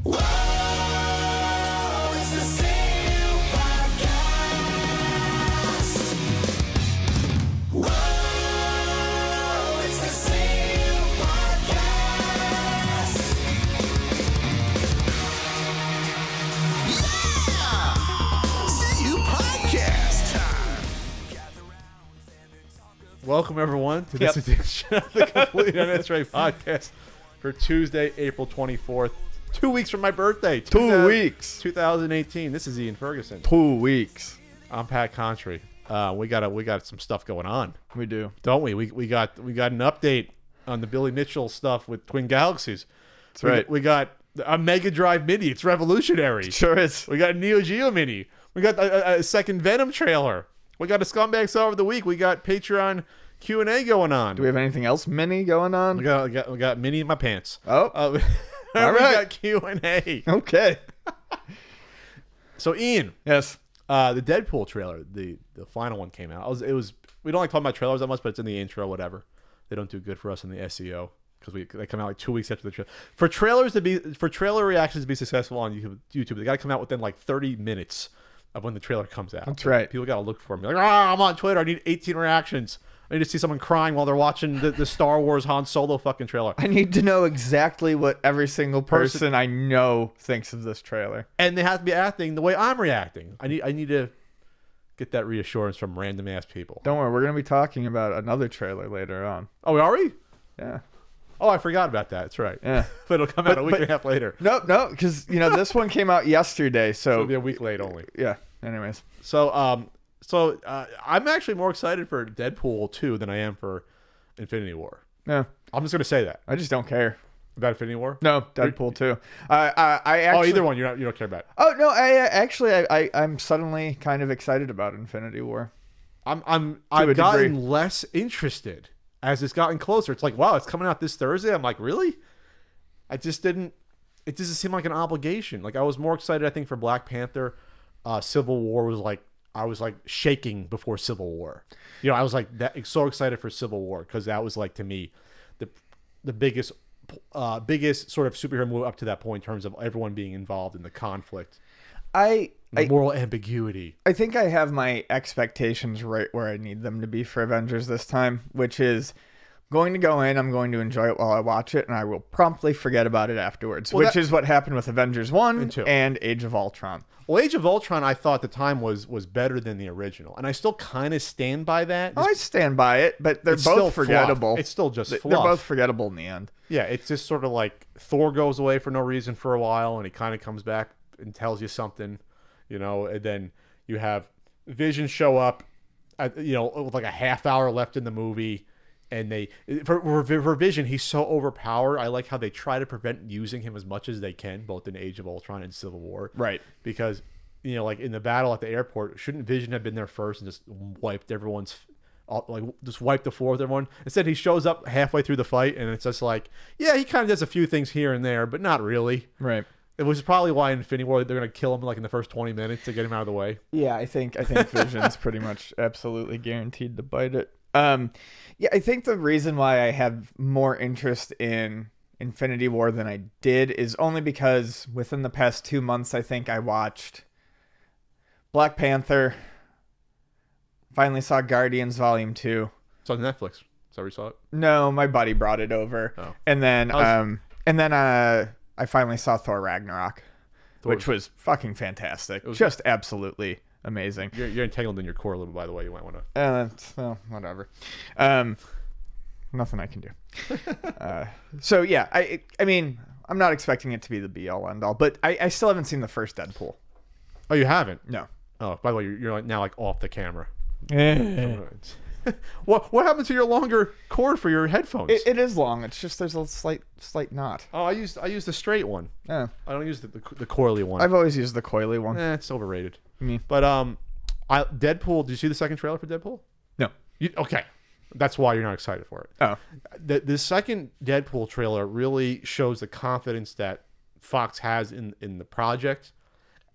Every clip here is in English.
Whoa, it's the Shenmue podcast. Whoa, it's the Shenmue podcast. Yeah, Shenmue podcast time. Welcome, everyone, to this edition of the Complete Unnecessary Podcast for Tuesday, April 24th. 2 weeks from my birthday. 2 weeks. 2018. This is Ian Ferguson. 2 weeks. I'm Pat Contry. We got some stuff going on, We do. don't we? We got an update on the Billy Mitchell stuff with Twin Galaxies. That's right. We got a Mega Drive Mini. It's revolutionary. Sure is. We got a Neo Geo Mini. We got a second Venom trailer. We got a Scumbag Star of the Week. We got Patreon Q&A going on. Do we have anything else mini going on? We got Mini in my pants. Oh. We All right. got Q&A. Okay. So Ian, Yes. the Deadpool trailer, the final one came out. We don't like talking about trailers that much, but it's in the intro, whatever. They don't do good for us in the SEO because they come out like 2 weeks after the trailer. For trailer reactions to be successful on YouTube, they got to come out within like 30 minutes of when the trailer comes out. That's right. People got to look for them. Like, I'm on Twitter. I need 18 reactions. I need to see someone crying while they're watching the Star Wars Han Solo fucking trailer. I need to know exactly what every single person I know thinks of this trailer. And they have to be acting the way I'm reacting. I need to get that reassurance from random ass people. Don't worry, we're going to be talking about another trailer later on. Oh, we already? Yeah. Oh, I forgot about that. That's right. Yeah. But it'll come out a week and a half later. No, because, this one came out yesterday, So it'll so... be a week late only. Yeah, anyways. So, I'm actually more excited for Deadpool 2 than I am for Infinity War. Yeah, I'm just gonna say that I just don't care. about Infinity War. No, Deadpool 2. I actually... Either one you don't care about. Oh, no, I'm suddenly kind of excited about Infinity War. I've a gotten degree. less interested as it's gotten closer. It's like, wow, it's coming out this Thursday. I'm like, really? It doesn't seem like an obligation. Like, I was more excited, I think, for Black Panther. Civil War was like, I was like shaking before Civil War. I was like so excited for Civil War because that was like, to me, the biggest sort of superhero movie up to that point in terms of everyone being involved in the conflict, the moral ambiguity. I think I have my expectations right where I need them to be for Avengers this time, which is going to go in, I'm going to enjoy it while I watch it, and I will promptly forget about it afterwards, which is what happened with Avengers 1 and 2. And Age of Ultron. Well, Age of Ultron, I thought at the time was better than the original, and I still kind of stand by that. I stand by it, but they're It's still both forgettable. fluff. It's still just They're fluff. both forgettable in the end. Yeah, it's just sort of like Thor goes away for no reason for a while, and he kind of comes back and tells you something, and then you have Vision show up, with like a half hour left in the movie, and for Vision, he's so overpowered. I like how they try to prevent using him as much as they can, both in Age of Ultron and Civil War. Right. Because, like in the battle at the airport, shouldn't Vision have been there first and just wiped just wiped the floor with everyone? Instead, he shows up halfway through the fight, and it's just like, yeah, he kind of does a few things here and there, but not really. Right. It was probably why in Infinity War they're going to kill him like in the first 20 minutes to get him out of the way. Yeah, I think Vision's pretty much absolutely guaranteed to bite it. Yeah, I think the reason why I have more interest in Infinity War than I did is only because within the past 2 months, I think I watched Black Panther, finally saw Guardians Volume 2. It's on Netflix. Is that where you saw it? No, my buddy brought it over. Oh. And then I finally saw Thor Ragnarok, which was fucking fantastic. Just absolutely amazing. You're entangled in your core a little, by the way. You might want to. Well, whatever. Nothing I can do. So yeah, I mean, I'm not expecting it to be the be all end all, but I still haven't seen the first Deadpool. Oh, you haven't? No. Oh, by the way, you're like now like off the camera. What happened to your longer cord for your headphones? It is long. It's just there's a slight knot. Oh, I used the straight one. Yeah. I don't use the coily one. I've always used the coily one. It's overrated. Me. But Deadpool. Did you see the second trailer for Deadpool? No. Okay, that's why you're not excited for it. Oh. The second Deadpool trailer really shows the confidence that Fox has in the project,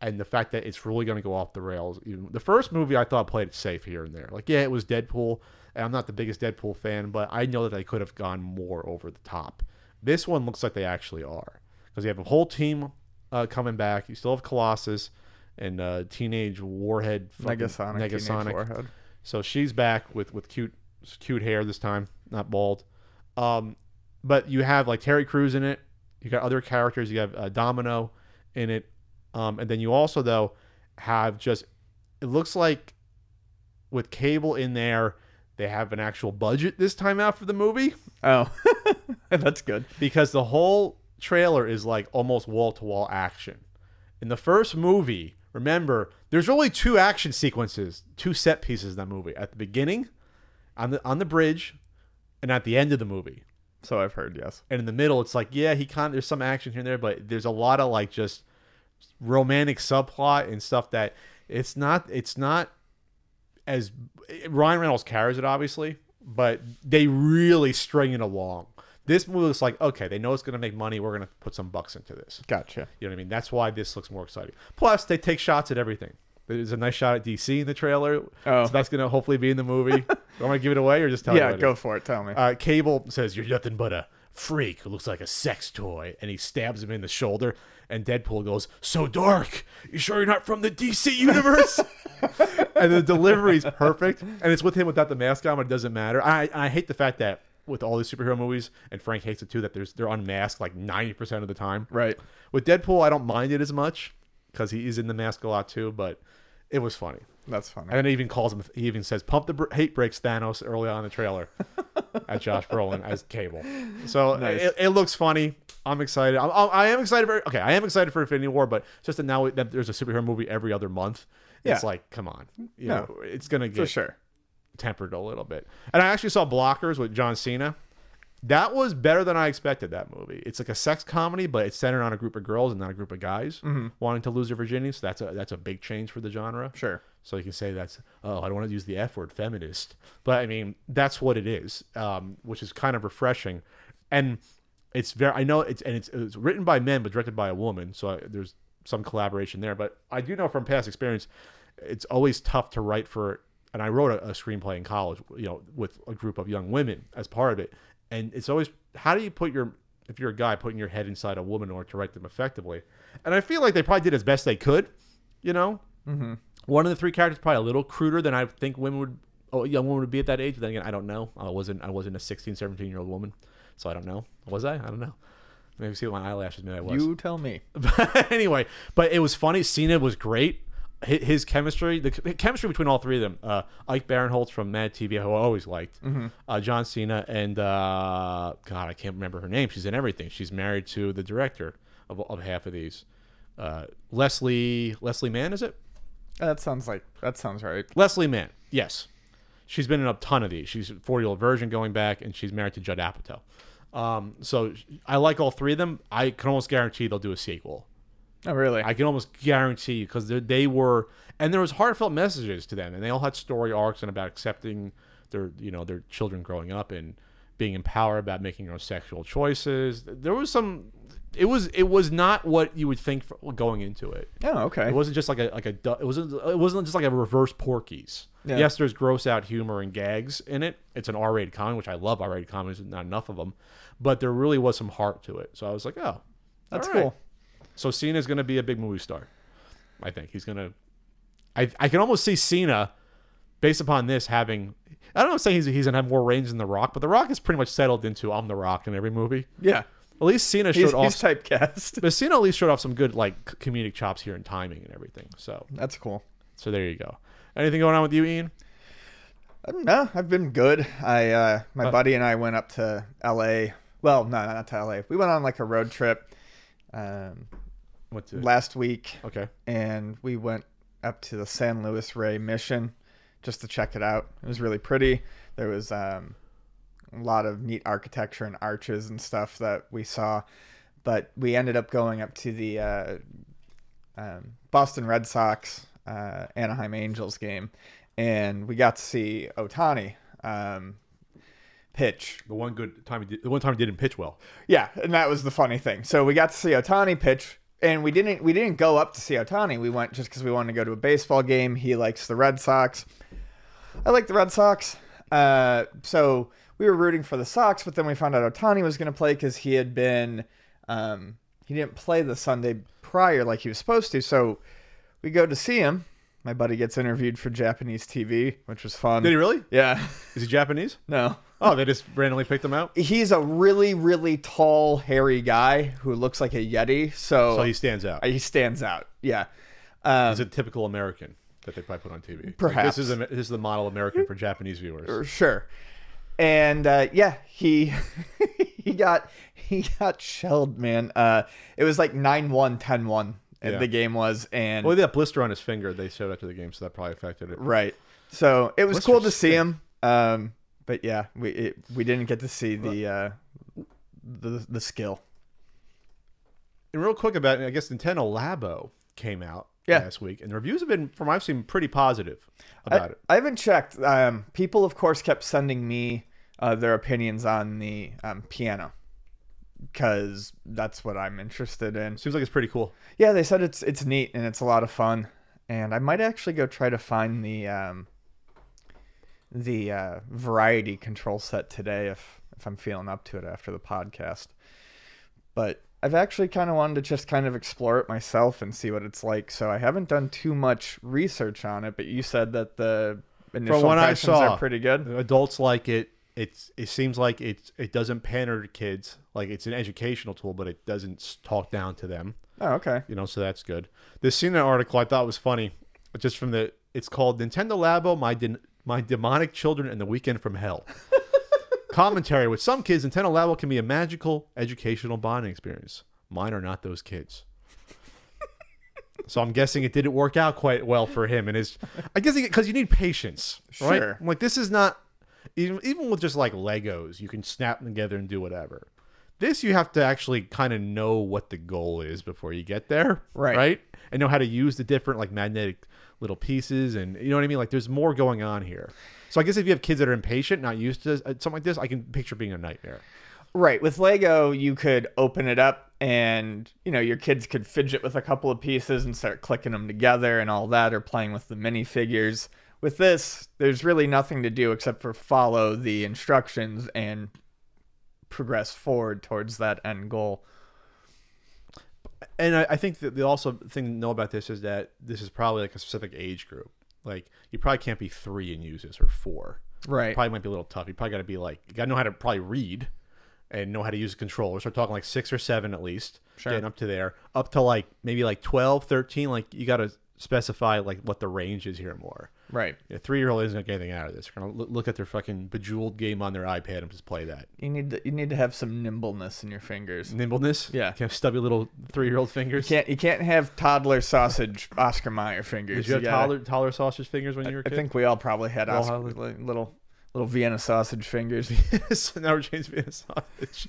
and the fact that it's really going to go off the rails. The first movie I thought played it safe here and there. Like, yeah, it was Deadpool, and I'm not the biggest Deadpool fan, but I know that they could have gone more over the top. This one looks like they actually are, because they have a whole team coming back. You still have Colossus and teenage warhead Negasonic. Teenage Warhead. So she's back with cute hair this time, not bald. But you have like Terry Crews in it. You got other characters. You have Domino in it, and then you also though have just, it looks like with Cable in there, they have an actual budget this time out for the movie. Oh, that's good. Because the whole trailer is like almost wall-to-wall action. In the first movie, remember, there's only 2 action sequences, 2 set pieces in that movie. At the beginning, on the bridge, and at the end of the movie. So I've heard, yes. And in the middle, it's like, yeah, there's some action here and there, but there's a lot of like just romantic subplot and stuff that it's not as Ryan Reynolds carries it obviously, but they really string it along. This movie looks like, okay, they know it's going to make money. We're going to put some bucks into this. Gotcha. You know what I mean? That's why this looks more exciting. Plus, they take shots at everything. There's a nice shot at DC in the trailer. Oh. So that's going to hopefully be in the movie. Do I want to give it away or just tell you? Yeah, go for it. Tell me. Cable says, "You're nothing but a freak who looks like a sex toy." And he stabs him in the shoulder. And Deadpool goes, "So dark. You sure you're not from the DC universe?" And the delivery's perfect. And it's with him without the mask on, but it doesn't matter. I hate the fact that with all these superhero movies, and Frank hates it too, that they're unmasked like 90% of the time. Right. With Deadpool, I don't mind it as much because he is in the mask a lot too, but it was funny. That's funny. And then he even says, "Pump the hate brakes, Thanos," early on in the trailer at Josh Brolin as Cable. So Nice. it looks funny. I'm excited. I am excited for I am excited for Infinity War, but just that now that there's a superhero movie every other month, it's Yeah. like, come on. You know, it's going to get For sure. tempered a little bit. And I actually saw Blockers with John Cena. That was better than I expected, that movie. It's like a sex comedy, but it's centered on a group of girls and not a group of guys wanting to lose their virginity. So that's a big change for the genre. Sure. So you can say that's, oh, I don't want to use the F word, feminist. But I mean, that's what it is, which is kind of refreshing. And it's I know it's written by men, but directed by a woman. So there's some collaboration there. But I do know from past experience, it's always tough to write for, and I wrote a screenplay in college, with a group of young women as part of it. And it's always, how do you if you're a guy, putting your head inside a woman in order to write them effectively? And I feel like they probably did as best they could, Mm-hmm. One of the 3 characters probably a little cruder than I think young women would be at that age. But then again, I don't know. I wasn't a 16, 17-year-old woman. So I don't know. Was I? I don't know. Maybe see what my eyelashes maybe I was. You tell me. But anyway, but it was funny. Cena was great. His chemistry, the chemistry between all 3 of them, Ike Barinholtz from Mad TV, who I always liked, John Cena, and God, I can't remember her name. She's in everything. She's married to the director of half of these. Leslie Mann, is it? That sounds right. Leslie Mann, yes. She's been in a ton of these. She's a 40-year-old virgin going back, and she's married to Judd Apatow. So I like all 3 of them. I can almost guarantee they'll do a sequel. Oh, really? I can almost guarantee, because they were, and there was heartfelt messages to them, and they all had story arcs and about accepting their children growing up and being empowered about making their own sexual choices. There was some. It was not what you would think going into it. Oh, okay. It wasn't just it wasn't just like a reverse Porky's. Yeah. Yes, there's gross out humor and gags in it. It's an R-rated comedy, which I love. R-rated comedies, not enough of them, but there really was some heart to it. So I was like, oh, That's all right. cool. So Cena's going to be a big movie star. I think he's going to. I can almost see Cena, based upon this, having. I don't know, saying he's going to have more range than The Rock, but The Rock is pretty much settled into I'm The Rock in every movie. Yeah. At least Cena showed He's off. typecast. But Cena at least showed off some good comedic chops here and timing and everything. So That's cool. there you go. Anything going on with you, Ian? No, I've been good. My buddy and I went up to LA. Well, no, not to LA. We went on like a road trip last week. Okay. And we went up to the San Luis Rey Mission just to check it out. It was really pretty. There was a lot of neat architecture and arches and stuff that we saw. But we ended up going up to the Boston Red Sox Anaheim Angels game, and we got to see Ohtani pitch. The one time he didn't pitch well. Yeah, and that was the funny thing. So we got to see Ohtani pitch, and we didn't go up to see Ohtani. We went just because we wanted to go to a baseball game. He likes the Red Sox. I like the Red Sox. So we were rooting for the Sox, but then we found out Ohtani was going to play because he had been he didn't play the Sunday prior like he was supposed to. So we go to see him. My buddy gets interviewed for Japanese TV, which was fun. Did he really? Yeah. Is he Japanese? No. Oh, they just randomly picked him out? He's a really, really tall, hairy guy who looks like a Yeti. So he stands out. He stands out. Yeah. He's a typical American that they probably put on TV. Like, Perhaps. this is the model American for Japanese viewers. Sure. And yeah, he he got shelled, man. It was like 9-1, 10-1. Yeah. The game was, and Well, he had that blister on his finger. They showed after the game, so that probably affected it. right. So it was Blisters cool to see stink. him. But yeah, we didn't get to see the skill. And real quick about, I guess Nintendo Labo came out last week, and the reviews have been, from what I've seen, pretty positive about it. I haven't checked. People, of course, kept sending me their opinions on the piano, because that's what I'm interested in. Seems like it's pretty cool. Yeah, they said it's neat and it's a lot of fun, and I might actually go try to find the variety control set today if I'm feeling up to it after the podcast. But I've actually kind of wanted to just kind of explore it myself and see what it's like. So I haven't done too much research on it, but you said that the initial From what I impressions saw, are pretty good. Adults like it. It seems like it doesn't pander to kids. Like, it's an educational tool, but it doesn't talk down to them. Oh, okay. You know, so that's good. This CNN article I thought was funny. Just from it's called Nintendo Labo, My Demonic Children and the Weekend from Hell. Commentary: with some kids, Nintendo Labo can be a magical educational bonding experience. Mine are not those kids. So I'm guessing it didn't work out quite well for him and his. I guess because you need patience, right? Sure. Like, this is not even with just like Legos, you can snap them together and do whatever. This, you have to actually kind of know what the goal is before you get there, right? And know how to use the different like magnetic little pieces, and you know what I mean. Like, there's more going on here. So I guess if you have kids that are impatient, not used to something like this, I can picture being a nightmare. Right. With Lego, you could open it up and, you know, your kids could fidget with a couple of pieces and start clicking them together and all that, or playing with the minifigures. With this, there's really nothing to do except for follow the instructions and progress forward towards that end goal. And I think that the also thing to know about this is that this is probably like a specific age group. Like, you probably can't be 3 and use this, or 4. Right. Probably might be a little tough. You probably got to be like, you got to know how to probably read and know how to use a controller. So we're talking like 6 or 7 at least. Sure. Getting up to there. Up to like maybe like 12, 13. Like, you got to specify like what the range is here more. Right. A 3-year-old isn't going to get anything out of this. They're going to look at their fucking Bejeweled game on their iPad and just play that. You need to have some nimbleness in your fingers. Nimbleness? Yeah. You can't have stubby little 3-year-old fingers? You can't have toddler sausage Oscar Mayer fingers. Did you have toddler sausage fingers when you were a I kid? think we all probably had all Oscar, like, little Vienna sausage fingers. So now we're changing to be a sausage.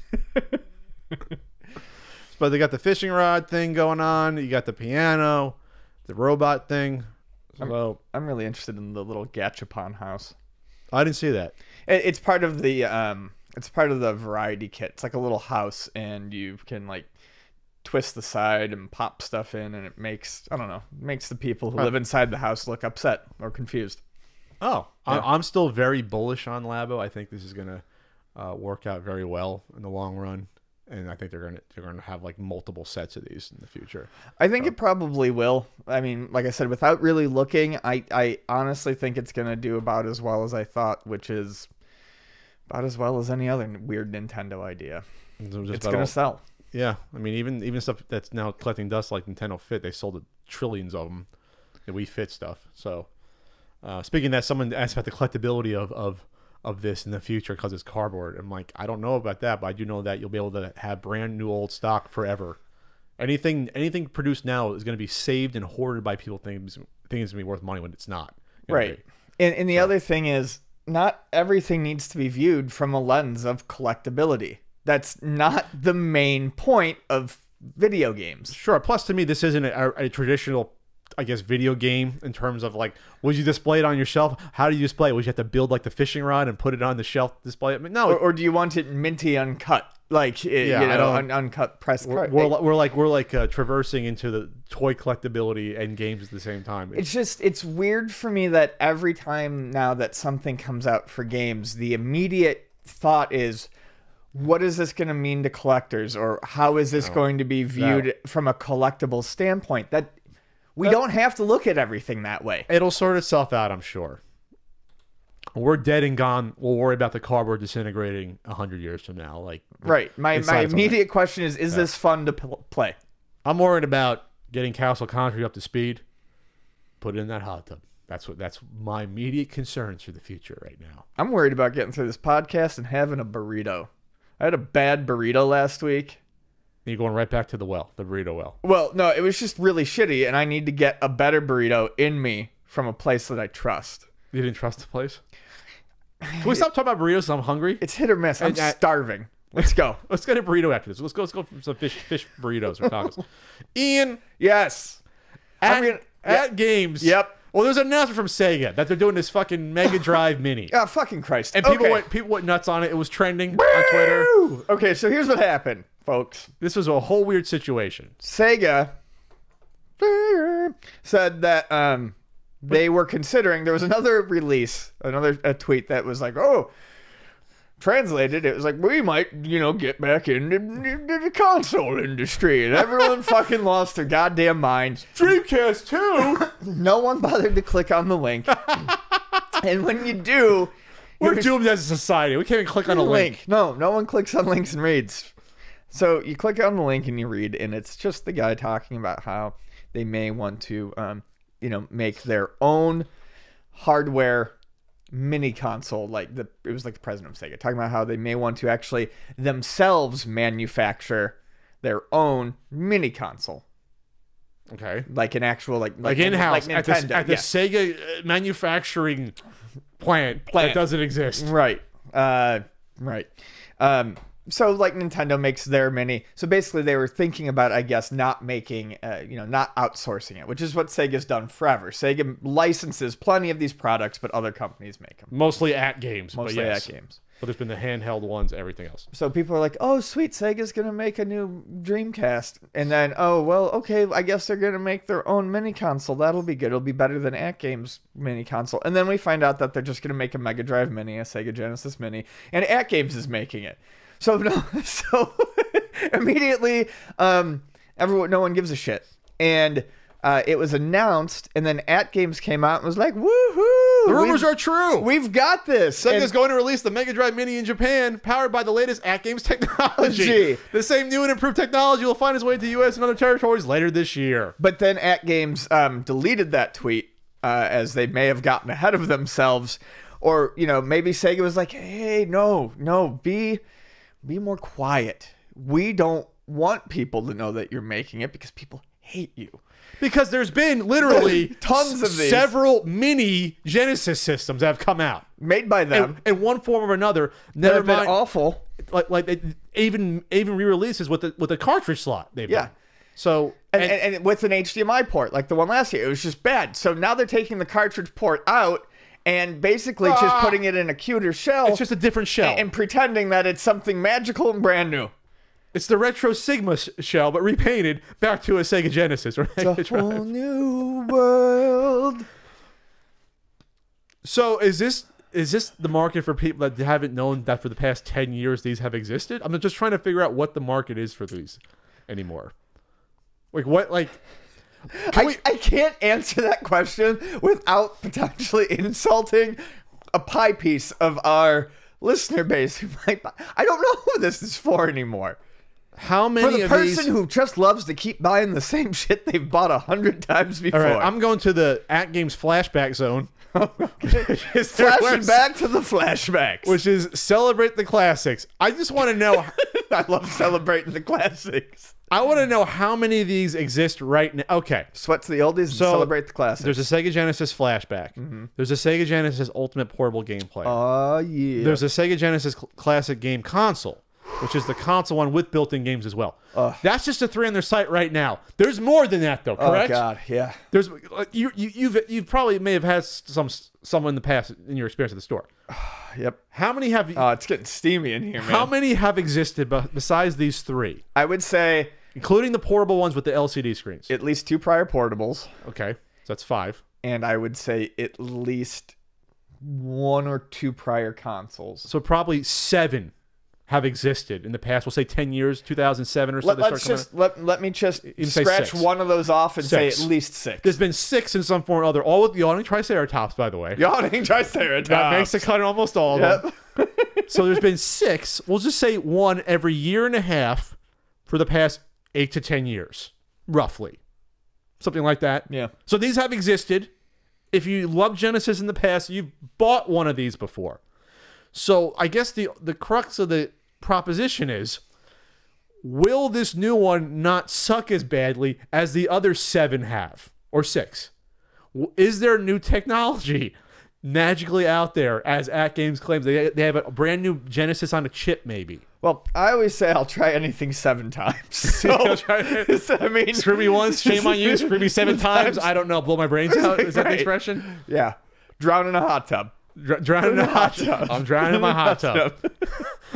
But they got the fishing rod thing going on. You got the piano, the robot thing. So I'm really interested in the little Gachapon house. I didn't see that. It's part of the variety kit. It's like a little house, and you can like twist the side and pop stuff in, and it makes the people who live inside the house look upset or confused. Oh, Yeah. I'm still very bullish on Labo. I think this is gonna work out very well in the long run, and I think they're gonna have like multiple sets of these in the future. I think it probably will. I mean, like I said, without really looking, I honestly think it's gonna do about as well as I thought, which is about as well as any other weird Nintendo idea. It's gonna sell. Yeah, I mean, even stuff that's now collecting dust like Nintendo Fit, they sold trillions of them. The Wii Fit stuff. So, speaking of that, someone asked about the collectability of this in the future because it's cardboard. I'm like, I don't know about that, but I do know that you'll be able to have brand new old stock forever. Anything produced now is going to be saved and hoarded by people thinking it's going to be worth money when it's not. Right. And the other thing is, not everything needs to be viewed from a lens of collectability. That's not the main point of video games. Sure. Plus, to me, this isn't a traditional, I guess, video game in terms of like, would you display it on your shelf? How do you display it? Would you have to build like the fishing rod and put it on the shelf display? I mean, no. Or do you want it minty uncut? Like, uncut pressed card. We're like traversing into the toy collectability and games at the same time. It's weird for me that every time now that something comes out for games, the immediate thought is, what is this going to mean to collectors, or how is this going to be viewed from a collectible standpoint? That we don't have to look at everything that way. It'll sort itself out, I'm sure. We're dead and gone. We'll worry about the cardboard disintegrating 100 years from now. Like, right. My immediate question is this fun to play? I'm worried about getting Castle Country up to speed. Put it in that hot tub. That's my immediate concerns for the future right now. I'm worried about getting through this podcast and having a burrito. I had a bad burrito last week. You're going right back to the burrito well. Well, no, it was just really shitty, and I need to get a better burrito in me from a place that I trust. You didn't trust the place? Can we stop talking about burritos? I'm hungry. It's hit or miss. I'm starving. Let's go. Let's get a burrito after this. Let's go for some fish burritos or tacos. Ian. Yes. At games. Yep. Well, there's an announcement from Sega that they're doing this fucking Mega Drive Mini. Oh, fucking Christ. And people went nuts on it. It was trending on Twitter. Okay, so here's what happened, folks. This was a whole weird situation. Sega said that they were considering, there was another release, a tweet that was like, oh, translated, it was like, we might, get back into the console industry. And everyone fucking lost their goddamn minds. Dreamcast 2? No one bothered to click on the link. And when you do... We're doomed as a society. We can't even click on a link. No one clicks on links and reads. So you click on the link and you read, and it's just the guy talking about how they may want to, make their own hardware mini console. It was like the president of Sega talking about how they may want to actually themselves manufacture their own mini console. Okay. Like an actual like in-house like Nintendo, at the Sega manufacturing plant that doesn't exist. Right. Right. So like Nintendo makes their mini. So basically they were thinking about, I guess, not making, not outsourcing it, which is what Sega's done forever. Sega licenses plenty of these products, but other companies make them. Mostly at games. Mostly at games. But there's been the handheld ones, everything else. So people are like, oh, sweet, Sega's going to make a new Dreamcast. And then, oh, well, okay, I guess they're going to make their own mini console. That'll be good. It'll be better than At Games mini console. And then we find out that they're just going to make a Mega Drive Mini, a Sega Genesis Mini, and At Games is making it. So immediately, no one gives a shit. And it was announced, and then At Games came out and was like, woohoo! The rumors are true! We've got this! Sega's going to release the Mega Drive Mini in Japan, powered by the latest At Games technology. The same new and improved technology will find its way to the U.S. and other territories later this year. But then At Games deleted that tweet, as they may have gotten ahead of themselves. Or, maybe Sega was like, hey, no, be more quiet. We don't want people to know that you're making it because people hate you. Because there's been literally tons of these. Several mini Genesis systems that have come out. Made by them. In one form or another. That have been awful. Like even re-releases with the cartridge slot they've done. So and with an HDMI port, like the one last year, it was just bad. So now they're taking the cartridge port out and basically just putting it in a cuter shell. It's just a different shell. And pretending that it's something magical and brand new. It's the Retro Sigma shell, but repainted back to a Sega Genesis. Or it's a whole new world. So is this the market for people that haven't known that for the past 10 years these have existed? I'm just trying to figure out what the market is for these anymore. I can't answer that question without potentially insulting a pie piece of our listener base. I don't know who this is for anymore. How many of these... For the person who just loves to keep buying the same shit they've bought 100 times before. All right, I'm going to the At Games flashback zone. Flashing back to the flashbacks. Which is celebrate the classics. I just want to know... I love celebrating the classics. I want to know how many of these exist right now. Okay. Sweat to the oldies and celebrate the classics. There's a Sega Genesis flashback. Mm-hmm. There's a Sega Genesis Ultimate Portable Game Player. Oh, yeah. There's a Sega Genesis Classic Game Console, which is the console one with built-in games as well. That's just the 3 on their site right now. There's more than that, though, correct? Oh, God, yeah. There's you probably may have had some in the past in your experience at the store. Yep. How many have... it's getting steamy in here, man. How many have existed besides these 3? I would say... Including the portable ones with the LCD screens. At least 2 prior portables. Okay, so that's 5. And I would say at least 1 or 2 prior consoles. So probably 7 have existed in the past. We'll say 10 years, 2007 or so. Let me just say scratch 6. one of those off and say Six. at least 6. There's been 6 in some form or other, all with yawning triceratops, by the way. Yawning Triceratops. That makes the cut in almost all of them. So there's been 6. We'll just say 1 every year and a half for the past 8 to 10 years, roughly. Something like that. Yeah. So these have existed. If you love Genesis in the past, you've bought one of these before. So I guess the crux of the proposition is, will this new one not suck as badly as the other 7 have, or 6? Is there new technology magically out there, as At Games claims? They have a brand new Genesis on a chip, maybe. Well, I always say I'll try anything 7 times. So, I mean, screw me once, shame on you. Screw me 7 times. I don't know. Blow my brains out. Is that the expression? Yeah. Drown in a hot tub. Drown in a hot tub. I'm drowning in my hot tub.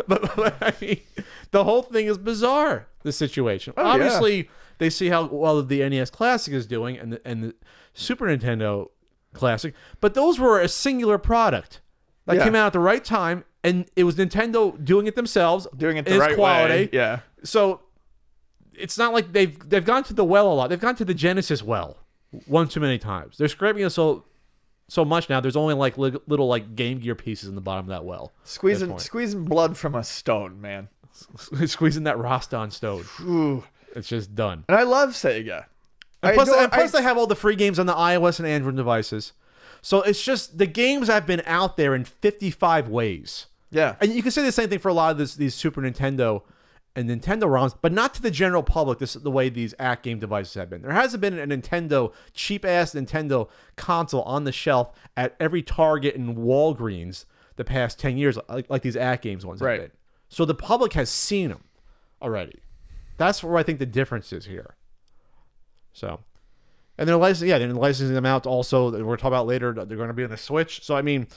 but I mean, the whole thing is bizarre. The situation. Obviously, they see how well the NES Classic is doing and the Super Nintendo Classic, but those were a singular product that came out at the right time, and it was Nintendo doing it themselves, doing it the right way. Yeah. So it's not like they've gone to the well a lot. They've gone to the Genesis well one too many times. They're scraping it so much now. There's only like little like Game Gear pieces in the bottom of that well. Squeezing blood from a stone, man. Squeezing that Roston stone. Ooh. It's just done. And I love Sega. And plus they have all the free games on the iOS and Android devices. So it's just the games have been out there in 55 ways. Yeah. And you can say the same thing for a lot of these Super Nintendo and Nintendo ROMs, but not to the general public. This is the way these At Game devices have been. There hasn't been a Nintendo, cheap-ass Nintendo console on the shelf at every Target and Walgreens the past 10 years like these At Games ones have been. So the public has seen them already. That's where I think the difference is here. So, and they're licensing them out also. We're talking about later. They're going to be on the Switch. So I mean,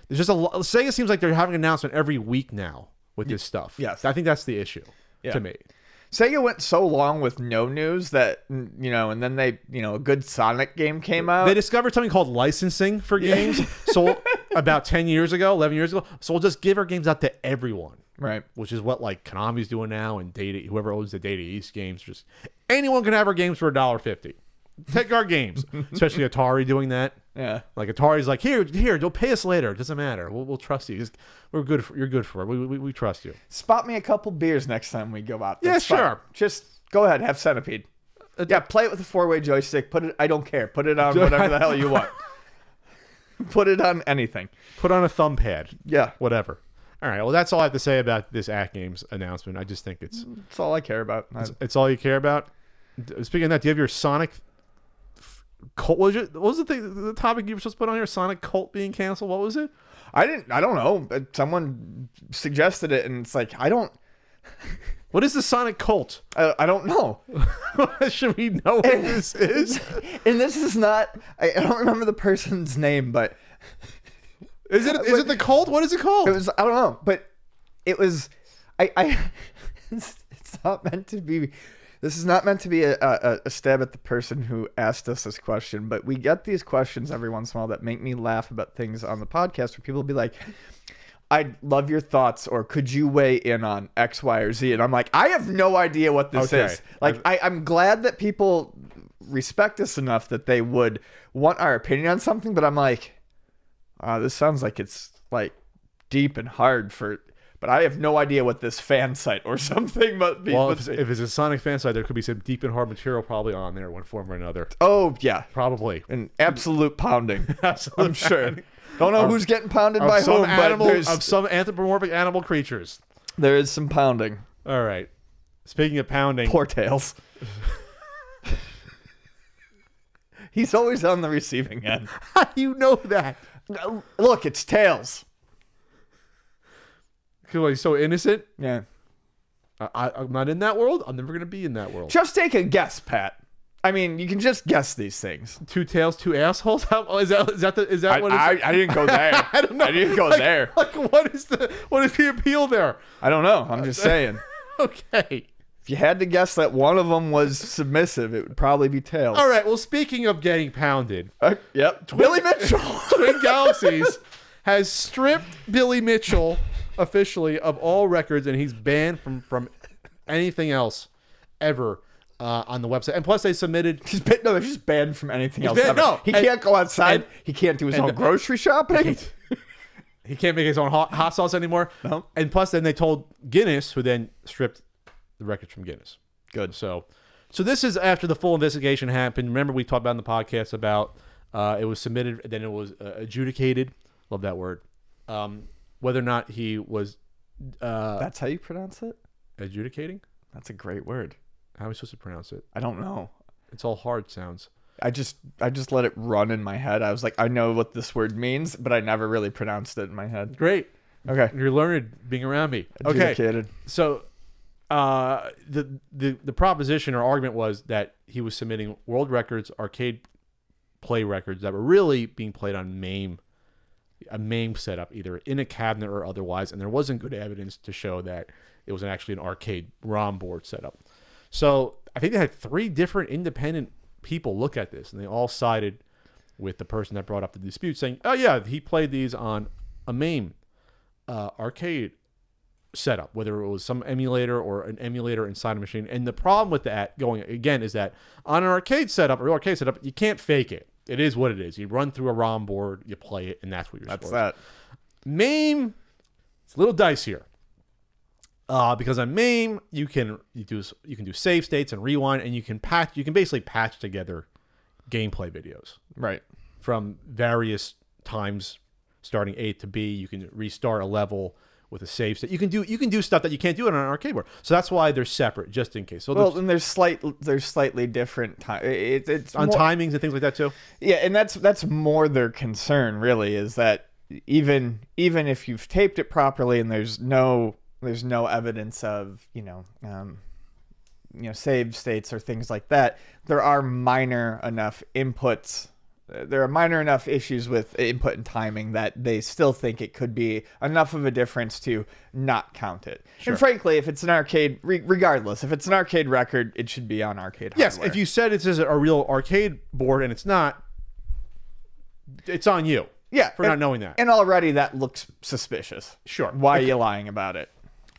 there's just a lot. Sega seems like they're having an announcement every week now with this stuff. Yes, I think that's the issue to me. Sega went so long with no news that, and then they, a good Sonic game came out. They discovered something called licensing for games. So about 10 years ago, 11 years ago. So we'll just give our games out to everyone. Right. Which is what like Konami's doing now, and whoever owns the Data East games, just anyone can have our games for $1.50. Take our games, especially Atari doing that. Yeah. Like Atari's like, here, you'll pay us later. It doesn't matter. We'll trust you. You're good for it. We trust you. Spot me a couple beers next time we go out. That's sure. Fine. Just go ahead, have Centipede. Yeah, play it with a 4-way joystick. I don't care. Put it on whatever the hell you want. Put it on anything. Put on a thumb pad. Yeah. Whatever. All right. Well, that's all I have to say about this At Games announcement. I just think it's all I care about. It's all you care about. Speaking of that, do you have your Sonic cult? What was the topic you were supposed to put on here? Sonic cult being canceled. What was it? I don't know. Someone suggested it, and it's like I don't. What is the Sonic cult? I don't know. Should we know what this is? And this is not. I don't remember the person's name, but. Is it the cult? What is it called? It was, I don't know, but it was, it's not meant to be, this is not meant to be a stab at the person who asked us this question, but we get these questions every once in a while that make me laugh about things on the podcast where people will be like, I'd love your thoughts, or could you weigh in on X, Y, or Z? And I'm like, I have no idea what this is. Like, I'm glad that people respect us enough that they would want our opinion on something, but I'm like, this sounds like it's like deep and hard but I have no idea what this fan site or something must be. Well, if it's a Sonic fan site, there could be some deep and hard material probably on there, one form or another. Oh yeah, probably an absolute pounding. Absolute I'm sure. Don't know who's getting pounded by whom, but of some anthropomorphic animal creatures. There is some pounding. All right. Speaking of pounding, poor Tails. He's always on the receiving end. How do you know that? Look, it's Tails. Cool, he's so innocent. Yeah. I'm not in that world. I'm never going to be in that world. Just take a guess, Pat. I mean, you can just guess these things. 2 tails, 2 assholes. Is that what it's? I didn't go there. I don't know. I didn't go there. Like, what is the appeal there? I don't know. I'm just saying. Okay. If you had to guess that one of them was submissive, it would probably be Tails. All right. Well, speaking of getting pounded, yep. Billy Mitchell, Twin Galaxies has stripped Billy Mitchell officially of all records, and he's banned from anything else ever on the website. And plus, they submitted. He's just banned from anything else. banned- ever. no, he and- can't go outside. and- He can't do his own grocery shopping. He can't make his own hot sauce anymore. No. And plus, then they told Guinness, who then stripped the records from Guinness. Good. So this is after the full investigation happened. Remember, we talked about in the podcast about it was submitted, then it was adjudicated. Love that word. Whether or not he was That's how you pronounce it? adjudicating. That's a great word. How are we supposed to pronounce it? I don't know. It's all hard sounds. I just let it run in my head. I was like, I know what this word means, but I never really pronounced it in my head. Great. Okay. You're learned being around me. Okay. Adjudicated. So the proposition or argument was that he was submitting world records, arcade play records that were really being played on a MAME setup, either in a cabinet or otherwise, and there wasn't good evidence to show that it was actually an arcade ROM board setup. So I think they had 3 different independent people look at this, and they all sided with the person that brought up the dispute, saying, "Oh yeah, he played these on a MAME arcade setup, whether it was some emulator or an emulator inside a machine." And the problem with that, going again, is that on an arcade setup, a real arcade setup, you can't fake it. It is what it is. You run through a ROM board, you play it, and that's what you're That's supposed that. to. MAME, it's a little dicier. Because on MAME, you can do save states and rewind, and you can basically patch together gameplay videos Right. from various times, starting A to B. You can restart a level with a save state. You can do stuff that you can't do on an arcade board. So that's why they're separate, just in case. So Well, and there's slightly different time. It's on more, timings and things like that too. Yeah, and that's more their concern, really, is that even if you've taped it properly and there's no evidence of save states or things like that, there are minor enough inputs. There are minor enough issues with input and timing that they still think it could be enough of a difference to not count it. Sure. And frankly, if it's an arcade, regardless, if it's an arcade record, it should be on arcade Yes, hardware. if you said it's a real arcade board and it's not, it's on you. Yeah, for not knowing that. And already that looks suspicious. Sure. Why are you lying about it?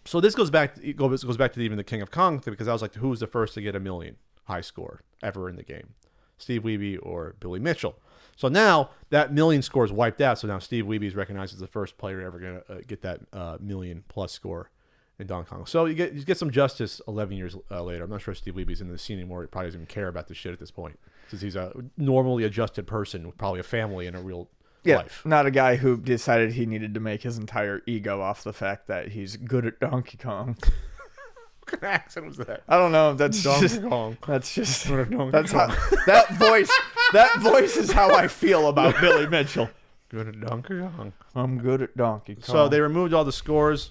So this goes back to even the King of Kong thing, because I was like, who was the first to get a million high score ever in the game? Steve Wiebe or Billy Mitchell. So now that million score is wiped out. So now Steve Wiebe is recognized as the first player ever going to get that million plus score in Donkey Kong. So you get some justice 11 years later. I'm not sure Steve Wiebe's in the scene anymore. He probably doesn't even care about this shit at this point, since he's a normally adjusted person with probably a family and a real life. Not a guy who decided he needed to make his entire ego off the fact that he's good at Donkey Kong. What kind of accent was that? I don't know. That's Donkey just Kong. That's just Donkey that's Kong. how, that voice. That voice is how I feel about Billy Mitchell. Good at Donkey Kong. I'm good at Donkey Kong. So they removed all the scores.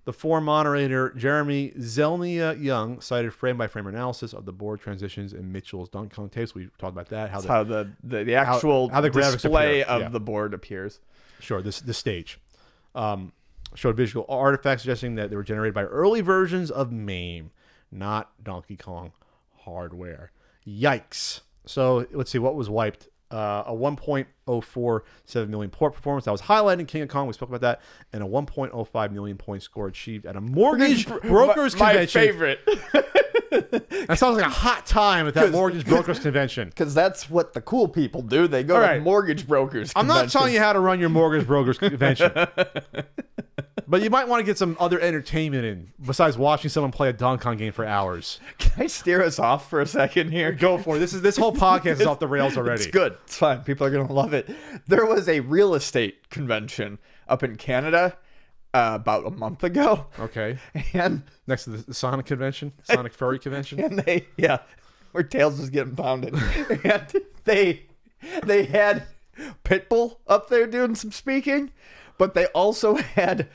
The forum moderator, Jeremy Zelnia Young, cited frame-by-frame analysis of the board transitions in Mitchell's Donkey Kong tapes. We talked about that. That's how the actual how the graphics display appear. of Yeah. the board appears. Sure, the stage. Showed visual artifacts suggesting that they were generated by early versions of MAME, not Donkey Kong hardware. Yikes. So let's see what was wiped. A 1.047 million port performance that was highlighted in King of Kong. We spoke about that. And a 1.05 million point score achieved at a mortgage brokers My convention. favorite. That sounds like a hot time at that mortgage brokers convention. Because that's what the cool people do. They go All to right. mortgage brokers I'm not conventions. telling you how to run your mortgage brokers convention. But you might want to get some other entertainment in besides watching someone play a Donkey Kong game for hours. Can I steer us off for a second here? Go for it. This whole podcast is off the rails already. It's good. It's fine. People are going to love it. There was a real estate convention up in Canada about a month ago. Okay. And Next to the Sonic convention, Sonic Furry convention. and where Tails was getting pounded. And they had Pitbull up there doing some speaking, but they also had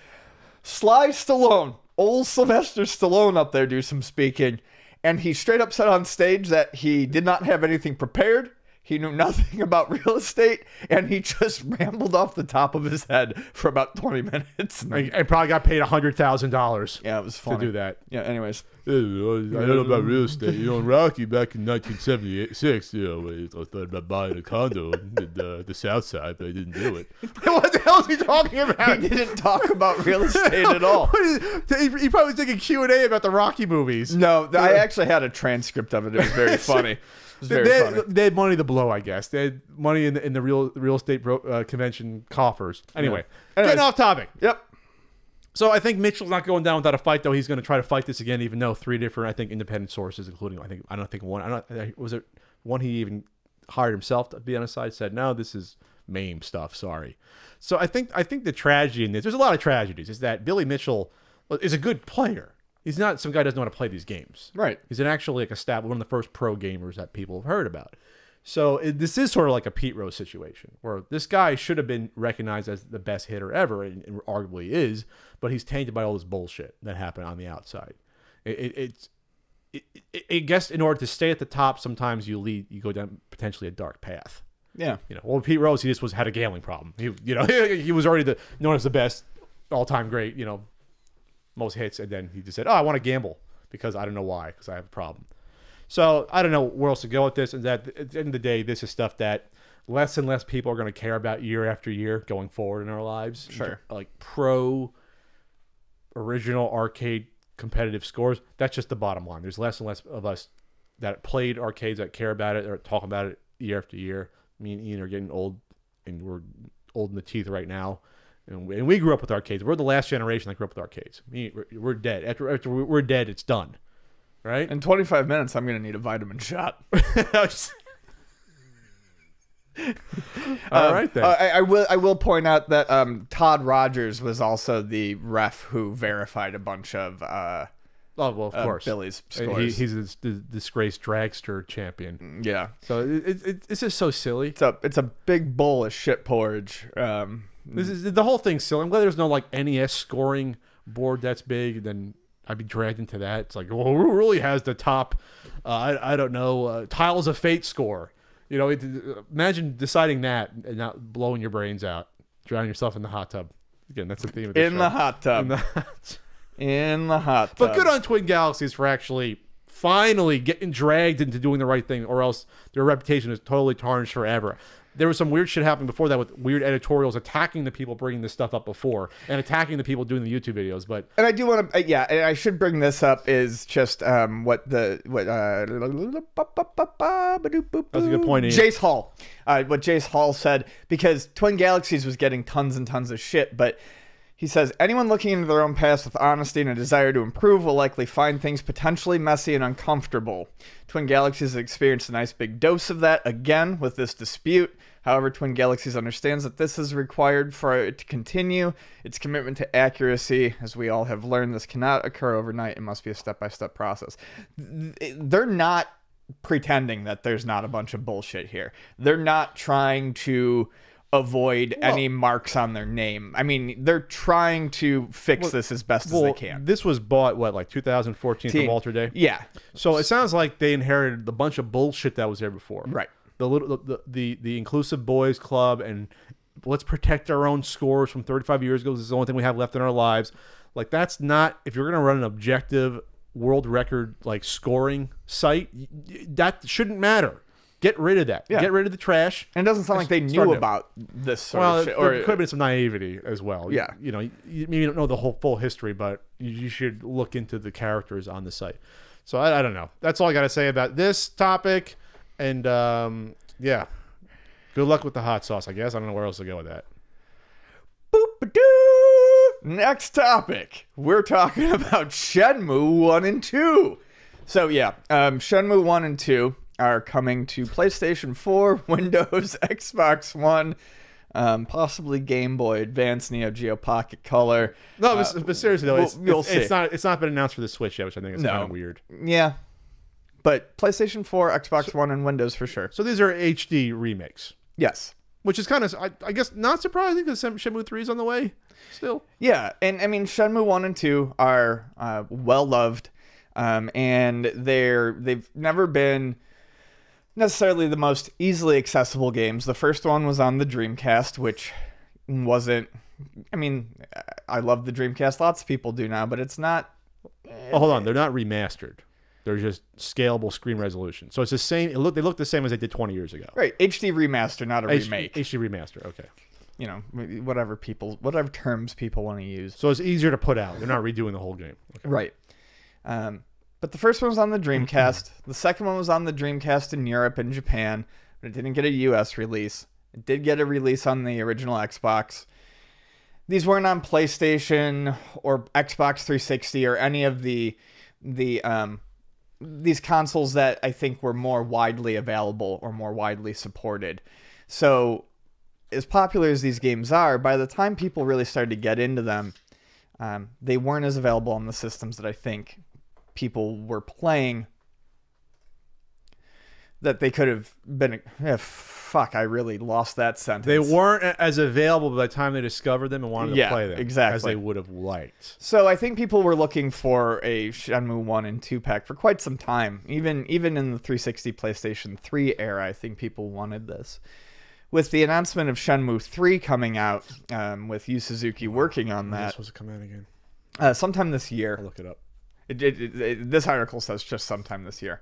Sly Stallone, old Sylvester Stallone, up there do some speaking. And he straight up said on stage that he did not have anything prepared. He knew nothing about real estate, and he just rambled off the top of his head for about 20 minutes. And probably got paid $100,000 Yeah, it was funny. to do that. Yeah, anyways. I don't know about real estate. In Rocky back in 1976, I thought about buying a condo in the South Side, but I didn't do it. What the hell is he talking about? He didn't talk about real estate at all. He probably was taking Q&A about the Rocky movies. No, I actually had a transcript of it. It was very funny. It was very funny. They had money to blow, I guess. They had money in the real estate convention coffers. Anyway, getting off topic. Yep. So I think Mitchell's not going down without a fight, though. He's going to try to fight this again, even though 3 different, I think, independent sources, including was it one he even hired himself to be on his side, said, no, this is MAME stuff. Sorry. So I think the tragedy in this, there's a lot of tragedies, is that Billy Mitchell is a good player. He's not some guy who doesn't know how to play these games. Right. He's actually one of the first pro gamers that people have heard about. So this is sort of like a Pete Rose situation, where this guy should have been recognized as the best hitter ever, and arguably is, but he's tainted by all this bullshit that happened on the outside. I guess in order to stay at the top, sometimes you go down potentially a dark path. Yeah. Well, Pete Rose, he just had a gambling problem. He was already known as the best, all-time great, most hits, and then he just said, I want to gamble because I don't know why, because I have a problem. So I don't know where else to go with this, and that at the end of the day, this is stuff that less and less people are going to care about year after year going forward in our lives. Sure. Like pro original arcade competitive scores, that's just the bottom line. There's less and less of us that played arcades that care about it or talk about it year after year. Me and Ian are getting old, and we're old in the teeth right now. And we grew up with arcades. We're the last generation that grew up with arcades. We're dead. After we're dead, it's done. Right? In 25 minutes, I'm going to need a vitamin shot. All right, then. I will point out that Todd Rogers was also the ref who verified a bunch of of course, Billy's scores. He's the disgraced dragster champion. Yeah. So it's just so silly. It's a big bowl of shit porridge. This is the whole thing's silly. I'm glad there's no like NES scoring board that's big, and then I'd be dragged into that. It's like, well, who really has the top? I don't know. Tiles of Fate score. Imagine deciding that and not blowing your brains out, drowning yourself in the hot tub. Again, that's the theme of the show. In the hot tub. In the hot tub. But good on Twin Galaxies for actually finally getting dragged into doing the right thing, or else their reputation is totally tarnished forever. There was some weird shit happening before that with weird editorials attacking the people bringing this stuff up before and attacking the people doing the YouTube videos. But and I do want to, and I should bring this up is just what that's a good point, Ian. Jace Hall, what Jace Hall said, because Twin Galaxies was getting tons and tons of shit, but he says, anyone looking into their own past with honesty and a desire to improve will likely find things potentially messy and uncomfortable. Twin Galaxies has experienced a nice big dose of that again with this dispute. However, Twin Galaxies understands that this is required for it to continue. Its commitment to accuracy, as we all have learned, this cannot occur overnight. It must be a step-by-step process. They're not pretending that there's not a bunch of bullshit here. They're not trying to avoid any marks on their name. I mean, they're trying to fix this as best as they can. This was bought, like 2014 from Walter Day? Yeah. So it sounds like they inherited the bunch of bullshit that was there before. Right. The Inclusive Boys Club and let's protect our own scores from 35 years ago. This is the only thing we have left in our lives. Like, that's not, if you're going to run an objective world record like scoring site, that shouldn't matter. Get rid of that. Yeah. Get rid of the trash. And it doesn't sound like they knew about this sort of shit. There could have been some naivety as well. Yeah. You maybe don't know the full history, but you should look into the characters on the site. So I don't know. That's all I got to say about this topic. And yeah, good luck with the hot sauce, I guess. I don't know where else to go with that. Boop-a-doo! Next topic. We're talking about Shenmue 1 and 2. So yeah, Shenmue 1 and 2 are coming to PlayStation 4, Windows, Xbox One, possibly Game Boy Advance, Neo Geo Pocket Color. No, but seriously though, it's not been announced for the Switch yet, which I think is kind of weird. Yeah, but PlayStation 4, Xbox One, and Windows for sure. So these are HD remakes. Yes. Which is kind of, I guess, not surprising because Shenmue 3 is on the way still. Yeah, and I mean, Shenmue 1 and 2 are well-loved, and they've never been necessarily the most easily accessible games. The first one was on the Dreamcast, which wasn't, I mean, I love the Dreamcast. Lots of people do now, but it's not Oh, hold on. They're not remastered. They're just scalable screen resolution. So it's the same. They look the same as they did 20 years ago. Right, HD remaster, not a remake. HD remaster. Okay. You know, whatever terms people want to use. So it's easier to put out. They're not redoing the whole game. Okay. Right. But the first one was on the Dreamcast. The second one was on the Dreamcast in Europe and Japan, but it didn't get a US release. It did get a release on the original Xbox. These weren't on PlayStation or Xbox 360 or any of these consoles that I think were more widely available or more widely supported. So, as popular as these games are, by the time people really started to get into them, they weren't as available on the systems that I think people were playing that they could have been. I really lost that sentence. They weren't as available by the time they discovered them and wanted to play them exactly. as they would have liked. So I think people were looking for a Shenmue 1 and 2 pack for quite some time. Even in the 360 PlayStation 3 era, I think people wanted this. With the announcement of Shenmue 3 coming out, with Yu Suzuki working on When is it that, supposed to come out again? sometime this year. I'll look it up. This article says just sometime this year.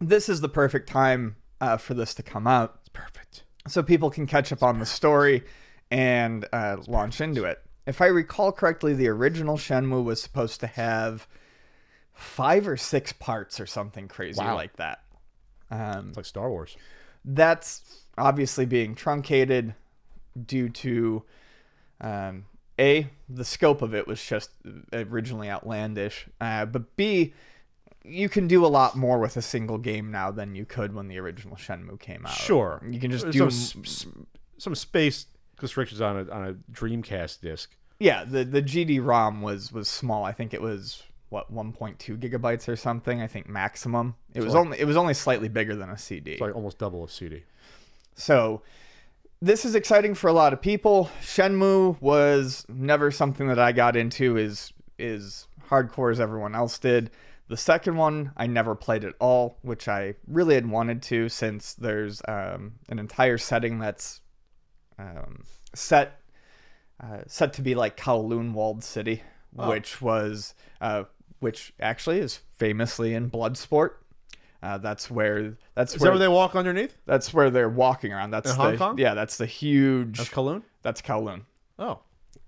This is the perfect time for this to come out. It's perfect. So people can catch up on the story and launch into it. If I recall correctly, the original Shenmue was supposed to have 5 or 6 parts or something crazy like that. It's like Star Wars. That's obviously being truncated due to A, the scope of it was just originally outlandish, but B, you can do a lot more with a single game now than you could when the original Shenmue came out. Sure. You can just There's do some space constrictions on a Dreamcast disc. Yeah, the GD-ROM was small. I think it was 1.2 gigabytes or something. I think maximum. It was only slightly bigger than a CD. It's like almost double a CD. So this is exciting for a lot of people. Shenmue was never something that I got into as hardcore as everyone else did. The second one I never played at all, which I really had wanted to, since there's an entire setting that's set to be like Kowloon Walled City, which actually is famously in Bloodsport. That's where Is that where they walk underneath? That's where they're walking around. That's in Hong Kong? Yeah, that's the huge. That's Kowloon? That's Kowloon. Oh.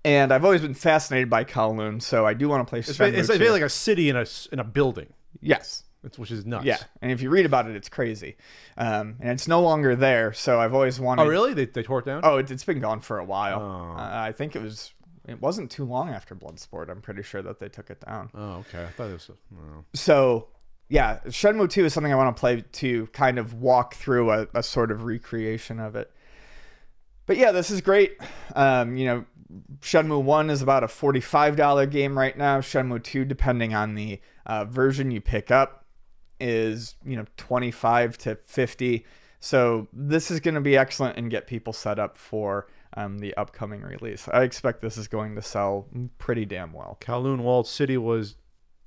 And I've always been fascinated by Kowloon, so I do want to play Shenmue It's 2. like a city in a building. Yes. Which is nuts. Yeah, and if you read about it, it's crazy. And it's no longer there, so I've always wanted... Oh, really? They tore it down? Oh, it's been gone for a while. Oh. I think it wasn't too long after Bloodsport. I'm pretty sure that they took it down. Oh, okay. I thought it was... Oh. So, yeah, Shenmue 2 is something I want to play to kind of walk through a sort of recreation of it. But yeah, this is great. Shenmue 1 is about a $45 game right now. Shenmue 2, depending on the version you pick up, is $25 to $50. So this is going to be excellent and get people set up for the upcoming release. I expect this is going to sell pretty damn well. Kowloon Walled City was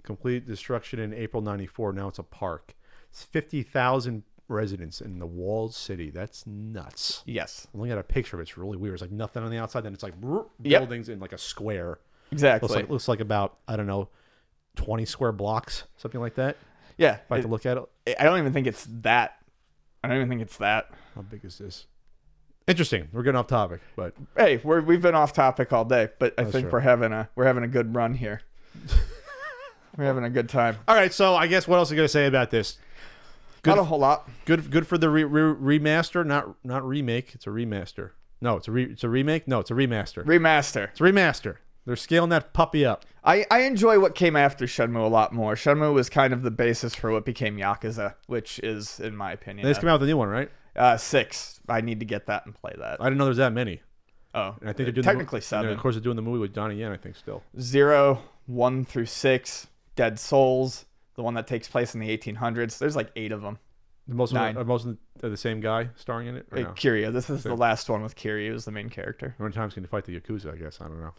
complete destruction in April *94. Now it's a park. It's 50,000 residents in the walled city. That's nuts. Yes. I'm looking at a picture of it. It's really weird. It's like nothing on the outside. Then it's like buildings in like a square. Exactly. Looks like about, I don't know, 20 square blocks, something like that. Yeah. If I have to look at it. I don't even think it's that. How big is this? Interesting. We're getting off topic, but hey, we've been off topic all day, but I think true. we're having a good run here. We're having a good time. all right. So I guess what else are you gonna say about this? Not a whole lot. Good for the remaster, not remake. It's a remaster. No, it's a remake. No, it's a remaster. Remaster. It's a remaster. They're scaling that puppy up. I enjoy what came after Shenmue a lot more. Shenmue was kind of the basis for what became Yakuza, which is, in my opinion, They just came out with a new one, right? 6. I need to get that and play that. I didn't know there's that many. Oh, And I think they're doing technically the, 7. And of course, they're doing the movie with Donnie Yen. I think still. 0, 1 through 6, Dead Souls, the one that takes place in the 1800s. There's like 8 of them. Most of 9. them are the same guy starring in it. Or no? Kiryu. This is the last one with Kiryu as the main character. How many times can you fight the Yakuza? I guess I don't know.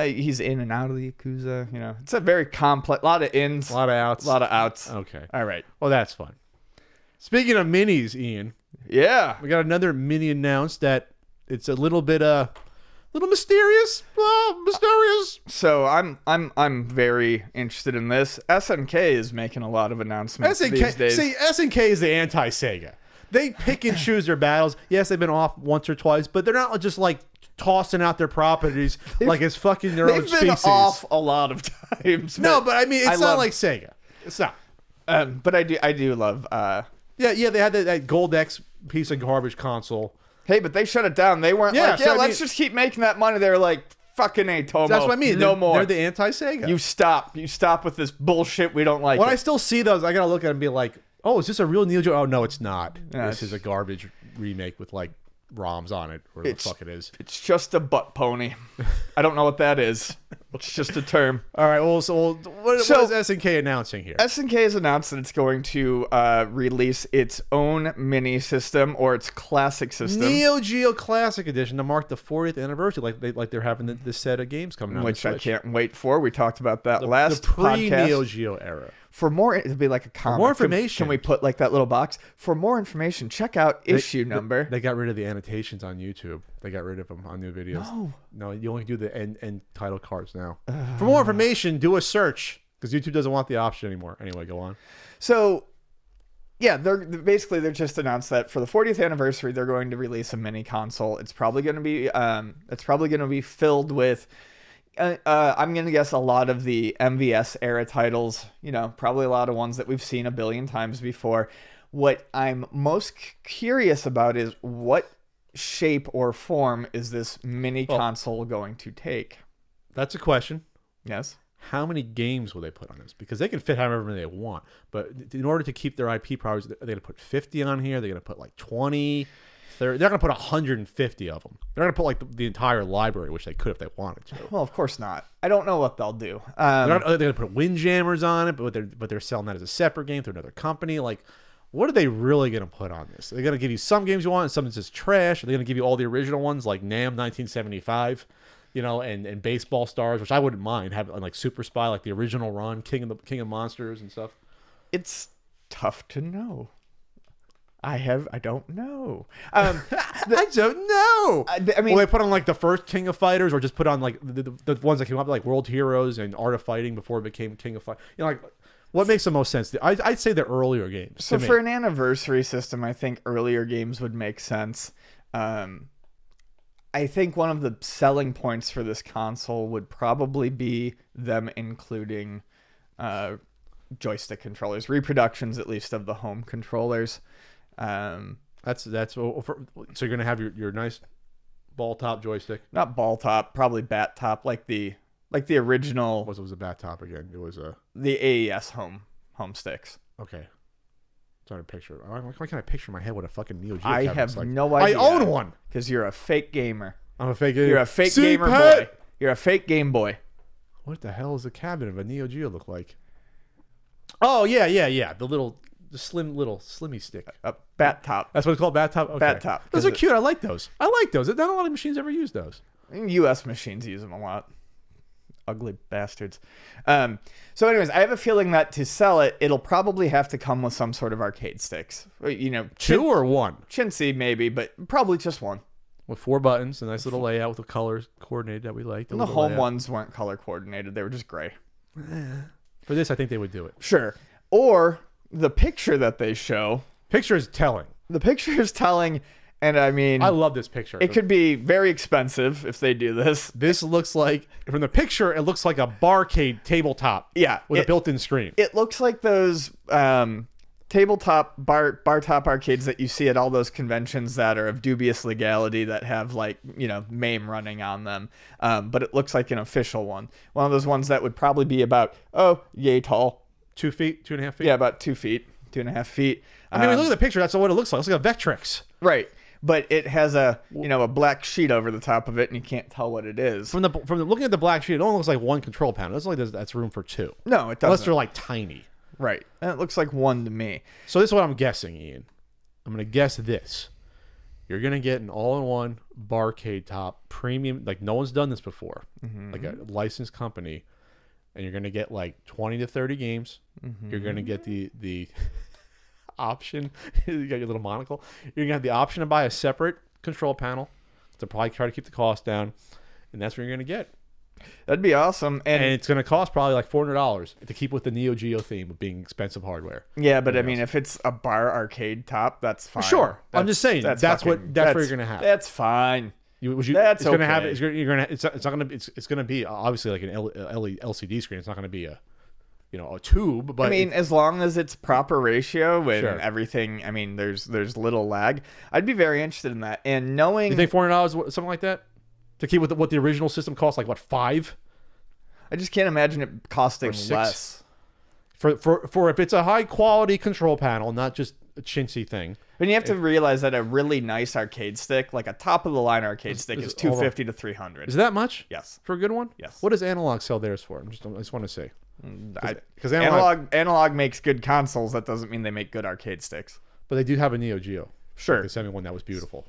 He's in and out of the Yakuza. It's a very complex, lot of ins, A lot of outs. a lot of outs. Okay. All right. Well, that's fun. Speaking of minis, Ian, Yeah. we got another mini announced that it's a little bit little mysterious. Oh, mysterious. So I'm very interested in this. SNK is making a lot of announcements these days. See, SNK is the anti-Sega. They pick and choose their battles. Yes, they've been off once or twice, but they're not just like tossing out their properties like it's fucking their own They've been species. off a lot of times. No, but I mean, it's not love- like Sega. It's not. But I do love. Yeah, they had that Gold X piece of garbage console. Hey, but they shut it down. They weren't Yeah, like, so I let's mean- just keep making that money. They're like, fucking A, Tomo. That's what I mean. No They're- more. They're the anti-Sega. You stop with this bullshit. We don't like When it. I still see those, I gotta look at them and be like, "Oh, is this a real Neo Geo?" Oh no, it's not. Yeah, This is a garbage remake with like ROMs on it, or the fuck it is. It's just a butt pony. I don't know what that is. It's just a term. All right. Well, what is SNK announcing here? SNK has announced that it's going to release its own mini system or its classic system, Neo Geo Classic Edition to mark the 40th anniversary, like they're having this set of games coming out. which I can't wait for. We talked about that last the pre-Neo podcast. Geo era. For more, it'd be like a comic. more information. Can we put like that little box? For more information, check out issue number. They got rid of the annotations on YouTube. They got rid of them on new videos. No, you only do the end title cards now. For more information, do a search because YouTube doesn't want the option anymore. Anyway, go on. So, yeah, they're just announced that for the 40th anniversary, they're going to release a mini console. It's probably going to be filled with. I'm going to guess a lot of the MVS era titles, probably a lot of ones that we've seen a billion times before. What I'm most curious about is what shape or form is this mini console going to take? That's a question. Yes. How many games will they put on this? Because they can fit however many they want. But in order to keep their IP priorities, they're going to put 50 on here. They're going to put like 20, 30. They're going to put 150 of them. They're going to put like the entire library, which they could if they wanted to. Well, of course not. I don't know what they'll do. They're going to put Windjammers on it, but they're selling that as a separate game through another company. Like, what are they really going to put on this? They're going to give you some games you want and some that's just trash. Are they going to give you all the original ones like NAM 1975? And Baseball Stars, which I wouldn't mind having, like Super Spy, like the original run, King of Monsters and stuff. It's tough to know. I don't know. I don't know. I mean, will they put on like the first King of Fighters, or just put on like the ones that came up like World Heroes and Art of Fighting before it became King of Fight? Like what makes the most sense? I'd say the earlier games. So for an anniversary system, I think earlier games would make sense. I think one of the selling points for this console would probably be them including joystick controllers, reproductions at least of the home controllers. So you're gonna have your nice ball top joystick. Not ball top, probably bat top, like the original. What was a bat top again? It was the AES home sticks. Okay. Trying to picture. Why can't I picture in my head what a fucking Neo Geo I cabinet have looks like? no idea. I own one. Because you're a fake gamer. I'm a fake gamer. You're a fake See, gamer Pat? boy. You're a fake Game Boy. What the hell does a cabinet of a Neo Geo look like? Oh yeah. The slimmy stick. A bat top. That's what it's called, bat top. Okay. Bat top. Those are cute. I like those. Not a lot of machines ever use those. U.S. machines use them a lot. Ugly bastards. So anyways, I have a feeling that to sell it, it'll probably have to come with some sort of arcade sticks. Two or one? Chintzy maybe, but probably just one. With 4 buttons, a nice little layout with the colors coordinated that we like. And the home ones weren't color coordinated. They were just gray. For this, I think they would do it. Sure. Or the picture that they show. Picture is telling. The picture is telling, and I mean, I love this picture. It could be very expensive if they do this. This looks like, from the picture, it looks like a barcade tabletop. Yeah. With a built-in screen. It looks like those tabletop bar top arcades that you see at all those conventions that are of dubious legality that have like, MAME running on them. But it looks like an official one. One of those ones that would probably be about, yay tall. 2 feet, 2.5 feet? Yeah, about 2 feet, 2.5 feet. I mean, look at the picture. That's what it looks like. It looks like a Vectrex. Right. But it has a black sheet over the top of it, and you can't tell what it is. From the looking at the black sheet, it only looks like one control panel. It looks like that's room for 2. No, it doesn't. Unless they're like tiny. Right. And it looks like one to me. So this is what I'm guessing, Ian. I'm going to guess this. You're going to get an all-in-one barcade top premium. Like no one's done this before. Mm-hmm. Like a licensed company. And you're going to get like 20 to 30 games. Mm-hmm. You're going to get the option. You got your little monocle. You're going to have the option to buy a separate control panel to probably try to keep the cost down, and that's what you're going to get. That'd be awesome. And it's going to cost probably like $400 to keep with the Neo Geo theme of being expensive hardware. Yeah, but I mean, if it's a bar arcade top, that's fine. Sure, I'm just saying that's what you're going to have. That's fine. It's going to have it. It's not going to. It's going to be obviously like an LCD screen. It's not going to be a tube. But I mean, as long as it's proper ratio and Sure. everything. I mean, there's little lag. I'd be very interested in that. And knowing, you think $400 something like that to keep with what the original system cost, like what, $5? I just can't imagine it costing Or $6? less. For if it's a high quality control panel, not just a chintzy thing. And you have to realize that a really nice arcade stick, like a top of the line arcade stick, is $250 to $300. Is that much? Yes. For a good one? Yes. What does Analog sell theirs for? I just want to say. Because Analog makes good consoles. That doesn't mean they make good arcade sticks. But they do have a Neo Geo. Sure. The 71 that was beautiful.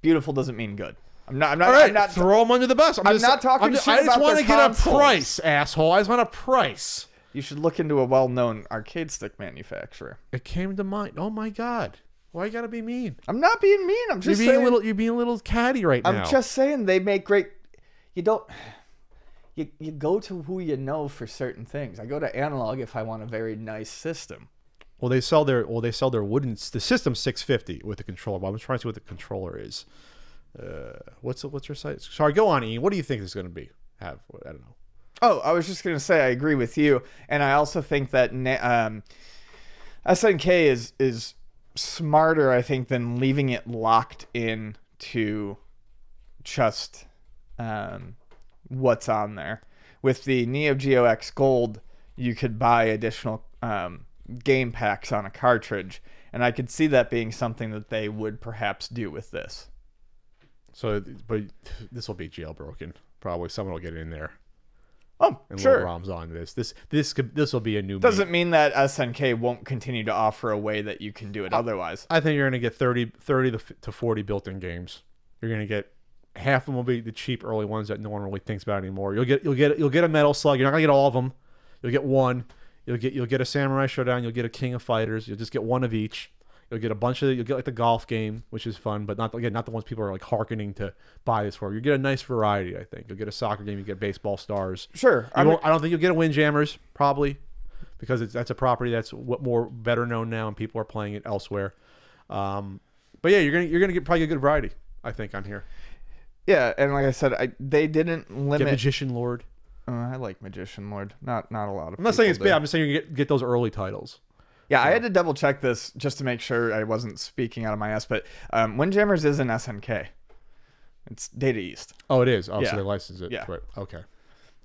Beautiful doesn't mean good. I'm not. All right, I'm not. throw them under the bus. I'm not talking shit I just about want their to get consoles. a price, asshole. I just want a price. You should look into a well-known arcade stick manufacturer. It came to mind. Oh my god. Why you gotta be mean? I'm not being mean. I'm just You're being saying. you're being a little catty right now. I'm just saying they make great. You don't. You go to who you know for certain things. I go to Analog if I want a very nice system. Well, they sell their wooden. The system's $650 with the controller. But I'm trying to see what the controller is. What's your site? Sorry, go on, Ian. What do you think this is going to be? I don't know. Oh, I was just gonna say I agree with you, and I also think that SNK is smarter, I think, than leaving it locked in to just what's on there. With the Neo Geo X Gold, you could buy additional game packs on a cartridge, and I could see that being something that they would perhaps do with this. So, but this will be jailbroken. Probably someone will get in there Oh, and sure. load ROMs on this. This will be a new. Doesn't mean that SNK won't continue to offer a way that you can do it otherwise. I think you're going to get 30 to 40 built-in games. You're going to get half of them will be the cheap early ones that no one really thinks about anymore. You'll get a Metal Slug. You're not going to get all of them. You'll get one. You'll get a Samurai Showdown. You'll get a King of Fighters. You'll just get one of each. You'll get a bunch of. You'll get like the golf game, which is fun, but not the ones people are like hearkening to buy this for. You get a nice variety. I think you'll get a soccer game. You get baseball stars. Sure. I don't think you'll get a Windjammers probably, because that's a property that's better known now and people are playing it elsewhere. But yeah, you're gonna get probably a good variety. I think on here. Yeah, and like I said, they didn't limit. Get Magician Lord. I like Magician Lord. Not a lot of. I'm not saying it's bad. I'm just saying you get those early titles. Yeah, I had to double check this just to make sure I wasn't speaking out of my ass. But Windjammers is an SNK. It's Data East. Oh, it is. Oh, Yeah. so they license it. Yeah. To it. Okay.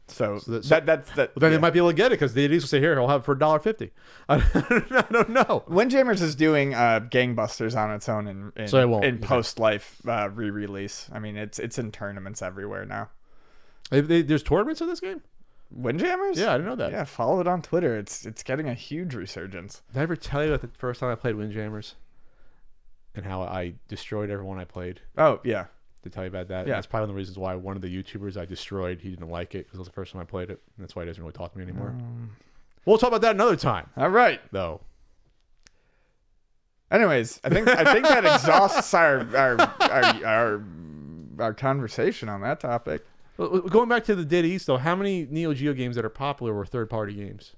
So, that's that. Well, then yeah. they might be able to get it because Data East will say, here, I'll have it for $1.50. I don't know. Windjammers is doing Gangbusters on its own in So it won't. in Okay. post-life re-release. I mean, it's in tournaments everywhere now. There's tournaments of this game? Windjammers? Yeah, I didn't know that. Yeah, follow it on Twitter. It's getting a huge resurgence. Did I ever tell you about the first time I played Windjammers? And how I destroyed everyone I played? Oh, yeah. To tell you about that. Yeah. That's probably one of the reasons why one of the YouTubers I destroyed, he didn't like it because it was the first time I played it. And that's why he doesn't really talk to me anymore. We'll talk about that another time, All right. though. Anyways, I think that exhausts our conversation on that topic. Well, going back to the Data East, though, how many Neo Geo games that are popular were third-party games?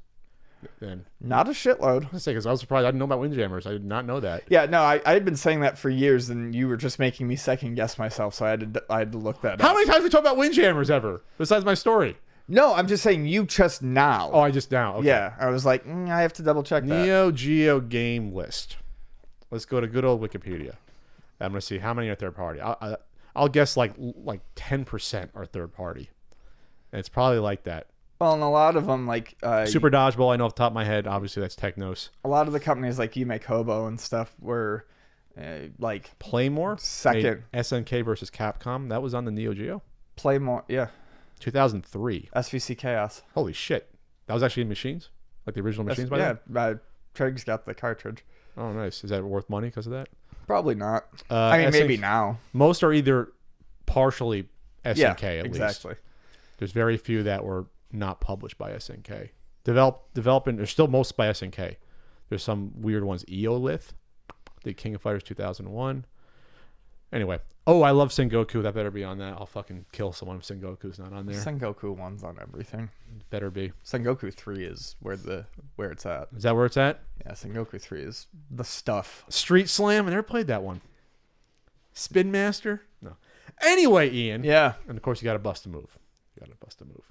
Then Not a shitload. because I was surprised. I didn't know about Windjammers. I did not know that. Yeah, no, I had been saying that for years, and you were just making me second guess myself, so I had to look that How up. many times have we talked about Windjammers ever? Besides my story. No, I'm just saying you just now. Oh, I just now. Okay. Yeah, I was like, I have to double check that. Neo Geo game list. Let's go to good old Wikipedia. I'm gonna see how many are third party. I'll guess like 10% are third party, and it's probably like that. Well, and a lot of them, like Super Dodgeball, I know off the top of my head. Obviously, that's Technos. a lot of the companies like You Make Hobo and stuff were like Playmore, Second. made SNK versus Capcom. That was on the Neo Geo. Play More. Yeah, 2003. SVC Chaos. Holy shit! That was actually in machines, like the original machines. By Yeah, then? Trig's got the cartridge. Oh, nice. Is that worth money because of that? Probably not. I mean, maybe SNK now. Most are either partially SNK Yeah, at least. exactly. There's very few that were not published by SNK. Developing, there's still most by SNK. There's some weird ones. Eolith, the King of Fighters 2001. Anyway. Oh, I love Sengoku. That better be on that. I'll fucking kill someone if Sengoku's not on there. Sengoku 1's on everything. Better be. Sengoku 3 is where it's at. Is that where it's at? Yeah, Sengoku 3 is the stuff. Street Slam? I never played that one. Spin Master? No. Anyway, Ian. Yeah. And of course, you got to bust a move.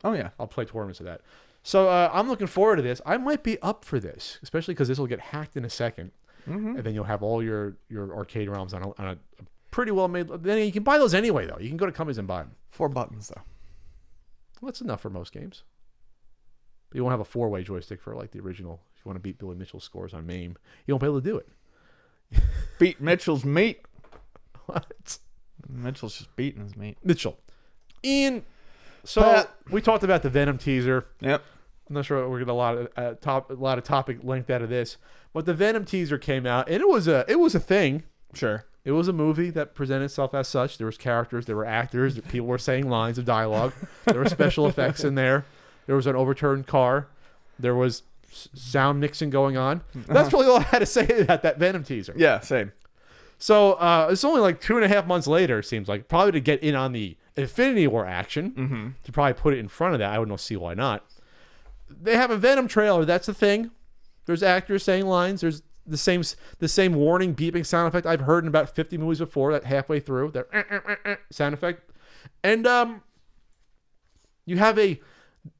Oh, yeah. I'll play tournaments of that. So I'm looking forward to this. I might be up for this, especially because this will get hacked in a second. Mm-hmm. And then you'll have all your arcade ROMs on a pretty well made. Then you can buy those anyway, though. You can go to companies and buy them. 4 buttons, though. Well, that's enough for most games. But you won't have a 4-way joystick for like the original. If you want to beat Billy Mitchell's scores on MAME, you won't be able to do it. Beat Mitchell's meat. What? Mitchell's just beating his meat. Mitchell. Ian. So Pat. we talked about the Venom teaser. Yep. I'm not sure we're getting a lot of topic length out of this, but the Venom teaser came out, and it was a thing. Sure. It was a movie that presented itself as such. There was characters, there were actors, people were saying lines of dialogue. There were special effects in there. There was an overturned car. There was sound mixing going on. That's really all I had to say about that Venom teaser. Yeah, same. So it's only like 2.5 months later, it seems like, probably to get in on the Infinity War action, to probably put it in front of that. I wouldn't see why not. They have a Venom trailer. That's the thing. There's actors saying lines. There's the same warning beeping sound effect I've heard in about 50 movies before. That halfway through that sound effect, and you have a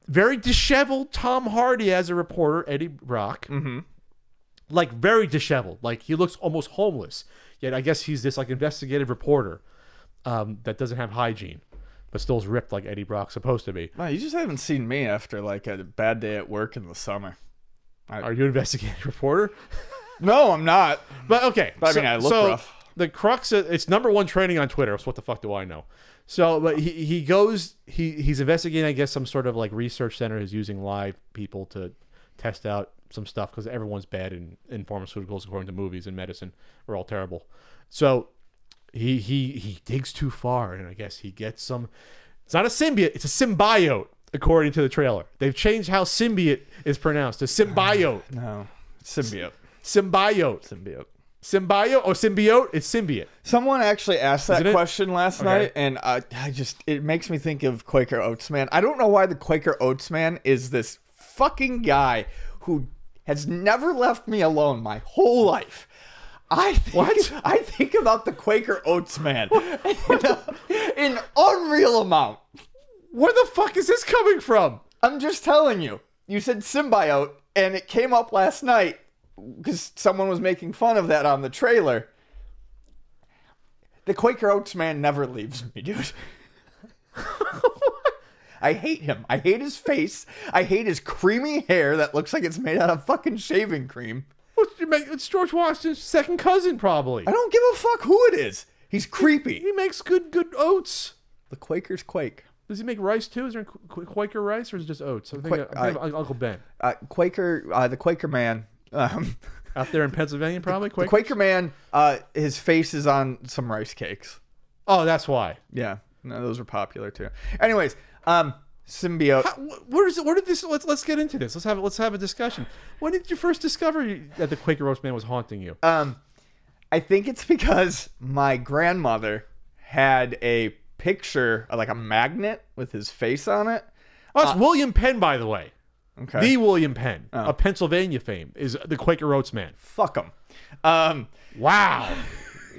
very disheveled Tom Hardy as a reporter, Eddie Brock, like very disheveled, like he looks almost homeless. Yet I guess he's this like investigative reporter that doesn't have hygiene, but still is ripped like Eddie Brock's supposed to be. No, you just haven't seen me after like a bad day at work in the summer. Are you an investigative reporter? No, I'm not. But okay. But I mean, I look rough. The crux of it's #1 trending on Twitter. So what the fuck do I know? So, but he goes, he's investigating, I guess, some sort of like research center who's using live people to test out some stuff because everyone's bad in pharmaceuticals according to movies and medicine. We're all terrible. So he digs too far, and I guess he gets some. It's not a symbiote; it's a symbiote, according to the trailer. They've changed how symbiote is pronounced to symbiote. No, symbiote. Symbiote. Symbiote or symbiote? It's symbiote. Someone actually asked that question last Okay. night, and it makes me think of Quaker Oats Man. I don't know why the Quaker Oats Man is this fucking guy who has never left me alone my whole life. I think about the Quaker Oats Man in unreal amount. Where the fuck is this coming from? I'm just telling you. You said symbiote, and it came up last night because someone was making fun of that on the trailer. The Quaker Oats Man never leaves me, dude. I hate him. I hate his face. I hate his creamy hair that looks like it's made out of fucking shaving cream. It's George Washington's second cousin, probably. I don't give a fuck who it is. He's creepy. He makes good oats. The Quakers quake. Does he make rice too? Is there Quaker rice or is it just oats? I'm thinking of Uncle Ben. The Quaker Man. Out there in Pennsylvania, probably? The Quaker Man, his face is on some rice cakes. Oh, that's why. Yeah. No, those were popular too. Anyways, symbiote. Where did this? Let's get into this. Let's have a discussion. When did you first discover that the Quaker Oats Man was haunting you? I think it's because my grandmother had a picture, like a magnet with his face on it. Oh, it's William Penn, by the way. Okay. The William Penn of Pennsylvania fame is the Quaker Oats Man. Fuck him. Wow.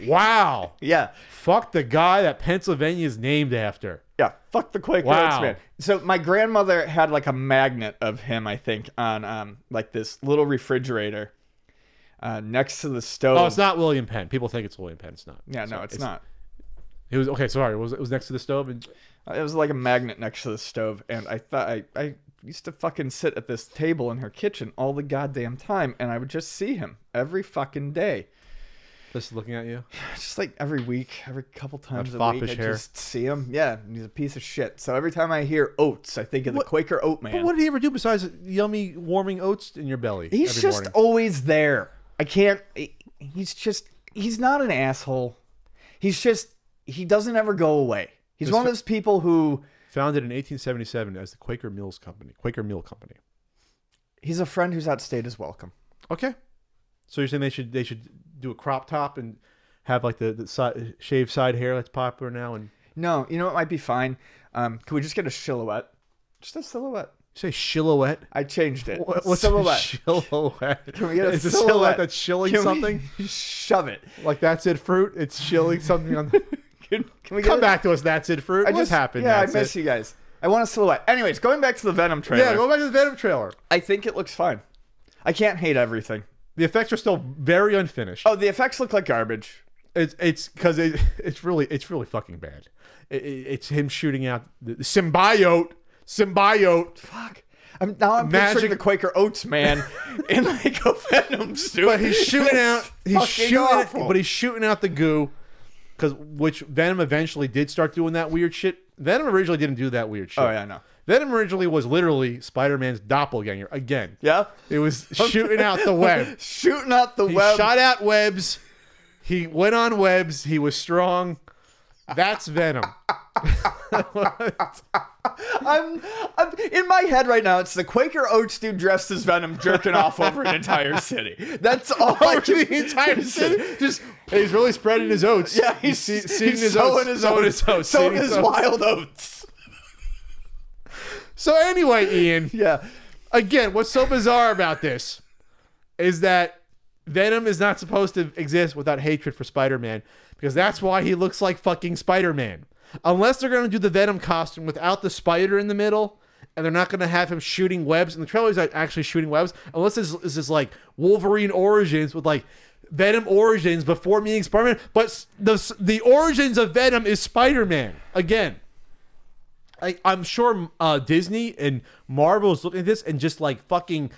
Wow. Yeah. Fuck the guy that Pennsylvania is named after. Yeah, fuck the Quaker Oats Man. So my grandmother had like a magnet of him, I think, on like this little refrigerator next to the stove. Oh, it's not William Penn. People think it's William Penn. It's not. Yeah, no, it's not. It was okay. Sorry, it was next to the stove. And It was like a magnet next to the stove, and I thought I used to fucking sit at this table in her kitchen all the goddamn time, and I would just see him every fucking day. just looking at you. Just like every week, every couple times That a week, foppish I hair. just see him. Yeah, he's a piece of shit. So every time I hear oats, I think of the Quaker Oat Man. But what did he ever do besides yummy, warming oats in your belly? He's every just morning? always there. I can't. He's not an asshole. He doesn't ever go away. He's one of those people who. Founded in 1877 as the Quaker Meal Company. He's a friend who's outstayed his welcome. Okay. So you're saying they should do a crop top and have like the shaved side hair that's popular now. And No, you know what might be fine? Can we just get a silhouette? Just a silhouette. say silhouette. I changed it. What's silhouette? Silhouette? Can we get a It's silhouette that's shilling Can we something. Shove it. Like that's it fruit. It's shilling something on. The... Can we get Come it? back to us. That's it fruit. What happened? Yeah, That's I miss it? you guys. I want a silhouette. Anyways, going back to the Venom trailer. Yeah, go back to the Venom trailer. I think it looks fine. I can't hate everything. The effects are still very unfinished. Oh, the effects look like garbage. It's because it's really fucking bad. It's him shooting out the symbiote. Fuck. I'm picturing the Quaker Oats man in like a Venom suit. But he's shooting out. Awful. But he's shooting out the goo, which Venom eventually did start doing that weird shit. Venom originally didn't do that weird shit. Oh yeah, I know. Venom originally was literally Spider-Man's doppelganger again. Yeah. It was shooting out the web. Shooting out the He web. shot out webs. He went on webs. He was strong. That's Venom. I'm in my head right now. It's the Quaker Oats dude dressed as Venom jerking off over an entire city. That's all. I can the entire city. Just he's really spreading his oats. Yeah, he's seeing his sowing oats. Sowing his wild oats. So anyway, Ian. Yeah. Again, what's so bizarre about this is that Venom is not supposed to exist without hatred for Spider-Man, because that's why he looks like fucking Spider-Man. Unless they're going to do the Venom costume without the spider in the middle, and they're not going to have him shooting webs, and the trailer is actually shooting webs, unless this is like Wolverine Origins with like Venom Origins before meeting Spider-Man, but the origins of Venom is Spider-Man. Again, I'm sure Disney and Marvel is looking at this and just like fucking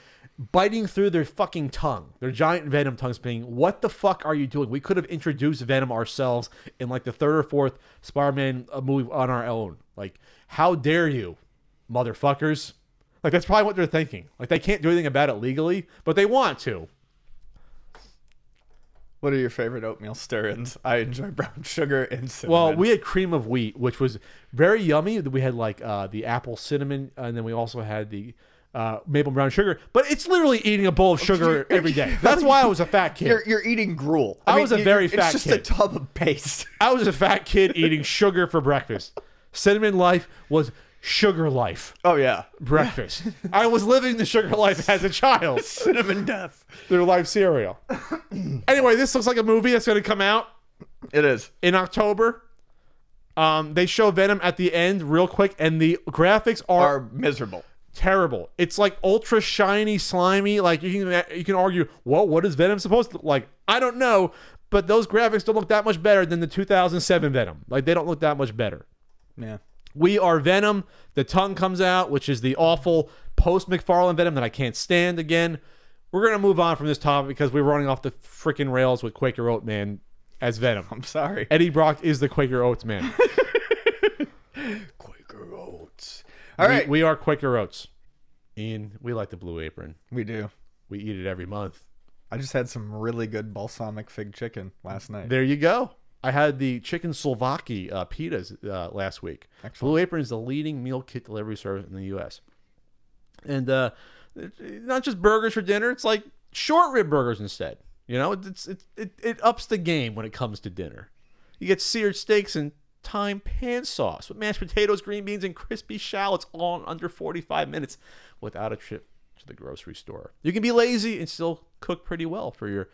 biting through their fucking tongue, their giant Venom tongues, being, what the fuck are you doing? We could have introduced Venom ourselves in like the third or fourth Spider-Man movie on our own. Like, how dare you, motherfuckers? Like, that's probably what they're thinking. Like, they can't do anything about it legally, but they want to. What are your favorite oatmeal stir-ins? I enjoy brown sugar and cinnamon. Well, we had cream of wheat, which was very yummy. We had like the apple cinnamon, and then we also had the maple brown sugar. But it's literally eating a bowl of sugar every day. That's why I was a fat kid. You're eating gruel. I was a very fat It's just kid. a tub of paste. I was a fat kid eating sugar for breakfast. Cinnamon life was sugar life. Oh yeah, Breakfast. I was living the sugar life as a child. cinnamon death. Their life cereal. Anyway, this looks like a movie that's going to come out It is. in October. They show Venom at the end real quick, and the graphics Are miserable. terrible. It's like ultra shiny, slimy. Like you can argue, well, what is Venom supposed to look like? I don't know, but those graphics don't look that much better than the 2007 Venom. Like, they don't look that much better. Yeah. We are Venom. The tongue comes out, which is the awful post-McFarlane Venom that I can't stand again. We're going to move on from this topic because we're running off the freaking rails with Quaker Oat Man as Venom. I'm sorry. Eddie Brock is the Quaker Oats Man. Quaker Oats. All right. We are Quaker Oats. Ian, we like the Blue Apron. We do. We eat it every month. I just had some really good balsamic fig chicken last night. There you go. I had the chicken Slovaki pitas last week. Excellent. Blue Apron is the leading meal kit delivery service in the U.S. And not just burgers for dinner. It's like short rib burgers instead. You know, it ups the game when it comes to dinner. You get seared steaks and thyme pan sauce with mashed potatoes, green beans, and crispy shallots, all in under 45 minutes without a trip to the grocery store. You can be lazy and still cook pretty well for your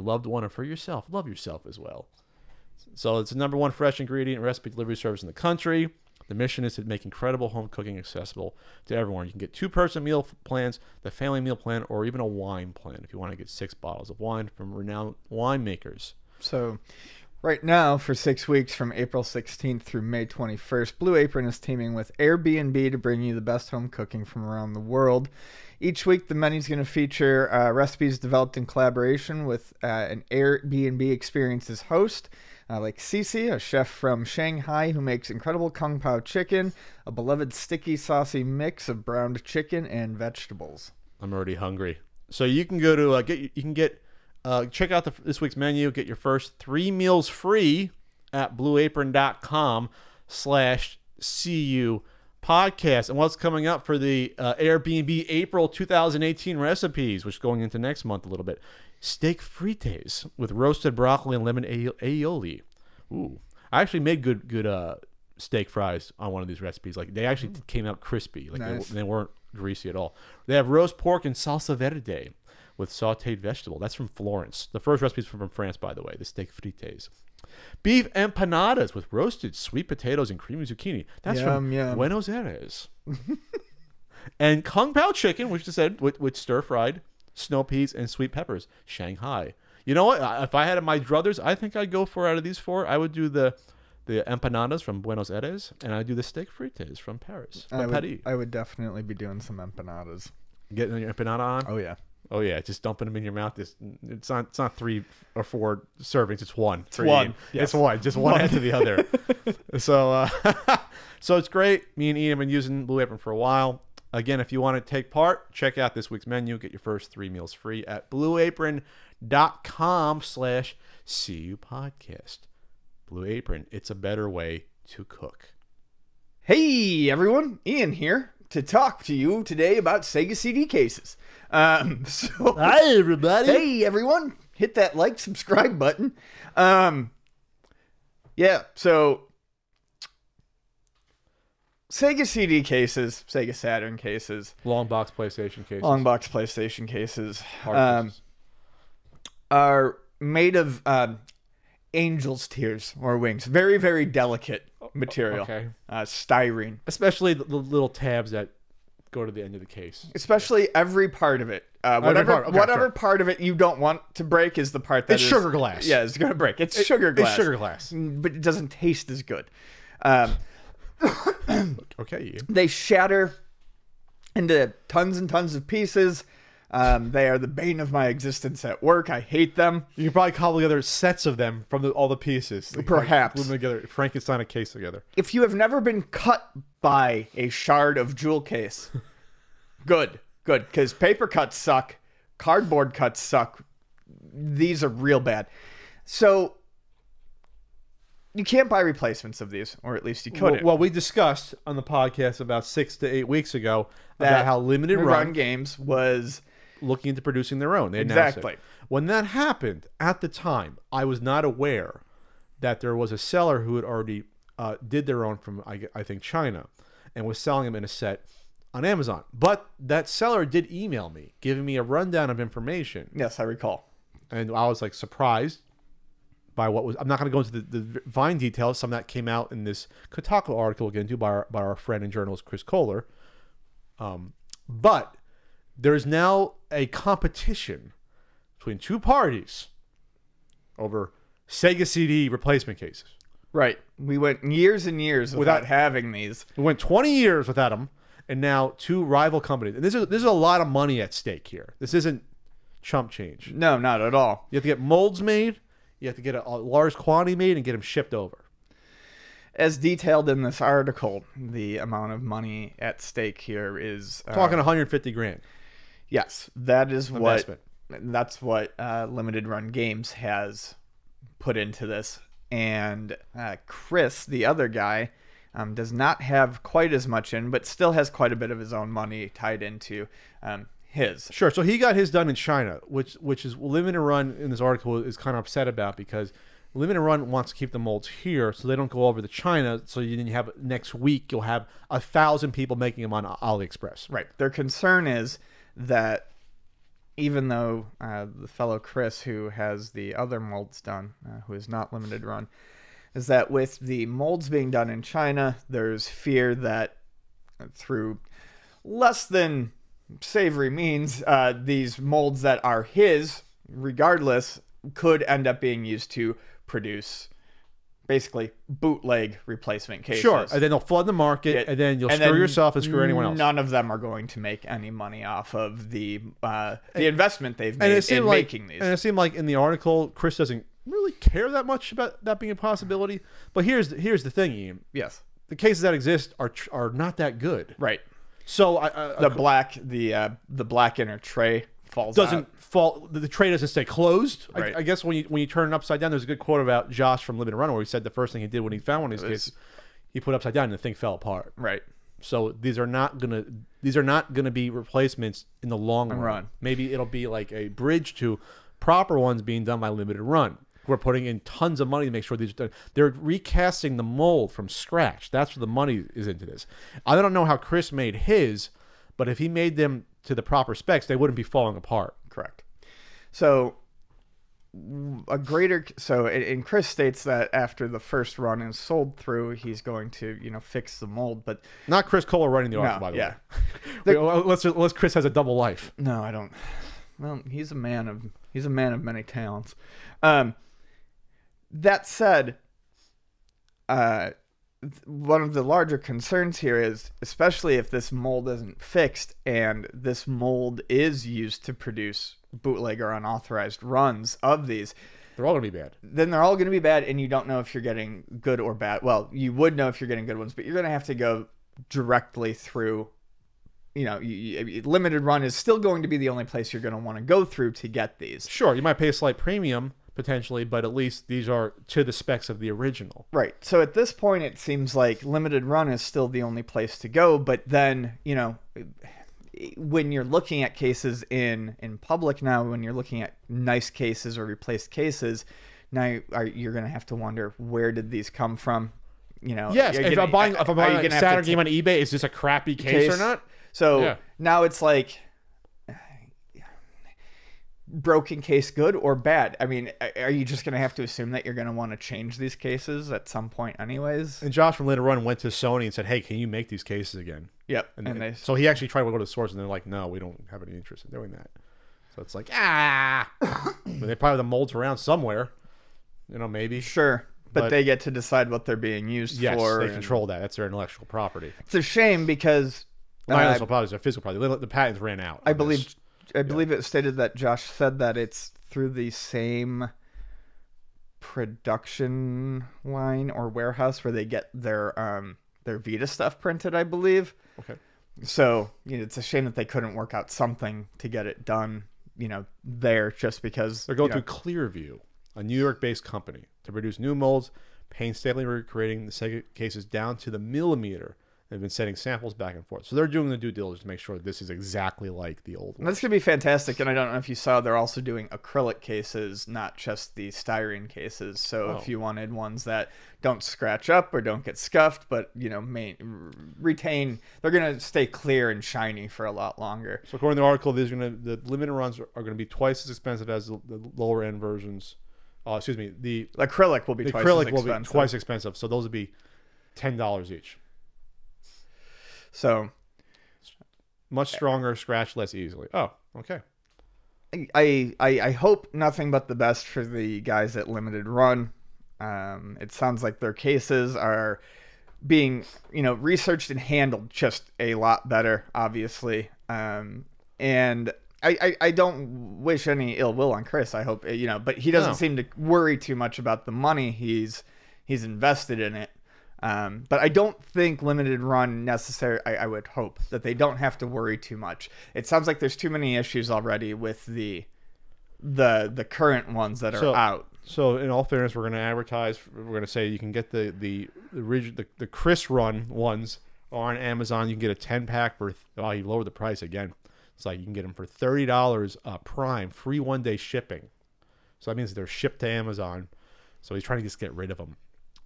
loved one or for yourself. Love yourself as well. So it's the #1 fresh ingredient recipe delivery service in the country. The mission is to make incredible home cooking accessible to everyone. You can get 2-person meal plans, the family meal plan, or even a wine plan if you want to get 6 bottles of wine from renowned winemakers. So right now, for 6 weeks from April 16th through May 21st, Blue Apron is teaming with Airbnb to bring you the best home cooking from around the world. Each week, the menu's going to feature recipes developed in collaboration with an Airbnb experiences host, like Cece, a chef from Shanghai who makes incredible Kung Pao chicken, a beloved sticky, saucy mix of browned chicken and vegetables. I'm already hungry. So you can go to check out this week's menu. Get your first 3 meals free at blueapron.com/CU podcast. And what's coming up for the Airbnb April 2018 recipes, which is going into next month a little bit. steak frites with roasted broccoli and lemon aioli. Ooh, I actually made good steak fries on one of these recipes. Like they actually came out crispy. Like Nice. they weren't greasy at all. They have roast pork and salsa verde with sautéed vegetable. That's from Florence. The first recipe is from France, by the way. The steak frites. Beef empanadas with roasted sweet potatoes and creamy zucchini. That's from Yum. Buenos Aires. And Kung Pao chicken, which is said with stir-fried snow peas and sweet peppers. Shanghai. You know what? If I had my druthers, I think I'd go for out of these four. I would do the empanadas from Buenos Aires, and I'd do the steak frites from Paris. Paris. I would definitely be doing some empanadas. Getting your empanada on? Oh yeah. Oh yeah, just dumping them in your mouth. It's not 3 or 4 servings. It's one. It's one. Yes. It's one. Just one after the other. So so it's great. Me and Ian have been using Blue Apron for a while. Again, if you want to take part, check out this week's menu. Get your first 3 meals free at blueapron.com/CUPodcast. Blue Apron. It's a better way to cook. Hey everyone, Ian here to talk to you today about Sega CD cases. So Hi everybody. hey everyone, hit that like, subscribe button. Yeah, so Sega CD cases, Sega Saturn cases, Long box PlayStation cases. long box PlayStation cases, Hard cases. are made of angel's tears or wings. Very, very delicate material. Okay. Styrene. Especially the little tabs that go to the end of the case. Especially every part of it. Whatever sure. part of it you don't want to break is the part that It's sugar glass. Yeah, it's going to break. It's sugar glass. It's sugar glass. But it doesn't taste as good. Okay. They shatter into tons and tons of pieces. They are the bane of my existence at work. I hate them. You can probably cobble together sets of them from all the pieces. Like, Perhaps. glue them together, Frankenstein a case together. If you have never been cut by a shard of jewel case, good, because paper cuts suck, cardboard cuts suck. These are real bad. So you can't buy replacements of these, or at least you couldn't. Well, we discussed on the podcast about 6 to 8 weeks ago about how limited Run Games was looking into producing their own. They announced exactly. it. When that happened, at the time, I was not aware that there was a seller who had already did their own from, I think, China, and was selling them in a set on Amazon. But that seller did email me, giving me a rundown of information. Yes, I recall. And I was like surprised by what was. I'm not going to go into the fine details. Some of that came out in this Kotaku article again, too, by our friend and journalist Chris Kohler. But there's now a competition between two parties over Sega CD replacement cases. Right. We went years and years without having these. We went 20 years without them, and now two rival companies. And this is a lot of money at stake here. This isn't chump change. No, not at all. You have to get molds made. You have to get a large quantity made and get them shipped over. As detailed in this article, the amount of money at stake here is Talking 150 grand. Yes, that is Investment. that's what Limited Run Games has put into this. And Chris, the other guy, does not have quite as much in, but still has quite a bit of his own money tied into his. Sure. So he got his done in China, which is Limited Run in this article is kind of upset about because Limited Run wants to keep the molds here so they don't go over to China. So you have next week you'll have 1,000 people making them on AliExpress. Right. Their concern is that even though the fellow Chris, who has the other molds done, who is not Limited Run, is that with the molds being done in China, there's fear that through less than savory means, these molds that are his, regardless, could end up being used to produce basically bootleg replacement cases. Sure. And then they'll flood the market, and then you'll screw yourself and screw anyone else. None of them are going to make any money off of the investment they've made in making these. And it seemed like in the article, Chris doesn't really care that much about that being a possibility. But here's the thing, Ian. Yes. The cases that exist are not that good. Right. So The black inner tray falls doesn't out. fall. The tray doesn't stay closed. Right. I guess when you turn it upside down, there's a good quote about Josh from Limited Run where he said the first thing he did when he found one of these cases, he put it upside down and the thing fell apart. Right. So these are not gonna be replacements in the long run. Run. Maybe it'll be like a bridge to proper ones being done by Limited Run. We're putting in tons of money to make sure these are done. They're recasting the mold from scratch. That's where the money is into this. I don't know how Chris made his, but if he made them to the proper specs, they wouldn't be falling apart. Correct. So and Chris states that after the first run is sold through, he's going to fix the mold, but Not Chris Kohler running the article, by the yeah. way. Unless Chris has a double life. No, I don't. Well, he's a man of many talents. That said, one of the larger concerns here is, especially if this mold isn't fixed and this mold is used to produce bootleg or unauthorized runs of these, They're all going to be bad. then they're all going to be bad, and you don't know if you're getting good or bad. Well, you would know if you're getting good ones, but you're going to have to go directly through. Limited Run is still going to be the only place you're going to want to go through to get these. Sure, you might pay a slight premium, potentially, but at least these are to the specs of the original. Right. So at this point, it seems like Limited Run is still the only place to go. But then, when you're looking at cases in public now, when you're looking at nice cases or replaced cases, now you're going to have to wonder, where did these come from? Yes, if I'm buying a Saturn game on eBay, is this a crappy case or not? So now it's like, broken case good or bad? I mean, are you just going to have to assume that you're going to want to change these cases at some point anyways? And Josh from Later Run went to Sony and said, hey, can you make these cases again? Yep. And so he actually tried to go to the source, and they're like, no, we don't have any interest in doing that. So it's like, but they probably have the molds around somewhere, maybe. Sure. But they get to decide what they're being used for. Yes, they control that. That's their intellectual property. It's a shame because... Not intellectual property, it's their physical property. The patents ran out. I believe it stated that Josh said that it's through the same production line or warehouse where they get their Vita stuff printed, I believe. Okay. So, it's a shame that they couldn't work out something to get it done, there, just because... They're going through Clearview, a New York-based company, to produce new molds, painstakingly recreating the Sega cases down to the millimeter. They've been sending samples back and forth. So they're doing the due diligence to make sure this is exactly like the old one. That's going to be fantastic. And I don't know if you saw, they're also doing acrylic cases, not just the styrene cases. So if you wanted ones that don't scratch up or don't get scuffed, but, retain, they're going to stay clear and shiny for a lot longer. So according to the article, the limited runs are going to be twice as expensive as the lower end versions. The acrylic will be twice as expensive. Will be twice expensive. So those would be $10 each. So much stronger, scratch less easily. Oh, okay. I hope nothing but the best for the guys at Limited Run. It sounds like their cases are being, researched and handled just a lot better, obviously. And I don't wish any ill will on Chris. I hope, but he doesn't seem to worry too much about the money he's invested in it. But I don't think Limited Run I would hope that they don't have to worry too much. It sounds like there's too many issues already with the current ones that are out. So in all fairness, we're going to advertise. We're going to say you can get the Chris Run ones on Amazon. You can get a 10-pack for. You lowered the price again. It's like you can get them for $30 Prime, free 1-day shipping. So that means they're shipped to Amazon. So he's trying to just get rid of them.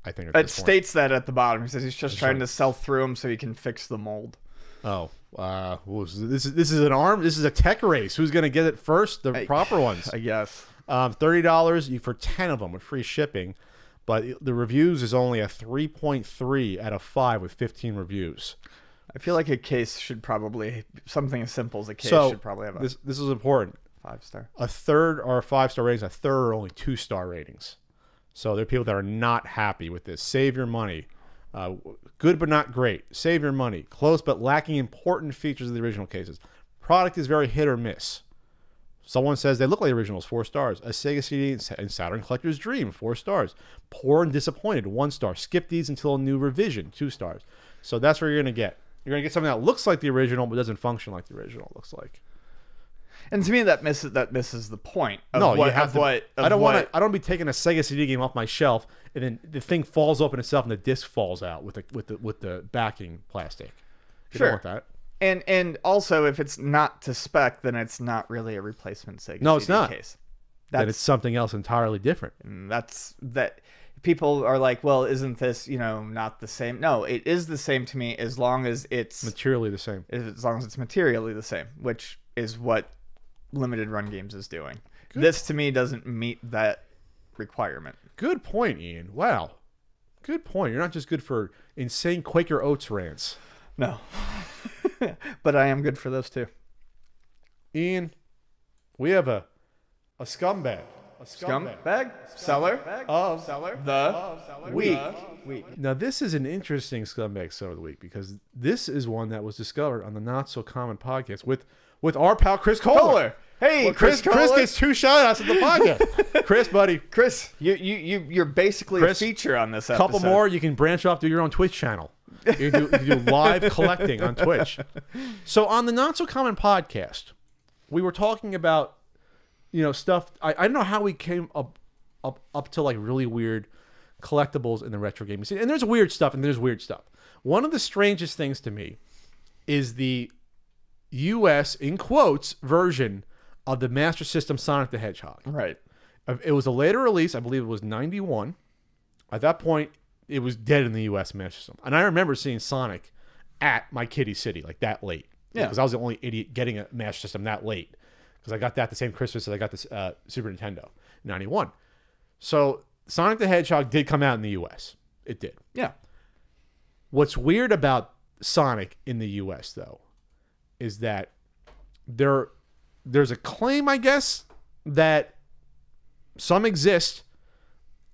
I think it states that at the bottom. He says he's just trying to sell through them so he can fix the mold. Oh, this is an arm. This is a tech race. Who's going to get it first? The proper ones, I guess. $30 for 10 of them with free shipping, but the reviews is only a 3.3 out of 5 with 15 reviews. I feel like a case should probably something as simple as a case should probably have this is important. 5-star. A third are 5-star ratings. A third are only 2-star ratings. So there are people that are not happy with this. Save your money. Good but not great. Save your money. Close but lacking important features of the original cases. Product is very hit or miss. Someone says they look like the originals, 4 stars. A Sega CD and Saturn Collector's Dream, 4 stars. Poor and disappointed, 1 star. Skip these until a new revision, 2 stars. So that's what you're going to get. You're going to get something that looks like the original but doesn't function like the original, it looks like. And to me, that misses the point. Of no, what, you have of to. What, of I don't what, want to. I don't be taking a Sega CD game off my shelf and then the thing falls open itself and the disc falls out with the backing plastic. You Sure. don't want that. And also, if it's not to spec, then it's not really a replacement Sega No, CD it's not. case. then it's something else entirely different. That people are like, well, isn't this, not the same? No, it is the same to me as long as it's Materially the same. as long as it's materially the same, which is what limited run games is doing. This to me doesn't meet that requirement. Good point, Ian. Wow. Good point. You're not just good for insane Quaker Oats rants. No. But I am good for those too. Ian, we have a scumbag. A Scumbag? Seller? Of The week. Now, this is an interesting scumbag seller of the week because this is one that was discovered on the Not So Common podcast with our pal Chris Kohler. Hey, Well, Chris Kohler. gets 2 shout-outs at the podcast. Chris, buddy. Chris, you're basically Chris, a feature on this A episode. couple more, you can branch off, do your own Twitch channel. You can do live collecting on Twitch. So on the Not So Common podcast, we were talking about stuff. I don't know how we came up to like really weird collectibles in the retro gaming scene. And there's weird stuff and there's weird stuff. One of the strangest things to me is the US in quotes version of the Master System Sonic the Hedgehog. Right. It was a later release. I believe it was 91. At that point, it was dead in the US Master System. And I remember seeing Sonic at my kiddie city like that late. Yeah. Because I was the only idiot getting a Master System that late. Because I got that the same Christmas as I got this Super Nintendo in 91. So Sonic the Hedgehog did come out in the US. It did. Yeah. What's weird about Sonic in the US, though, is that there's a claim, I guess, that some exist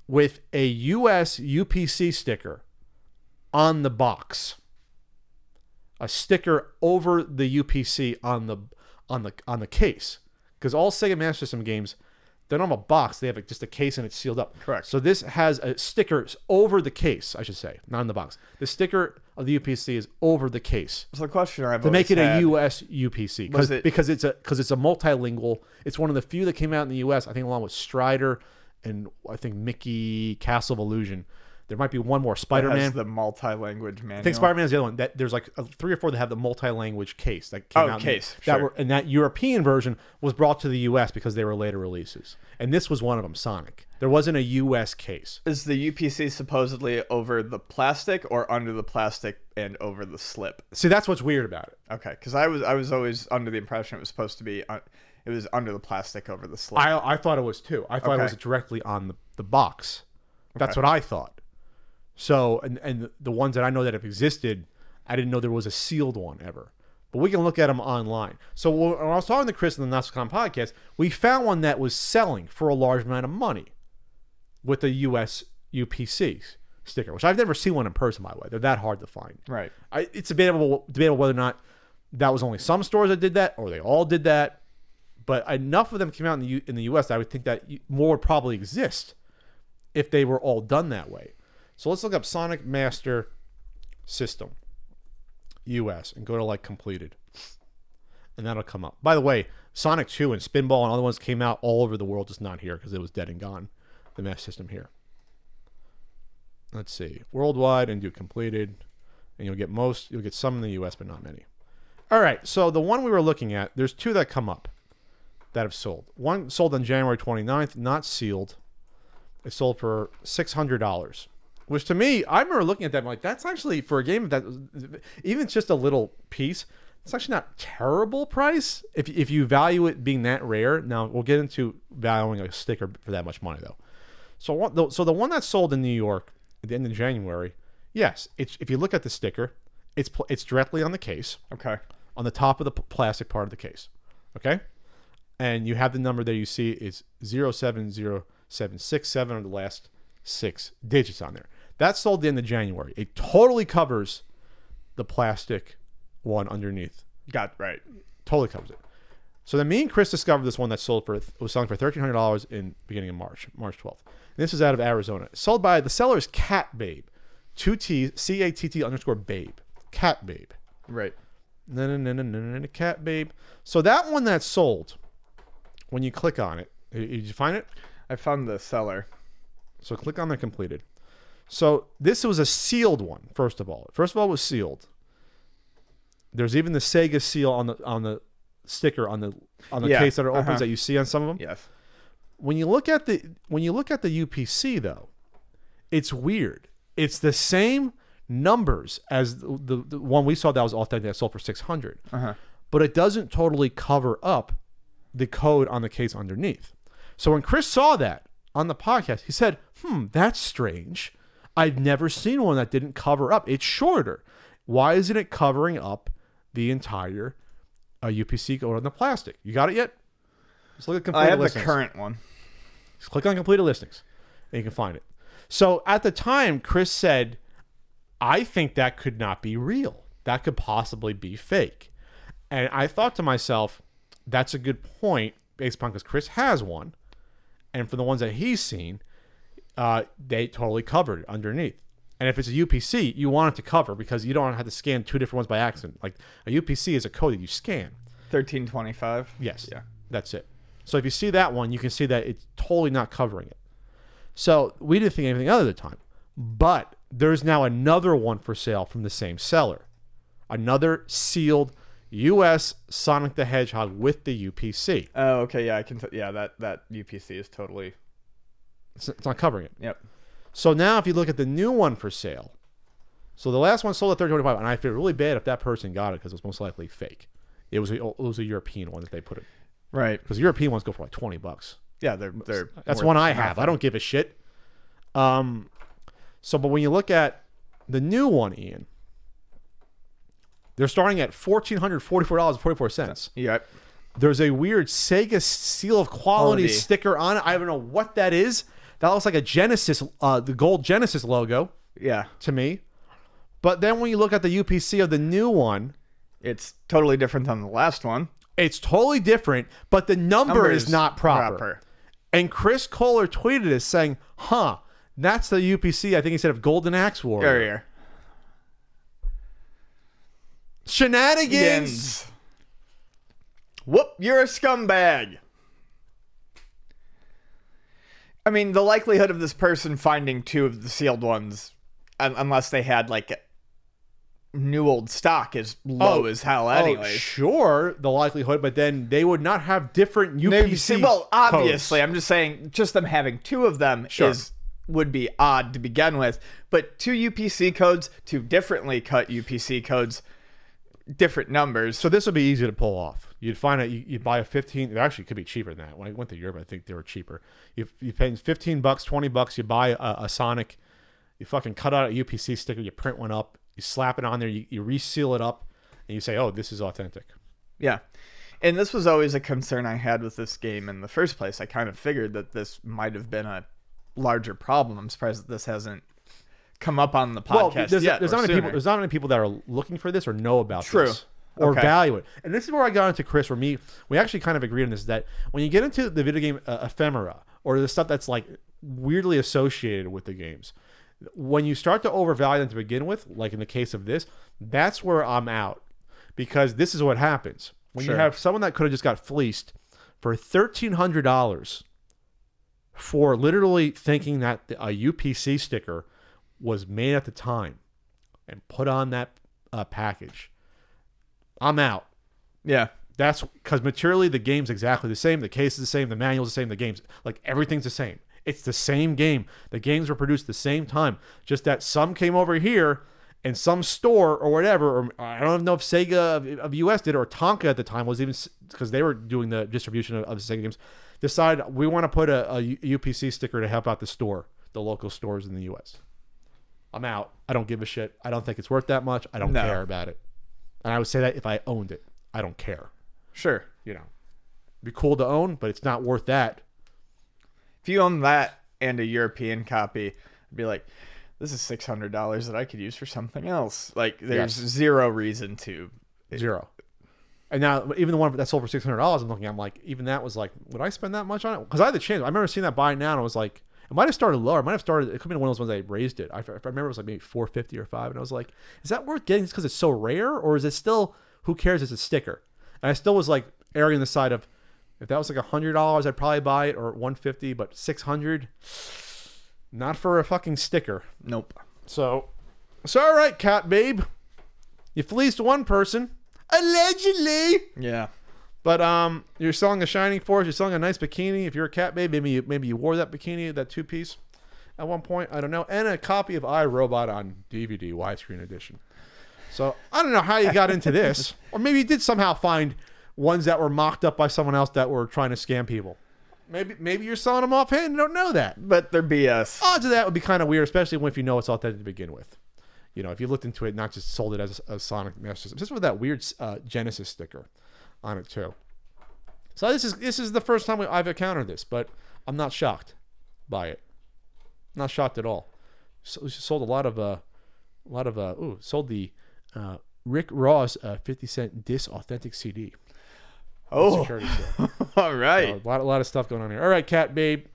with a US UPC sticker on the box. A sticker over the UPC on the case. Because all Sega Master System games, they don't have a box. They have just a case and it's sealed up. Correct. So this has a sticker over the case, I should say, not in the box. The sticker of the UPC is over the case So the question I've to make it always a had- US UPC because it's a multilingual. It's one of the few that came out in the US. I think along with Strider and I think Mickey Castle of Illusion. There might be one more. that Spider-Man. has the multi-language manual. I think Spider-Man is the other one. That there's like 3 or 4 that have the multi-language case that came out. Case, And that European version was brought to the U.S. because they were later releases. And this was one of them, Sonic. There wasn't a U.S. case. Is the UPC supposedly over the plastic or under the plastic and over the slip? See, that's what's weird about it. Okay, because I was always under the impression it was supposed to be it was under the plastic over the slip. I thought it was too. I thought it was directly on the box. That's what I thought. So, and the ones that I know that have existed, I didn't know there was a sealed one ever. But we can look at them online. So when I was talking to Chris in the NASCAR podcast, we found one that was selling for a large amount of money with a US UPC sticker, which I've never seen one in person, by the way. They're that hard to find. Right. It's debatable whether or not that was only some stores that did that or they all did that. But enough of them came out in the US that I would think that more would probably exist if they were all done that way. So let's look up Sonic Master System US and go to like completed. And that'll come up. By the way, Sonic 2 and Spinball and other ones came out all over the world, just not here because it was dead and gone. The Master System here. Let's see. Worldwide and do completed. And you'll get some in the US, but not many. All right. So the one we were looking at, there's 2 that come up that have sold. One sold on January 29th, not sealed. It sold for $600. Which to me, I remember looking at that, I'm like, that's actually, for a game that, even just a little piece, it's actually not terrible price if you value it being that rare. Now, we'll get into valuing a sticker for that much money, though. So the one that sold in New York at the end of January, yes, if you look at the sticker, it's directly on the case. Okay. On the top of the plastic part of the case. Okay? And you have the number there you see is 070767 on the last 6 digits on there. That sold at the end of January. It totally covers the plastic one underneath. Right. Totally covers it. So then me and Chris discovered this one that was selling for $1,300 in beginning of March 12th. And this is out of Arizona. Sold by the seller is Cat Babe. 2 T's, CATT_babe. Cat Babe. Right. No, Cat Babe. So that one that sold, when you click on it, did you find it? I found the seller. So click on the completed. So this was a sealed one, first of all. First of all, it was sealed. There's even the Sega seal on the sticker on the case that opens that you see on some of them. Yes. when you look at the UPC though, it's weird. It's the same numbers as the one we saw that was authentic that sold for $600, but it doesn't totally cover up the code on the case underneath. So when Chris saw that on the podcast, he said, that's strange. I've never seen one that didn't cover up. It's shorter. Why isn't it covering up the entire UPC code on the plastic? You got it yet? Just look at completed I have listings. the current one. Just click on completed listings and you can find it. So at the time, Chris said, I think that could not be real. That could possibly be fake. And I thought to myself, that's a good point based upon because Chris has one. And for the ones that he's seen, they totally covered it underneath. And if it's a UPC, you want it to cover because you don't want to have to scan two different ones by accident. Like a UPC is a code that you scan. 1325. Yes. Yeah. That's it. So if you see that one, you can see that it's totally not covering it. So we didn't think anything other at the time. But there's now another one for sale from the same seller. Another sealed U.S. Sonic the Hedgehog with the UPC. Oh, okay. Yeah, I can. That UPC is totally. It's not covering it. Yep. So now if you look at the new one for sale, so the last one sold at $30.25, and I feel really bad if that person got it because it was most likely fake. It was a European one that they put it. Right. Because the European ones go for like $20. Yeah, they're That's worth one I have. nothing. I don't give a shit. So, but when you look at the new one, Ian, they're starting at $1,444.44. Yep. There's a weird Sega seal of quality Quality. sticker on it. I don't know what that is. That looks like a Genesis, the gold Genesis logo Yeah. to me. But then when you look at the UPC of the new one, It's totally different than the last one. it's totally different, but the number is not proper. And Chris Kohler tweeted this saying, that's the UPC, I think he said, of Golden Axe Warrior. Here. Shenanigans! Whoop, you're a scumbag. I mean, the likelihood of this person finding two of the sealed ones, unless they had like new old stock, is low as hell anyway. Sure, the likelihood, but then they would not have different UPC Well, obviously, codes. I'm just saying, just them having two of them would be odd to begin with. But two UPC codes, two differently cut UPC codes, different numbers. So this would be easy to pull off. You'd find it. You'd buy a 15. It actually could be cheaper than that. When I went to Europe, I think they were cheaper. You pay $15, $20. You buy a Sonic. You fucking cut out a UPC sticker. You print one up. You slap it on there. You reseal it up, and you say, "Oh, this is authentic." Yeah. And this was always a concern I had with this game in the first place. I kind of figured that this might have been a larger problem. I'm surprised that this hasn't come up on the podcast yet. There's not many people that are looking for this or know about this or Okay. value it. And this is where I got into Chris, or me. We actually kind of agreed on this, is that when you get into the video game ephemera or the stuff that's like weirdly associated with the games, when you start to overvalue them to begin with, like in the case of this, that's where I'm out. Because this is what happens. When you have someone that could have just got fleeced for $1,300 for literally thinking that a UPC sticker was made at the time and put on that package, I'm out. Yeah. That's because materially the game's exactly the same. The case is the same. The manual's the same. The game's like everything's the same. It's the same game. The games were produced the same time. Just that some came over here and some store or whatever, or I don't know if Sega of US did it, or Tonka at the time was even, because they were doing the distribution of the Sega games, decide we want to put a UPC sticker to help out the store, the local stores in the US. I'm out. I don't give a shit. I don't think it's worth that much. I don't care about it. And I would say that if I owned it. I don't care. Sure. You know, it'd be cool to own, but it's not worth that. If you own that and a European copy, I'd be like, this is $600 that I could use for something else. Like, there's zero reason to. Zero. And now, even the one that sold for $600, I'm like, even that was like, would I spend that much on it? Because I had the chance. I remember seeing that buy now, and I was like, it might have started lower. It might have started, it could have been one of those ones I raised it. I remember it was like maybe $450 or $5, and I was like, is that worth getting just because it's so rare? Or is it still, who cares, it's a sticker? And I still was like erring on the side of, if that was like $100, I'd probably buy it, or $150, but $600, not for a fucking sticker. Nope. So all right, Cat Babe. You fleeced one person, allegedly. Yeah. But you're selling a Shining Force. You're selling a nice bikini. If you're a cat babe, maybe you wore that bikini, that 2-piece, at one point. I don't know. And a copy of iRobot on DVD, widescreen edition. So I don't know how you got into this, or maybe you did somehow find ones that were mocked up by someone else that were trying to scam people. Maybe you're selling them offhand and don't know that. But they're BS. Odds of that would be kind of weird, especially if you know it's authentic to begin with. You know, if you looked into it, not just sold it as a Sonic Master System. This with that weird Genesis sticker on it too. So this is the first time I've encountered this, but I'm not shocked by it. Not shocked at all. So sold sold the Rick Ross 50-cent Dis Authentic CD. Oh, all right. A lot of stuff going on here. All right, Cat Babe,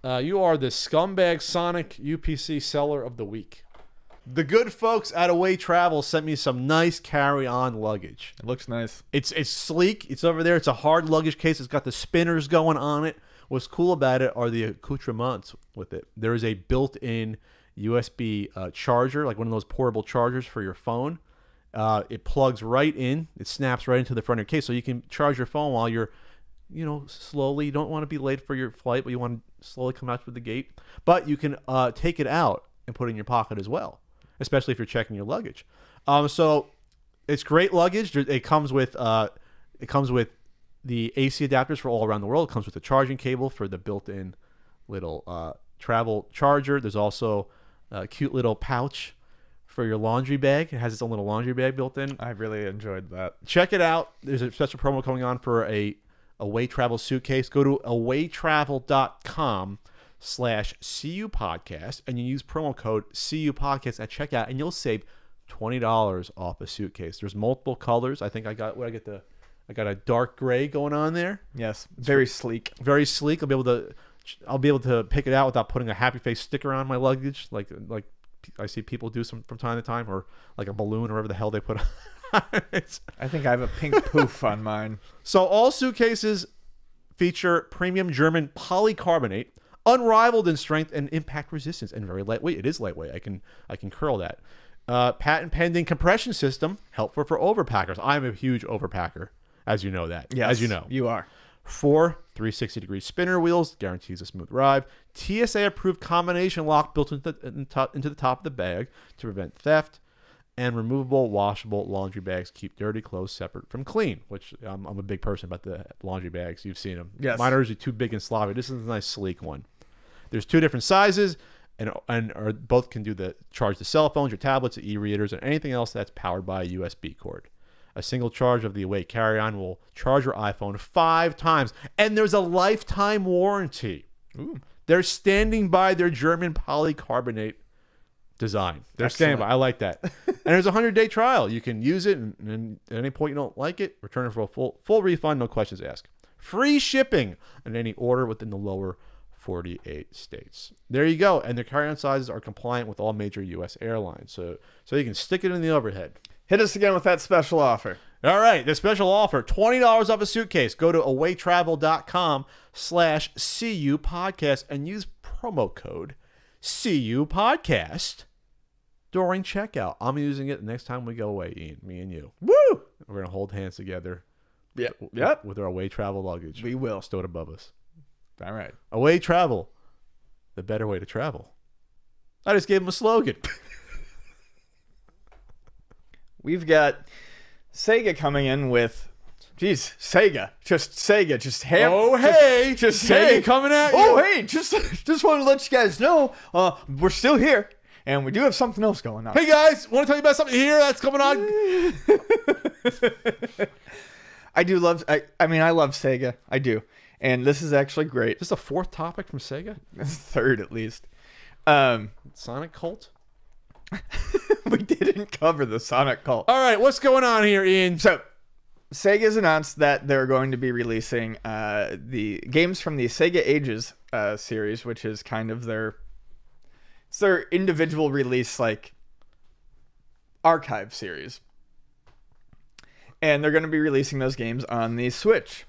you are the scumbag Sonic UPC seller of the week. The good folks at Away Travel sent me some nice carry-on luggage. It looks nice. It's sleek. It's over there. It's a hard luggage case. It's got the spinners going on it. What's cool about it are the accoutrements with it. There is a built-in USB charger, like one of those portable chargers for your phone. It plugs right in. It snaps right into the front of your case, so you can charge your phone while you're, slowly. You don't want to be late for your flight, but you want to slowly come out through the gate. But you can take it out and put it in your pocket as well, especially if you're checking your luggage. So it's great luggage. It comes with the AC adapters for all around the world. It comes with a charging cable for the built-in little travel charger. There's also a cute little pouch for your laundry bag. It has its own little laundry bag built in. I really enjoyed that. Check it out. There's a special promo going on for a Away Travel suitcase. Go to awaytravel.com/CU podcast and you use promo code CU podcast at checkout and you'll save $20 off a suitcase. There's multiple colors. I think I got a dark gray going on there. Yes, very sleek. Very sleek. I'll be able to pick it out without putting a happy face sticker on my luggage, like I see people do from time to time, or like a balloon or whatever the hell they put on it. I think I have a pink poof on mine. So all suitcases feature premium German polycarbonate, unrivaled in strength and impact resistance, and very lightweight. It is lightweight. I can curl that. Patent pending compression system, helpful for overpackers. I'm a huge overpacker, as you know that. Yes, as you know. You are. 4 360-degree spinner wheels, guarantees a smooth ride. TSA-approved combination lock built into the top of the bag to prevent theft. And removable, washable laundry bags keep dirty clothes separate from clean, which I'm a big person about the laundry bags. You've seen them. Yes. Mine are usually too big and sloppy. This is a nice, sleek one. There's 2 different sizes, and both can charge the cell phones, your tablets, the e-readers, and anything else that's powered by a USB cord. A single charge of the Away carry-on will charge your iPhone 5 times. And there's a lifetime warranty. Ooh. They're standing by their German polycarbonate design. They're standing by. I like that. And there's a 100-day trial. You can use it, and at any point you don't like it, return it for a full refund, no questions asked. Free shipping on any order within the lower 48 states. There you go. And their carry-on sizes are compliant with all major U.S. airlines. So you can stick it in the overhead. Hit us again with that special offer. All right, the special offer, $20 off a suitcase. Go to awaytravel.com/CU podcast and use promo code CU podcast during checkout. I'm using it the next time we go away, Ian, me and you. Woo! We're going to hold hands together. Yep. With our Away Travel luggage. We will. Stowed above us. All right. Away Travel, the better way to travel. I just gave him a slogan. We've got Sega coming in with, Sega, just ham. Oh, hey, just Sega hey, coming at you. Oh, hey, just want to let you guys know, we're still here, and we do have something else going on. Hey guys, want to tell you about something here that's coming on? I love Sega. I do, and this is actually great. Is this the 4th topic from Sega? 3rd at least. Sonic Cult. We didn't cover the Sonic Cult. All right, what's going on here, Ian? So, Sega's announced that they're going to be releasing the games from the Sega Ages series, which is kind of their individual release, like, archive series. And they're going to be releasing those games on the Switch.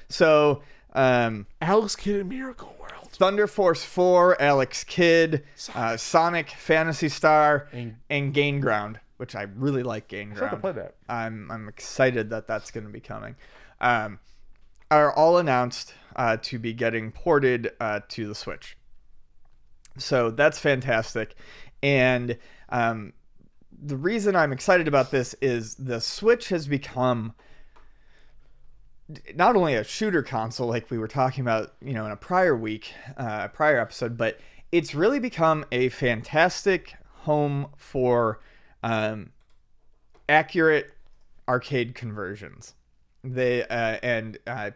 So, Alex Kidd in Miracle World. Thunder Force 4, Alex Kidd, Sonic Phantasy Star, and Gain Ground, which I really like Gain Ground. I play that. I'm excited that that's going to be coming. are all announced to be getting ported to the Switch. So that's fantastic. And the reason I'm excited about this is the Switch has become not only a shooter console like we were talking about, in a prior episode, but it's really become a fantastic home for accurate arcade conversions. They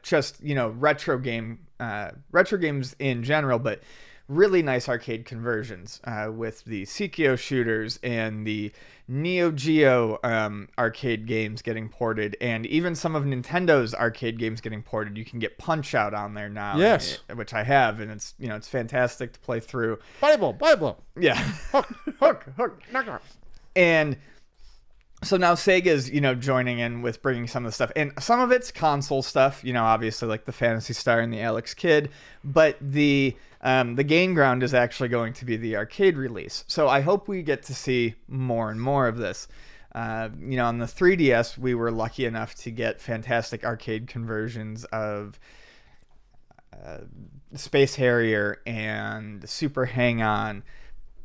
just retro games in general, but really nice arcade conversions with the Sekio shooters and the Neo Geo arcade games getting ported, and even some of Nintendo's arcade games getting ported. You can get Punch Out on there now, Yes, which I have, and it's fantastic to play through. Bible. Yeah, hook, knock. And so now Sega's, joining in with bringing some of the stuff, and some of it's console stuff, obviously like the Phantasy Star and the Alex Kidd, but the Gain Ground is actually going to be the arcade release. So I hope we get to see more and more of this. On the 3DS, we were lucky enough to get fantastic arcade conversions of Space Harrier and Super Hang-On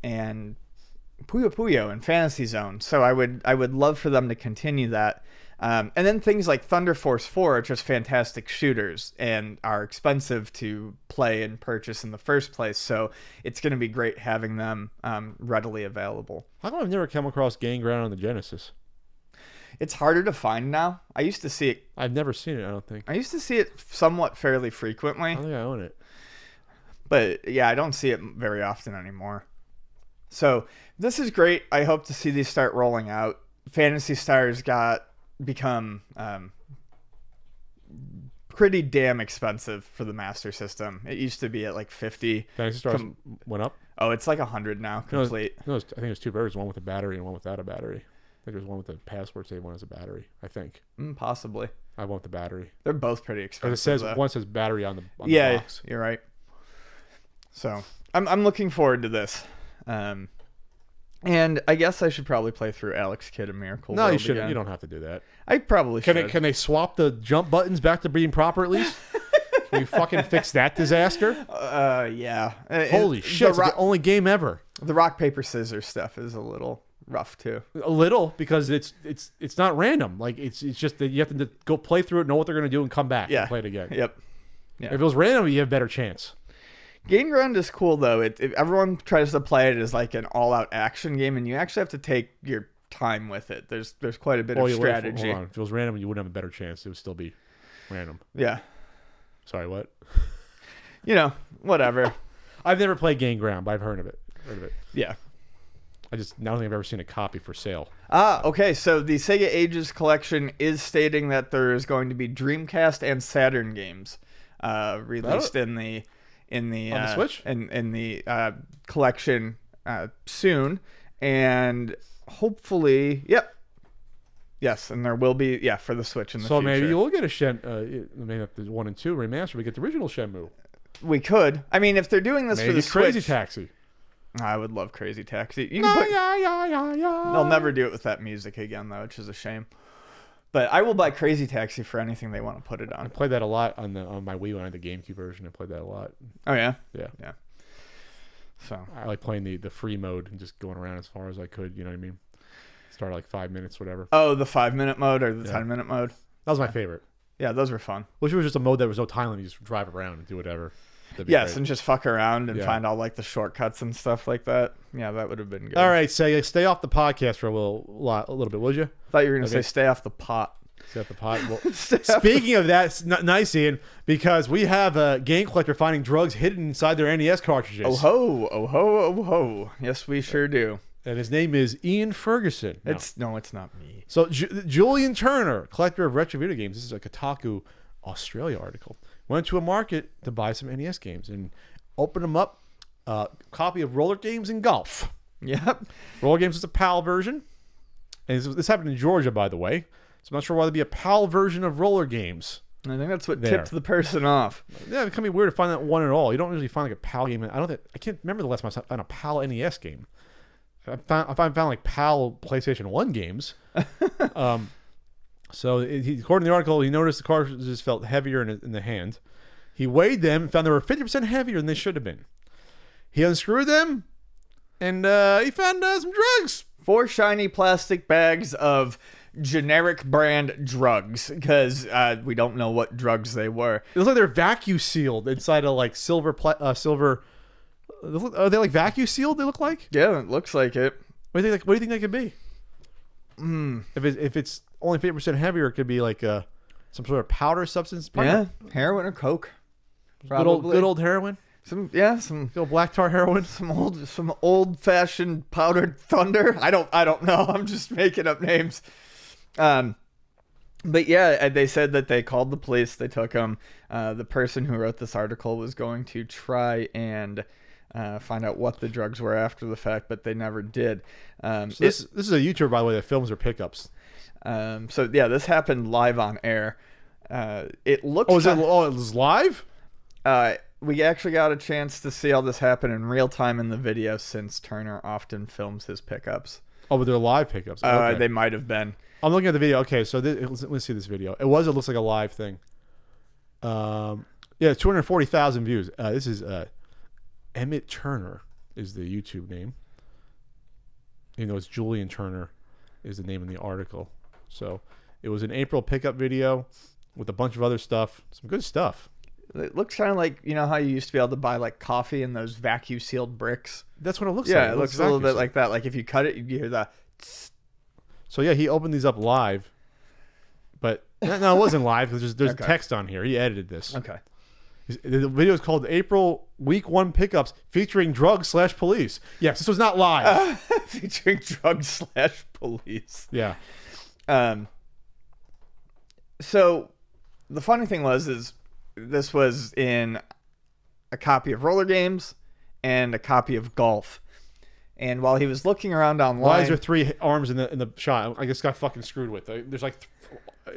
and Puyo Puyo and Fantasy Zone. So I would love for them to continue that. And then things like Thunder Force 4 are just fantastic shooters and are expensive to play and purchase in the first place. So it's going to be great having them readily available. How come I've never come across Gain Ground on the Genesis? It's harder to find now. I used to see it. I've never seen it, I don't think. I used to see it somewhat fairly frequently. I don't think I own it. But yeah, I don't see it very often anymore. So this is great. I hope to see these start rolling out. Phantasy Star's become pretty damn expensive for the Master System. It used to be at like 50. Fantasy Stars went up? Oh, it's like 100 now, complete. I think there's two versions, one with a battery and one without a battery. I think there's one with a password save, one has a battery, I think. Possibly. I want the battery. They're both pretty expensive. It says, one says battery on the box. You're right. So I'm looking forward to this. And I guess I should probably play through Alex Kidd and Miracle No, World you shouldn't. again. You don't have to do that. I probably should. Can they swap the jump buttons back to being proper at least? Can you fucking fix that disaster? Yeah. Holy shit! It's the only game ever. The rock paper scissors stuff is a little rough too. A little, because it's not random. Like it's just that you have to go play through it, know what they're gonna do, and come back and play it again. Yep. Yeah. If it was random, you have a better chance. Gain Ground is cool though. Everyone tries to play it as like an all-out action game, and you actually have to take your time with it. There's quite a bit of strategy. Hold on. If it was random, you wouldn't have a better chance. It would still be random. Yeah. Sorry, what? Whatever. I've never played Gain Ground, but I've heard of it. Yeah. I don't think I've ever seen a copy for sale. Okay. So the Sega Ages collection is stating that there is going to be Dreamcast and Saturn games released in the on the Switch? in the collection soon, and hopefully, yes, and there will be for the Switch in the future. So maybe you'll get a maybe not the 1 and 2 remaster. We get the original Shenmue. We could. I mean, if they're doing this Maybe for the Crazy Switch, Taxi. I would love Crazy Taxi. You can They'll never do it with that music again, though, which is a shame. But I will buy Crazy Taxi for anything they want to put it on. I played that a lot on my Wii when I had the GameCube version. I played that a lot. Oh yeah, yeah. So I like playing the free mode and just going around as far as I could. You know what I mean? Start like 5 minutes, whatever. Oh, the 5-minute mode or the 10-minute mode. That was my favorite. Yeah, those were fun. Which was just a mode that was no time limit. You just drive around and do whatever. Yes, and just fuck around and find all like the shortcuts and stuff like that. Yeah, that would have been good. All right, Sega, stay off the podcast for a little bit, would you? I thought you were going to say stay off the pot. Stay off the pot. Well, speaking of that, it's nice, Ian, because we have a game collector finding drugs hidden inside their NES cartridges. Oh ho, oh ho, oh ho. Yes, we sure do. And his name is Ian Ferguson. No, it's not me. So Julian Turner, collector of retro video games. This is a Kotaku Australia article. Went to a market to buy some NES games and opened them up. Copy of Roller Games and Golf. Yep. Roller Games is a PAL version. And this happened in Georgia, by the way. So I'm not sure why there'd be a PAL version of Roller Games. I think that's what tipped the person off. Yeah, it can be weird to find that one at all. You don't usually find like a PAL game. I can't remember the last time I found a PAL NES game. I found like PAL PlayStation 1 games. So, according to the article, he noticed the cartridges felt heavier in the hand. He weighed them and found they were 50% heavier than they should have been. He unscrewed them, and he found some drugs. 4 shiny plastic bags of generic brand drugs, because we don't know what drugs they were. It looks like they're vacuum sealed inside of like silver. Are they like vacuum sealed? They look like. Yeah, it looks like it. What do you think? What do you think that could be? If it's only 50% heavier, it could be like some sort of powder substance. Probably Yeah, heroin or coke. good old heroin. Some Good old black tar heroin. some old fashioned powdered thunder. I don't know. I'm just making up names. But yeah, they said that they called the police. They took him. The person who wrote this article was going to try and find out what the drugs were after the fact, but they never did. This is a YouTuber, by the way, that films her pickups. So yeah, this happened live on air. It looks. It was live? We actually got a chance to see all this happen in real time in the video, since Turner often films his pickups. Oh, but they're live pickups. Okay. They might have been. I'm looking at the video. Okay, so let's see this video. It looks like a live thing. Yeah, 240,000 views. This is Emmett Turner is the YouTube name. You know, it's Julian Turner is the name in the article. So it was an April pickup video with a bunch of other stuff. Some good stuff. It looks kind of like, you know how you used to be able to buy like coffee in those vacuum sealed bricks. That's what it looks like. Yeah, it looks a little bit like that. Like if you cut it, you hear the. So yeah, he opened these up live, but no, it wasn't live because there's Okay. text on here. He edited this. Okay. The video is called April Week 1 Pickups featuring drugs/police. Yes, this was not live. Featuring drugs/police. Yeah. So the funny thing is this was in a copy of Roller Games and a copy of Golf. And while he was looking around online, Why is there 3 arms in the shot? I just got fucking screwed with. There's like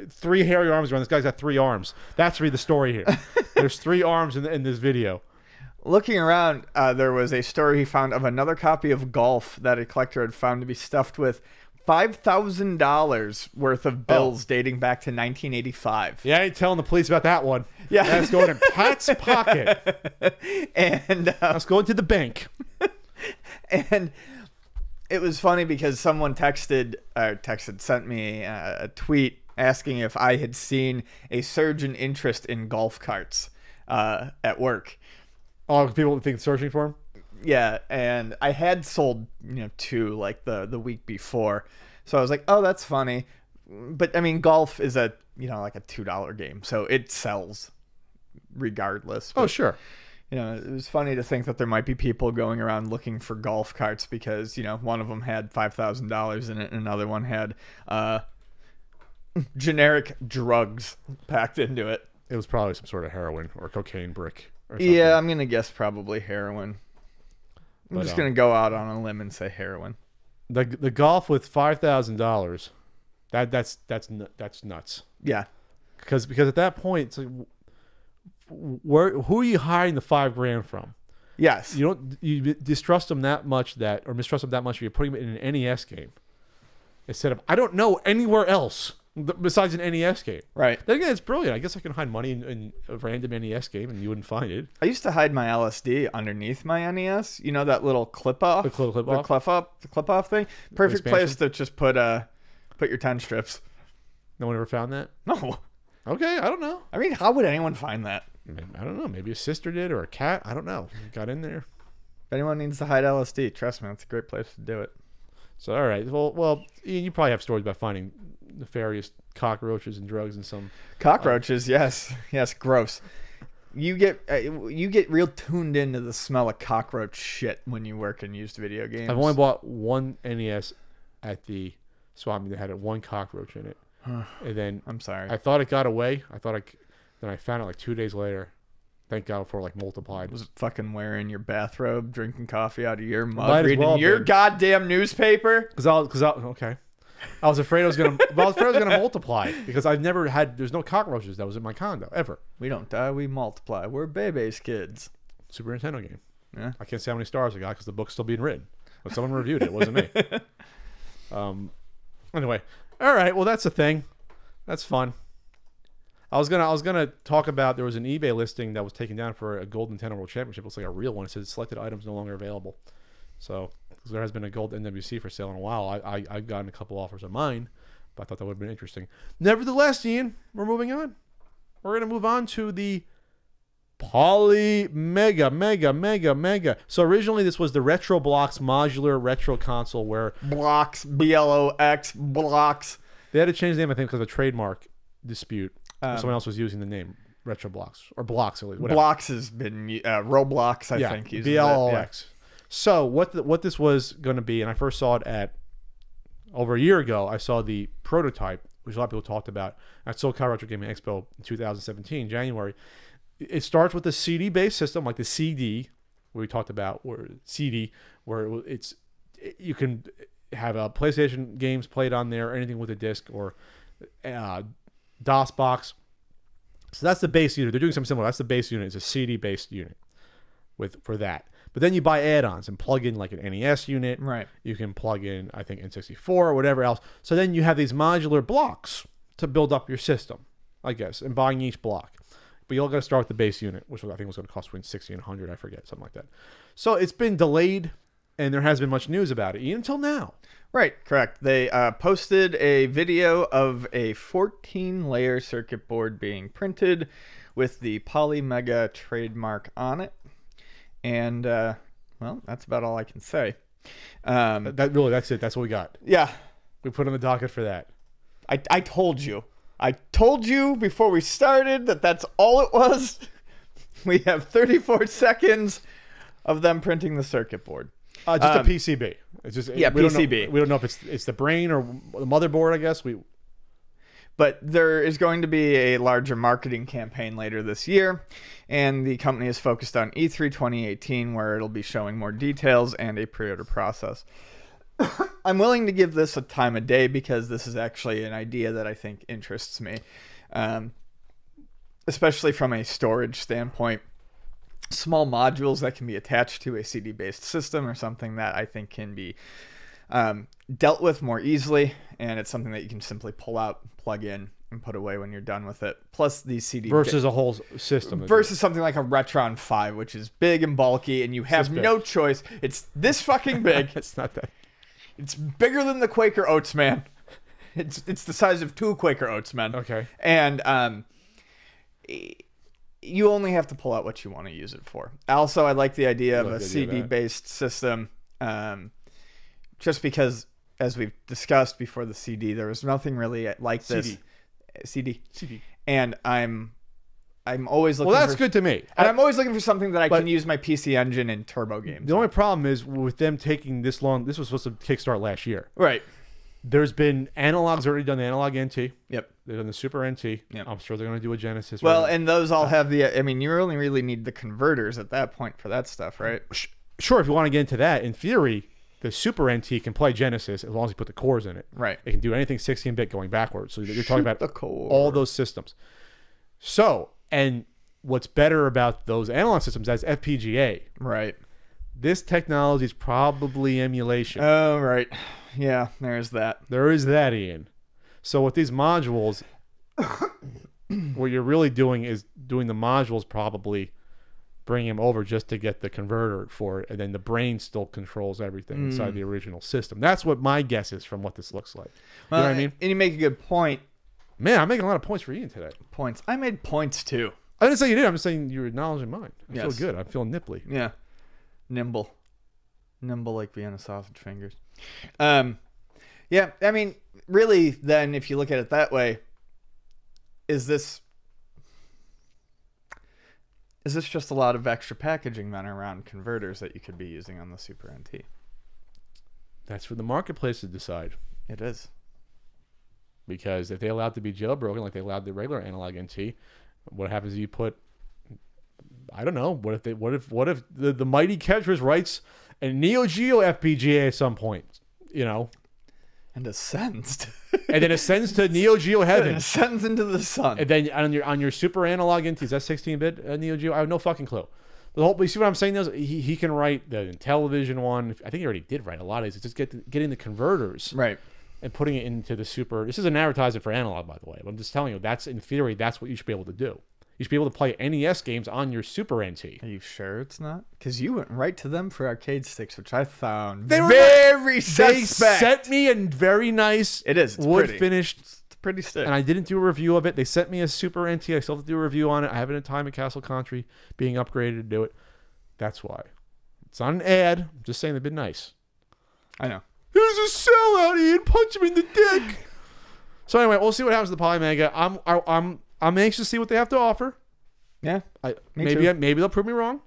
3 hairy arms around. This guy's got 3 arms. That's really the story here. There's 3 arms in this video. looking around, there was a story he found of another copy of Golf that a collector had found to be stuffed with $5,000 worth of bills dating back to 1985. Yeah, I ain't telling the police about that one. Yeah. That's going in Pat's pocket. And Let's go into the bank. and it was funny because someone sent me a tweet asking if I had seen a surge in interest in golf carts at work. Oh, people think searching for him? Yeah, and I had sold, 2 like the week before. So I was like, oh, that's funny. But I mean, golf is like a $2 game, so it sells regardless. But, Oh, sure. it was funny to think that there might be people going around looking for golf carts because, one of them had $5,000 in it and another one had generic drugs packed into it. It was probably some sort of heroin or cocaine brick or something. Yeah, I'm going to guess probably heroin. I'm But, just going to go out on a limb and say heroin. The golf with $5,000, that's nuts. Yeah. Because at that point, it's like, who are you hiding the $5,000 from? Yes. You distrust them that much mistrust them that much, you're putting them in an NES game instead of I don't know anywhere else besides an NES game. Right. Then again, it's brilliant. I guess I can hide money in a random NES game and you wouldn't find it. I used to hide my LSD underneath my NES. You know that little clip off? The clip off thing? Perfect Expansion? place to just put your 10 strips. No one ever found that. No. Okay, I don't know. I mean, how would anyone find that? I don't know. Maybe a sister did or a cat. I don't know. Got in there. If anyone needs to hide LSD, trust me, it's a great place to do it. So all right. Well, Ian, you probably have stories about finding nefarious cockroaches and drugs and some. Cockroaches, yes, gross. You get real tuned into the smell of cockroach shit when you work in used video games. I've only bought one NES at the swap meet that had one cockroach in it, and then I'm sorry. I thought it got away. Then I found it like 2 days later. Thank God for multiplied. Was fucking wearing your bathrobe, drinking coffee out of your Might mug, as reading well, your dude. goddamn newspaper. Okay. I was afraid I was gonna multiply because I've never had. There's no cockroaches that was in my condo ever. We don't die, we multiply. We're Bebe's kids. Super Nintendo game. Yeah. I can't say how many stars I got because the book's still being written. But someone reviewed it. It wasn't me. Anyway, all right. Well, that's the thing. That's fun. I was gonna talk about, there was an eBay listing that was taken down for a gold Nintendo World Championship. It looks like a real one. It says selected items no longer available. So there has been a gold NWC for sale in a while. I've gotten a couple offers of mine, but I thought that would have been interesting. Nevertheless, Ian, we're moving on. We're gonna move on to the Poly Mega. So originally this was the Retro Blocks modular retro console where Blocks, BLOX, Blocks. they had to change the name, I think, because of a trademark dispute. Someone else was using the name Retro Blocks or Blocks at least. Whatever. Blocks has been Roblox, I think. Uses BLOX. So what this was going to be, and I first saw it at over a year ago. I saw the prototype, which a lot of people talked about at SoCal Retro Gaming Expo in 2017, January. It starts with a CD-based system, like the CD we talked about, or CD, where you can have PlayStation games played on there, or anything with a disc, or DOS box. So that's the base unit. They're doing something similar. That's the base unit. It's a CD-based unit for that. But then you buy add-ons and plug in like an NES unit. Right. You can plug in, I think, N64 or whatever else. So then you have these modular blocks to build up your system, I guess, and buying each block. But you're going to start with the base unit, which I think was going to cost between 60 and 100, I forget, something like that. So it's been delayed, and there hasn't been much news about it, even until now. Right, correct. They posted a video of a 14-layer circuit board being printed with the Poly Mega trademark on it. And, well, that's about all I can say. That's it. That's what we got. Yeah. We put on the docket for that. I told you. I told you before we started that that's all it was. We have 34 seconds of them printing the circuit board. Just a PCB. It's just PCB. We don't know if it's the brain or the motherboard, I guess. But there is going to be a larger marketing campaign later this year, and the company is focused on E3 2018, where it'll be showing more details and a pre-order process. I'm willing to give this a time of day because this is actually an idea that I think interests me, especially from a storage standpoint. Small modules that can be attached to a CD-based system or something that I think can be dealt with more easily, and it's something that you can simply pull out, plug in, and put away when you're done with it. Plus the CD versus a whole system. Versus something like a Retron 5, which is big and bulky, and you have no choice. It's this fucking big. It's not that. It's bigger than the Quaker Oats, man. It's the size of 2 Quaker Oats, man. Okay. And you only have to pull out what you want to use it for. Also, I like the idea of a CD-based system, just because, as we've discussed before the CD, there was nothing really like this. CD. And I'm always looking. Well, that's good to me. And I'm always looking for something that I can use my PC Engine and turbo games. The only problem is with them taking this long. This was supposed to kickstart last year. Right. There's been analogs already done. The analog NT. Yep. They've done the Super NT. Yep. I'm sure they're going to do a Genesis. Well, and those all have the. I mean, you only really need the converters at that point for that stuff, right? Sure, if you want to get into that, in theory, the Super NT can play Genesis as long as you put the cores in it. Right. It can do anything 16-bit going backwards. So you're talking about the core. All those systems. So, and what's better about those analog systems as FPGA? Right. This technology is probably emulation. Oh, right. Yeah, there's that. There is that, Ian. So with these modules, what you're really doing is doing the modules probably bring them over just to get the converter for it, and then the brain still controls everything inside the original system. That's what my guess is from what this looks like. Well, you know what I mean? And you make a good point. Man, I'm making a lot of points for Ian today. Points. I made points too. I didn't say you did. I'm just saying you're acknowledging mine. I Yes. feel good. I'm feeling nipply. Yeah. Nimble like Vienna sausage fingers. Yeah, I mean, really, then, if you look at it that way, is this just a lot of extra packaging then around converters that you could be using on the Super NT? That's for the marketplace to decide. It is. Because if they allow it to be jailbroken like they allowed the regular analog NT, what happens if you put, I don't know, what if the mighty Ketris writes a Neo Geo FPGA at some point, you know? And ascends. And then ascends to Neo Geo heaven. And ascends into the sun. And then on your super analog NT, is that 16-bit Neo Geo? I have no fucking clue. You see what I'm saying? He can write the Intellivision one. I think he already did write a lot of these. It's just getting the converters Right. and putting it into the Super. This is an advertisement for analog, by the way. But I'm just telling you, that's in theory, that's what you should be able to do. You should be able to play NES games on your Super NT. Are you sure it's not? Because you went right to them for arcade sticks, which I found They were very They suspect. sent me a very nice It is. It's wood pretty. finished, It's pretty stick. and I didn't do a review of it. They sent me a Super NT. I still have to do a review on it. I haven't had time at Castle Country being upgraded to do it. That's why. It's not an ad. I'm just saying they've been nice. I know. There's a sellout, Ian. Punch him in the dick. So anyway, we'll see what happens to the Polymega. I'm anxious to see what they have to offer. Yeah. Maybe they'll prove me wrong.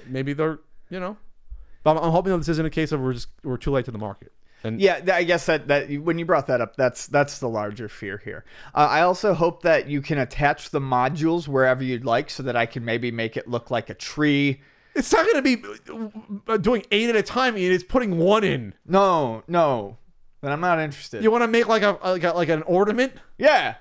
Maybe they're But I'm hoping that this isn't a case of we're too late to the market. And Yeah, I guess that when you brought that up, that's the larger fear here. I also hope that you can attach the modules wherever you'd like, so that I can maybe make it look like a tree. it's not going to be doing 8 at a time, Ian. It's putting 1 in. No, then I'm not interested. You want to make like an ornament? Yeah.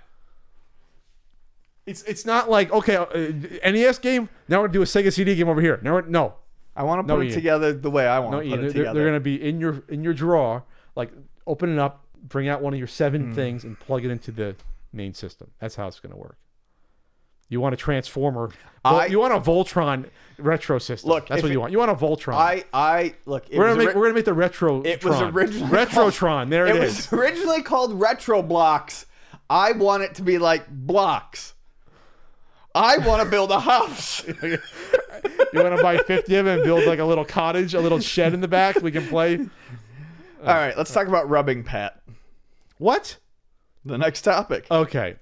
It's not like NES game. Now we're gonna do a Sega CD game over here. No. I want to No, put it Ian. together the way I want No, to put Ian, it they're together. going to be in your drawer. Like, open it up, bring out one of your 7 things, and plug it into the main system. That's how it's going to work. You want a Transformer. You want a Voltron retro system. Look, That's if what you it- want. You want a Voltron. I look. we're gonna make the retro. It was originally Retrotron. There it It is. was originally called Retro Blocks. I want it to be like blocks. I want to build a house. You want to buy 50 of them and build like a little cottage, a little shed in the back we can play. All right, let's talk about rubbing Pat. What? The next topic. Okay.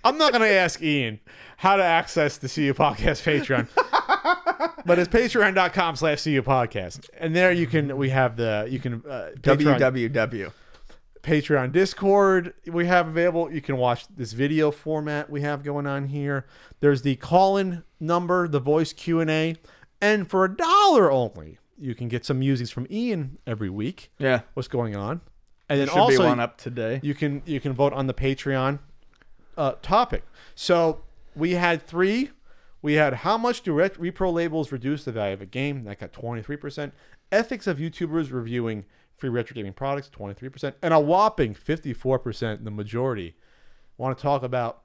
I'm not going to ask Ian how to access the CU Podcast Patreon. But it's patreon.com/CU Podcast. And there Patreon, www. Patreon Discord we have available. You can watch this video format we have going on here. There's the call-in number, the voice Q&A. And for $1 only, you can get some musings from Ian every week. Yeah. What's going on. And then Should also be one up today. you can vote on the Patreon topic. So we had 3. We had how much do repro labels reduce the value of a game? That got 23%. Ethics of YouTubers reviewing free retro gaming products, 23%. And a whopping 54%, the majority, want to talk about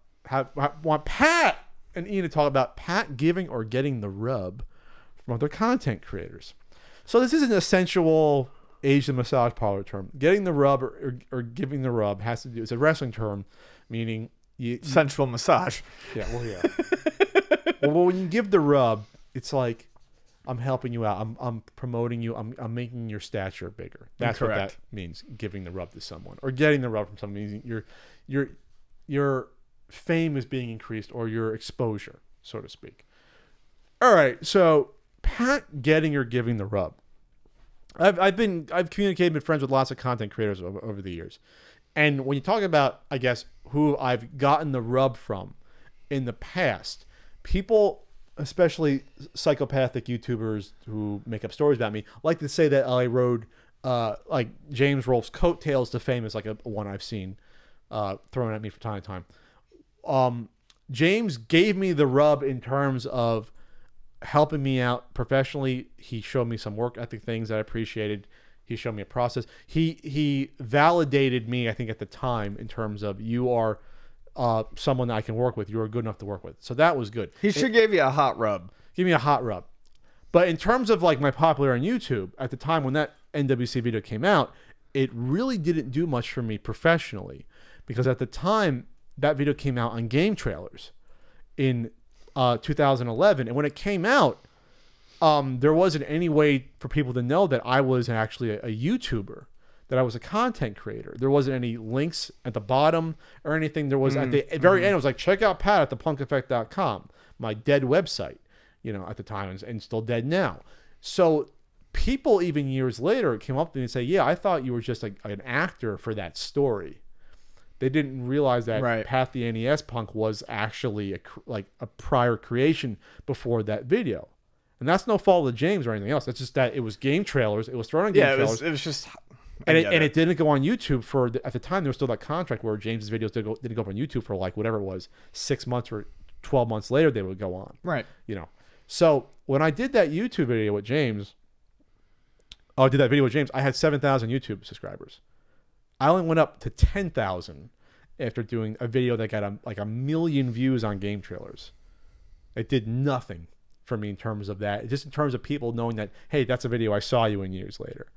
want Pat and Ian to talk about Pat giving or getting the rub from other content creators. So this isn't a sensual Asian massage parlor term. Getting the rub or giving the rub has to do. It's a wrestling term, meaning Sensual massage. yeah. Well, when you give the rub, it's like I'm helping you out. I'm promoting you. I'm making your stature bigger. That's what Correct. that means. Giving the rub to someone or getting the rub from someone means your fame is being increased or your exposure, so to speak. All right. So Pat getting or giving the rub. I've communicated with friends with lots of content creators over the years. And when you talk about, I guess, who I've gotten the rub from in the past, people, especially psychopathic YouTubers who make up stories about me, like to say that I rode like James Rolfe's coattails to fame is like a one I've seen thrown at me from time to time. James gave me the rub in terms of helping me out professionally. He showed me some work ethic things that I appreciated. He showed me a process. He validated me, I think, at the time in terms of you are someone that I can work with. You are good enough to work with. So that was good. He should give you a hot rub. Give me a hot rub. But in terms of like my popularity on YouTube, at the time when that NWC video came out, it really didn't do much for me professionally. Because at the time, that video came out on game trailers in 2011. And when it came out, there wasn't any way for people to know that I was actually a YouTuber, that I was a content creator. There wasn't any links at the bottom or anything. There was at the very end, it was like, check out Pat at thepunkeffect.com, my dead website, at the time, and still dead now. So people, even years later, came up to me and say, yeah, I thought you were just like an actor for that story. They didn't realize that Right. Pat the NES Punk was actually a prior creation before that video. And that's no fault of James or anything else. That's just that it was game trailers. It was thrown on game Yeah, trailers. it was just. And it didn't go on YouTube at the time. There was still that contract where James's videos didn't go up on YouTube for like whatever it was, 6 months or 12 months later they would go on. Right. So when I did that YouTube video with James, I had 7,000 YouTube subscribers. I only went up to 10,000 after doing a video that got like a million views on game trailers. It did nothing for me in terms of that. Just in terms of people knowing that, hey, that's a video I saw you in years later.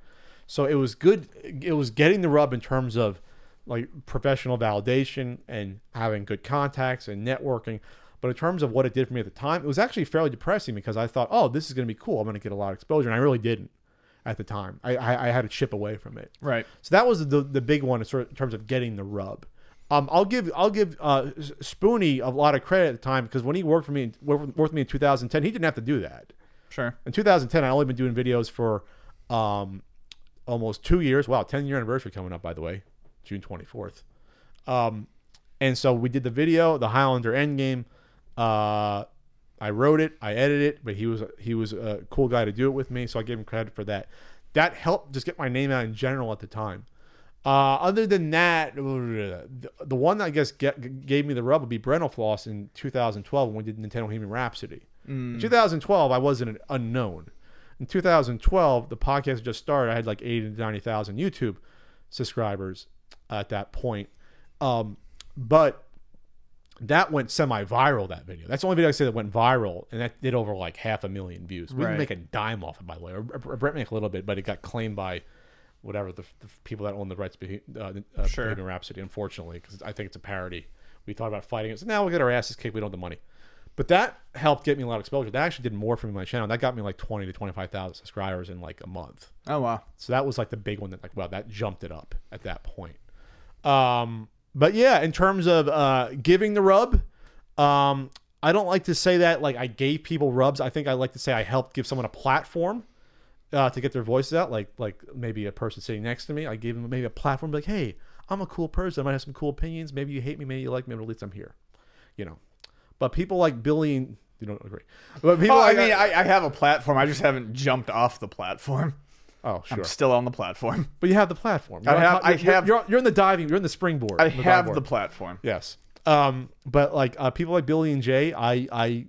So it was good. It was getting the rub in terms of like professional validation and having good contacts and networking. But in terms of what it did for me at the time, it was actually fairly depressing because I thought, oh, this is going to be cool. I'm going to get a lot of exposure. And I really didn't at the time. I had to chip away from it. Right. So that was the big one in terms of getting the rub. I'll give Spoonie a lot of credit at the time because when he worked with me in 2010, he didn't have to do that. Sure. In 2010, I only been doing videos for almost 2 years. Wow, 10-year anniversary coming up, by the way, June 24th. And so we did the video, the Highlander Endgame. I wrote it, I edited it, but he was a cool guy to do it with me, so I gave him credit for that. That helped just get my name out in general at the time. Other than that, the one that I guess gave me the rub would be Brentalfloss in 2012 when we did Nintendo Bohemian Rhapsody. In 2012, I wasn't an unknown. In 2012, the podcast had just started. I had like 80,000 to 90,000 YouTube subscribers at that point. But that went semi-viral, that video. That's the only video I say that went viral, and that did over like 500,000 views. We didn't make a dime off it, by the way. Or Brett made a little bit, but it got claimed by whatever, the people that own the rights to Bohemian Rhapsody, unfortunately, because I think it's a parody. We thought about fighting it. So now we'll get our asses kicked. We don't have the money. But that helped get me a lot of exposure. That actually did more for me on my channel. That got me like 20 to 25,000 subscribers in like a month. Oh, wow. So that was like the big one that like, wow, that jumped it up at that point. But yeah, in terms of giving the rub, I don't like to say that like I gave people rubs. I think I like to say I helped give someone a platform to get their voices out. Like maybe a person sitting next to me, I gave them maybe a platform, like, hey, I'm a cool person. I might have some cool opinions. Maybe you hate me, maybe you like me, but at least I'm here, you know. But people like Billy and you don't agree. But people, I have a platform. I just haven't jumped off the platform. Oh, sure. I'm still on the platform. But you have the platform. You're in the diving. You're in the springboard. I have the platform. Yes. But like people like Billy and Jay, I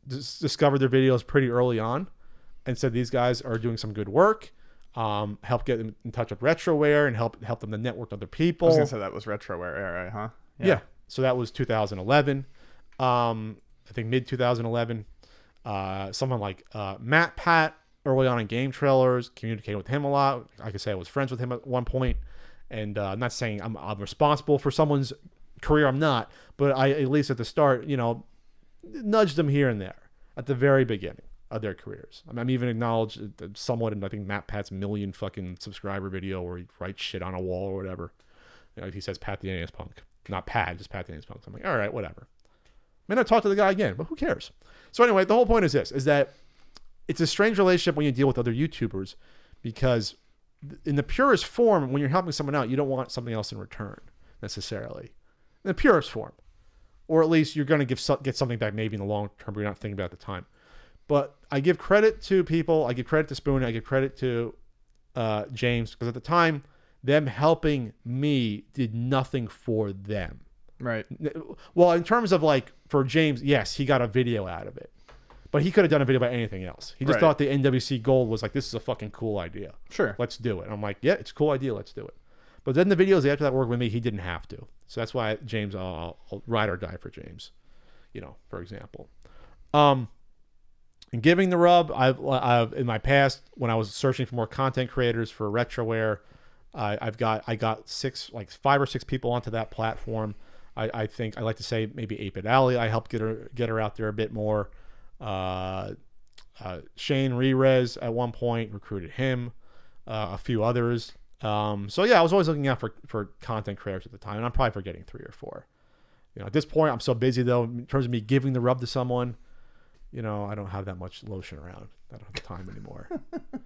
discovered their videos pretty early on, and said these guys are doing some good work. Help get them in touch with RetroWare and help them to network other people. I was gonna say that was RetroWare era, huh? Yeah. So that was 2011. I think mid 2011. Someone like Matt Pat early on in game trailers, communicated with him a lot. I could say I was friends with him at one point, and I'm not saying I'm responsible for someone's career. I'm not, but I at least at the start, you know, nudged them here and there at the very beginning of their careers. I'm even acknowledged somewhat in I think Matt Pat's million fucking subscriber video where he writes shit on a wall or whatever. You know, he says Pat the NES Punk, not Pat, just Pat the NES Punk. So I'm like, all right, whatever. May not talk to the guy again, but who cares? So anyway, the whole point is this: is that it's a strange relationship when you deal with other YouTubers, because in the purest form, when you're helping someone out, you don't want something else in return necessarily. In the purest form, or at least you're going to get something back maybe in the long term, but you're not thinking about it at the time. But I give credit to people. I give credit to Spoon. I give credit to James, because at the time, them helping me did nothing for them. Right. Well, in terms of like for James, yes, he got a video out of it. But he could have done a video about anything else. He just thought the NWC Gold was like, this is a fucking cool idea. Sure. Let's do it. And I'm like, yeah, it's a cool idea. Let's do it. But then the videos after that work with me, he didn't have to. So that's why James, I'll ride or die for James, you know, for example. And giving the rub, I've in my past, when I was searching for more content creators for RetroWare, I got 5 or 6 people onto that platform. I think I like to say maybe 8-Bit Alley. I helped get her out there a bit more. Shane Rerez at one point recruited him, a few others. So yeah, I was always looking out for content creators at the time, and I'm probably forgetting 3 or 4. You know, at this point, I'm so busy though, in terms of me giving the rub to someone, you know, I don't have that much lotion around. I don't have the time anymore. I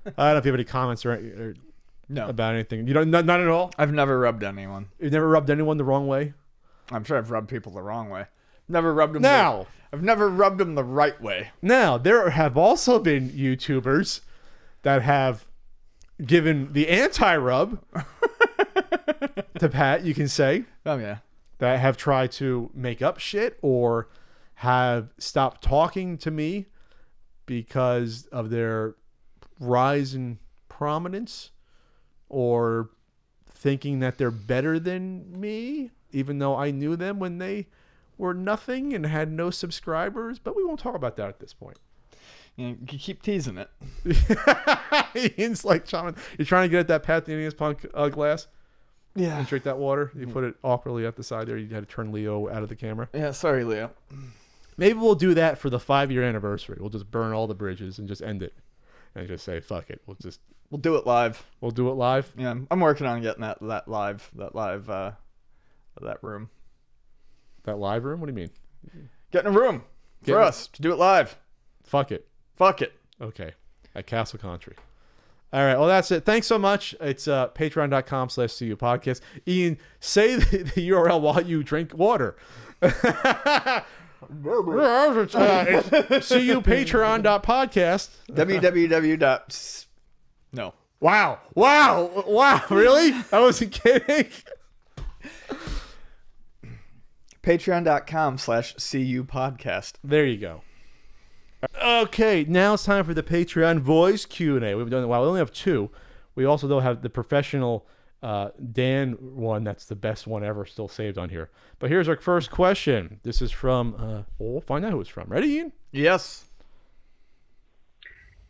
don't know if you have any comments or no about anything. You don't, not at all? I've never rubbed anyone. You've never rubbed anyone the wrong way? I'm sure I've rubbed people the wrong way. Never rubbed them. Now, I've never rubbed them the right way. Now, there have also been YouTubers that have given the anti-rub to Pat, you can say. Oh, yeah. That have tried to make up shit or have stopped talking to me because of their rise in prominence or thinking that they're better than me, even though I knew them when they were nothing and had no subscribers. But we won't talk about that at this point. You keep teasing it. Ian's like, you're trying to get at that Pat the NES Punk glass? Yeah. And drink that water? You put it awkwardly at the side there. You had to turn Leo out of the camera. Yeah, sorry, Leo. Maybe we'll do that for the 5-year anniversary. We'll just burn all the bridges and just end it. And just say, fuck it. We'll do it live. We'll do it live? Yeah, I'm working on getting that live room. That live room? What do you mean? Getting a room for us to do it live. Fuck it. Fuck it. Okay. At Castle Country. All right. Well, that's it. Thanks so much. It's patreon.com/CU podcast. Ian, say the URL while you drink water. It's CUpatreon.podcast. www. No. Wow. Really? I wasn't kidding. Patreon.com/CU podcast. There you go. Okay, now it's time for the Patreon voice Q&A. We've done it. Well, we only have 2. We also don't have the professional Dan one. That's the best one ever still saved on here. But here's our first question. This is from, we'll find out who it's from. Ready, Ian? Yes.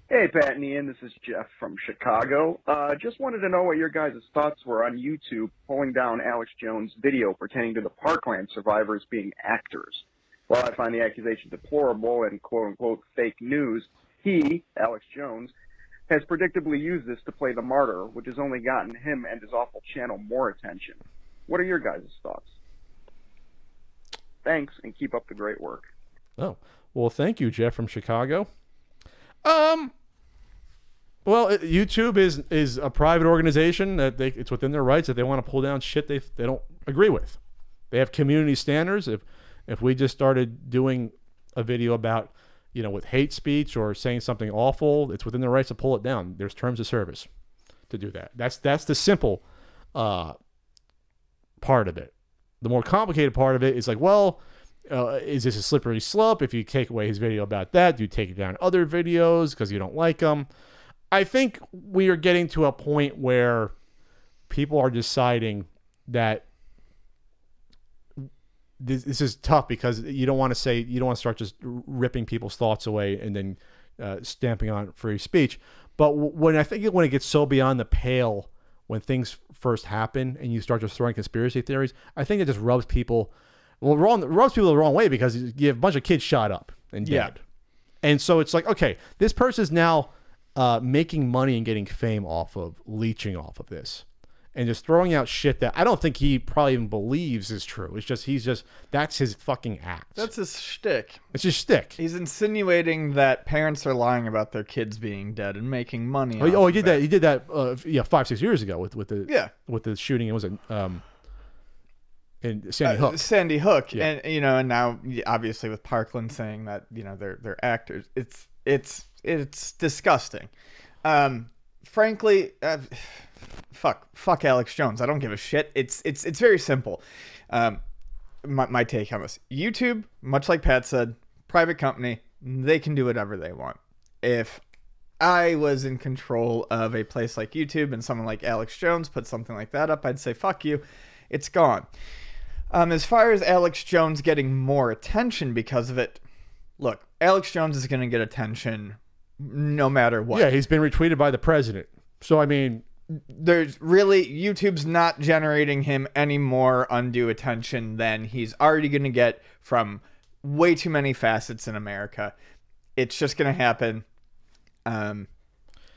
Hey, Pat and Ian. This is Jeff from Chicago. Just wanted to know what your guys' thoughts were on YouTube pulling down Alex Jones' video pertaining to the Parkland survivors being actors. While I find the accusation deplorable and quote-unquote fake news, he, Alex Jones, has predictably used this to play the martyr, which has only gotten him and his awful channel more attention. What are your guys' thoughts? Thanks, and keep up the great work. Oh, well, thank you, Jeff from Chicago. Well, YouTube is a private organization that it's within their rights if they want to pull down shit they don't agree with. They have community standards. If we just started doing a video about, with hate speech or saying something awful, it's within their rights to pull it down. There's terms of service to do that. That's the simple part of it. The more complicated part of it is like, well, is this a slippery slope? If you take away his video about that, do you take down other videos because you don't like them? I think we are getting to a point where people are deciding that this is tough because you don't want to start just ripping people's thoughts away and then stamping on free speech. But when it gets so beyond the pale, when things first happen and you start just throwing conspiracy theories, I think it just rubs people the wrong way because you have a bunch of kids shot up and dead. Yeah. And so it's like, okay, this person is now making money and getting fame off of leeching off of this. And just throwing out shit that I don't think he probably even believes is true. It's just, that's his fucking act. That's his shtick. It's his shtick. He's insinuating that parents are lying about their kids being dead and making money. Oh, he did that. He did that 5-6 years ago with the shooting. It was in Sandy Hook. Sandy Hook. Yeah. And now obviously with Parkland saying that, they're actors. It's disgusting. Frankly, fuck Alex Jones. I don't give a shit. It's very simple. My take on this. YouTube, much like Pat said, private company, they can do whatever they want. If I was in control of a place like YouTube and someone like Alex Jones put something like that up, I'd say, fuck you. It's gone. As far as Alex Jones getting more attention because of it, look, Alex Jones is going to get attention no matter what. Yeah, he's been retweeted by the president. So, I mean, YouTube's not generating him any more undue attention than he's already going to get from way too many facets in America. It's just going to happen.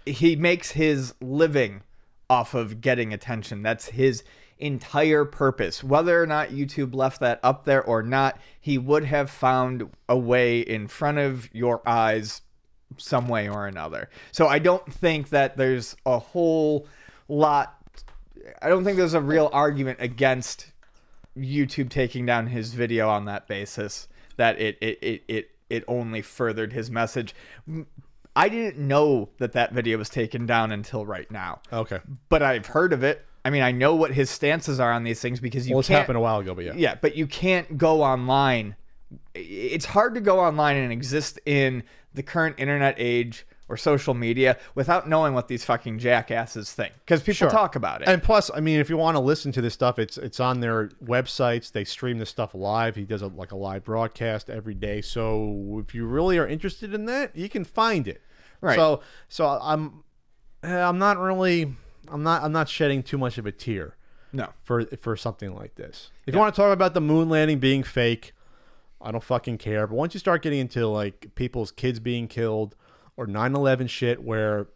He makes his living off of getting attention. That's his entire purpose. Whether or not YouTube left that up there or not, he would have found a way in front of your eyes some way or another. So I don't think that there's a whole lot. I don't think there's a real argument against YouTube taking down his video on that basis, that it only furthered his message. I didn't know that video was taken down until right now. Okay. But I've heard of it. I mean, I know what his stances are on these things because it's happened a while ago, but yeah. Yeah, but you can't go online. It's hard to go online and exist in the current internet age or social media without knowing what these fucking jackasses think, because people talk about it. And plus, I mean, if you want to listen to this stuff, it's on their websites. They stream this stuff live. He does a live broadcast every day. So if you really are interested in that, you can find it. Right. So I'm not shedding too much of a tear. No. For something like this. If you want to talk about the moon landing being fake, I don't fucking care. But once you start getting into like people's kids being killed or 9/11 shit, where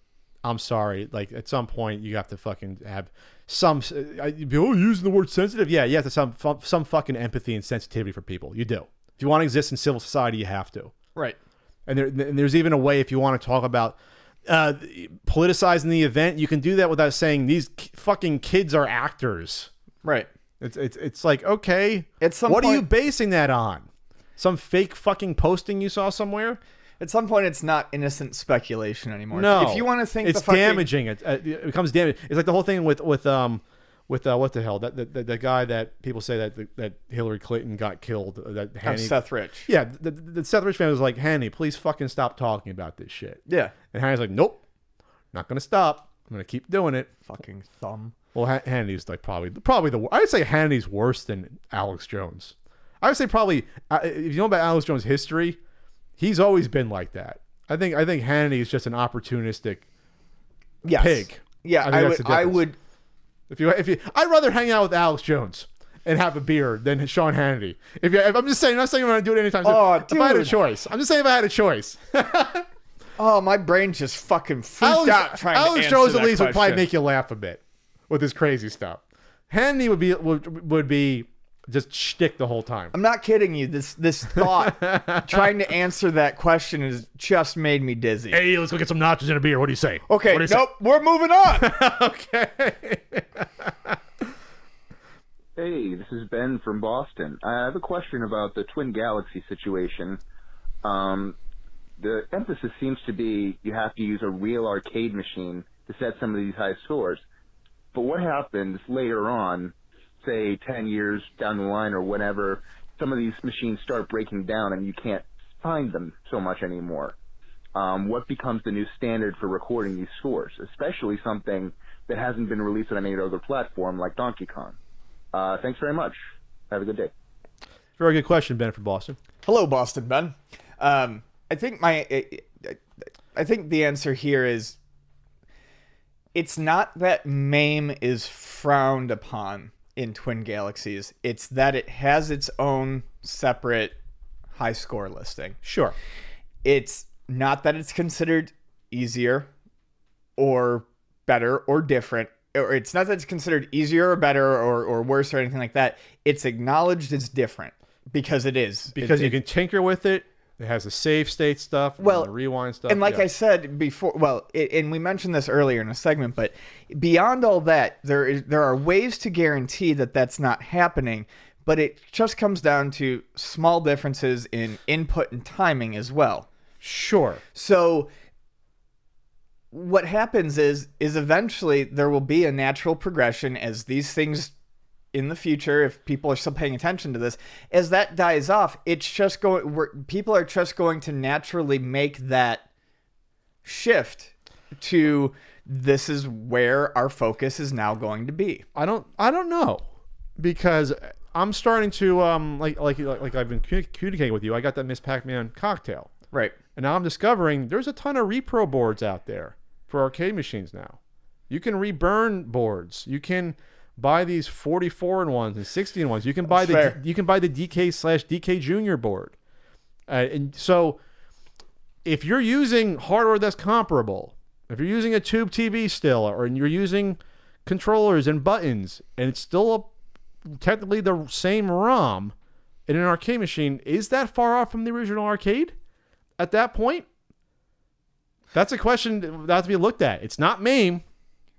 I'm sorry, like at some point you have to fucking have some using the word sensitive. Yeah, you have to have some fucking empathy and sensitivity for people. You do. If you want to exist in civil society, you have to. Right. And there's even a way, if you want to talk about politicizing the event, you can do that without saying these fucking kids are actors. Right. It's like, okay, at some what point, are you basing that on? Some fake fucking posting you saw somewhere? At some point, it's not innocent speculation anymore. No, if you want to think it's damaging. It becomes damaging. It's like the whole thing with what the hell, that guy that people say that Hillary Clinton got killed. That Hanny, Seth Rich. Yeah, the Seth Rich family was like, Hanny, please fucking stop talking about this shit. Yeah. And Hanny's like, nope, not gonna stop. I'm gonna keep doing it. Fucking thumb. Well, Hannity's like probably the. I would say Hannity's worse than Alex Jones. I would say probably if you know about Alex Jones' history, he's always been like that. I think Hannity is just an opportunistic pig. Yeah, I would. If you, I'd rather hang out with Alex Jones and have a beer than Sean Hannity. If I'm just saying, I'm not saying I'm gonna do it anytime soon. Oh, if I had a choice, I'm just saying if I had a choice. Oh, my brain just fucking freaked out trying to Alex answer Jones that at least question. would probably make you laugh a bit with his crazy stuff. Hannity would be just shtick the whole time. I'm not kidding you. This thought trying to answer that question has just made me dizzy. Hey, let's go get some nachos and a beer. What do you say? Okay, what do you nope, we're moving on. Okay. Hey, this is Ben from Boston. I have a question about the Twin Galaxy situation. The emphasis seems to be you have to use a real arcade machine to set some of these high scores. But what happens later on, say 10 years down the line or whatever, some of these machines start breaking down and you can't find them so much anymore? What becomes the new standard for recording these scores, especially something that hasn't been released on any other platform like Donkey Kong? Thanks very much. Have a good day. Very good question, Ben from Boston. Hello, Boston Ben. I think the answer here is it's not that MAME is frowned upon in Twin Galaxies. It's that it has its own separate high score listing. Sure. It's not that it's considered easier or better or different. Or it's not that it's considered easier or better or worse or anything like that. It's acknowledged as different because it is. Because you can tinker with it. It has the save state stuff, well, the rewind stuff. And like I said before, and we mentioned this earlier in a segment, but beyond all that, there are ways to guarantee that that's not happening, but it just comes down to small differences in input and timing as well. Sure. So what happens is eventually there will be a natural progression as these things in the future, if people are still paying attention to this, as that dies off, it's just people are just going to naturally make that shift to this is where our focus is now going to be. I don't know, because I'm starting to like I've been communicating with you. I got that Miss Pac-Man cocktail, right? And now I'm discovering there's a ton of repro boards out there for arcade machines now. You can reburn boards. You can buy these 44-in-1s and 60-in-1s. You can buy the DK/DK Junior board. And so if you're using hardware that's comparable, if you're using a tube TV still, or you're using controllers and buttons, and it's still technically the same ROM in an arcade machine, is that far off from the original arcade at that point? That's a question that has to be looked at. It's not MAME.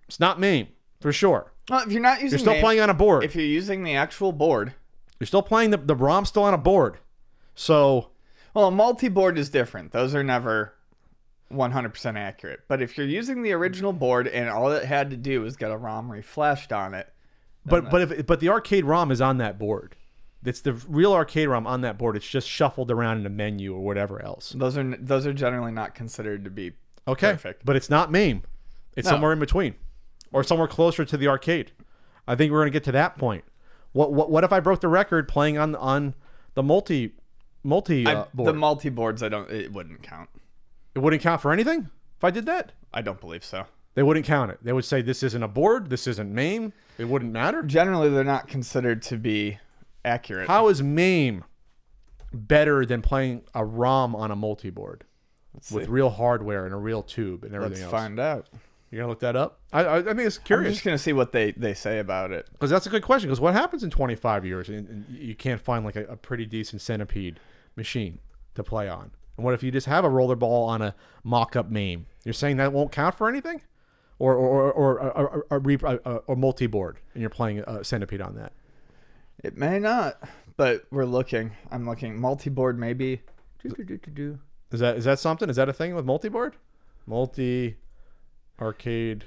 It's not MAME, for sure. Well, if you're not using, you're still playing on a board. If you're using the actual board, you're still playing the ROM still on a board. So, well, a multi-board is different. Those are never 100% accurate. But if you're using the original board and all it had to do was get a ROM reflashed on it, but the arcade ROM is on that board. It's the real arcade ROM on that board. It's just shuffled around in a menu or whatever else. Those are generally not considered to be Okay, Perfect. but it's not MAME. It's No. somewhere in between, or somewhere closer to the arcade. I think we're going to get to that point. What if I broke the record playing on the multi board? The multi-boards, it wouldn't count. It wouldn't count for anything if I did that. I don't believe so. They wouldn't count it. They would say this isn't a board. This isn't MAME. It wouldn't matter. Generally, they're not considered to be accurate. How is MAME better than playing a ROM on a multi-board with see. real hardware and a real tube and everything Let's else? find out. You're gonna look that up? I think it's I'm curious just going to see what they say about it. because that's a good question. Because what happens in 25 years and you can't find like a pretty decent Centipede machine to play on? And what if you just have a rollerball on a mock-up MAME? You're saying that won't count for anything, or multi-board, and you're playing a Centipede on that? It may not, but we're looking. I'm looking. Multi-board maybe. Is that something? Is that a thing with multi-board? Arcade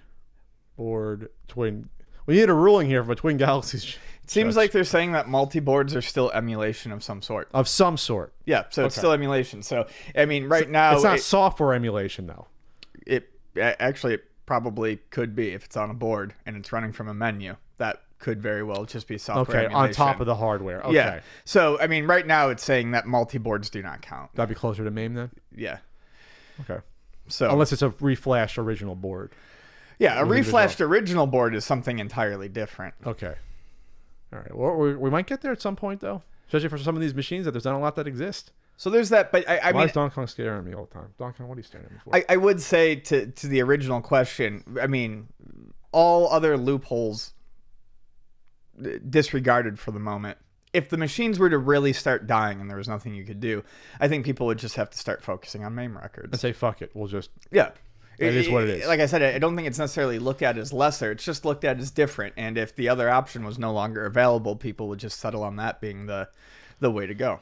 board twin. We need a ruling here for Twin Galaxies. It seems like they're saying that multi-boards are still emulation of some sort. Of some sort. Yeah, so it's Okay. still emulation. So, I mean, right now... It's not software emulation, though. Actually, it probably could be if it's on a board and it's running from a menu. That could very well just be software Okay, emulation. on top of the hardware. Okay. Yeah. So, I mean, right now it's saying that multi-boards do not count. That'd be closer to MAME then? Yeah. Okay. So Unless it's a reflashed original board. yeah, a with the reflashed original board is something entirely different. Okay. All right. Well, we might get there at some point, though. Especially for some of these machines that there's not a lot that exist. So there's that, but I Why mean, is Donkey Kong scaring me all the time? Donkey Kong, what are you staring at me for? I would say to the original question, I mean, all other loopholes disregarded for the moment. If the machines were to really start dying and there was nothing you could do, I think people would just have to start focusing on MAME records. And say, fuck it. We'll just... Yeah. It is what it is. Like I said, I don't think it's necessarily looked at as lesser. It's just looked at as different. And if the other option was no longer available, people would just settle on that being the way to go.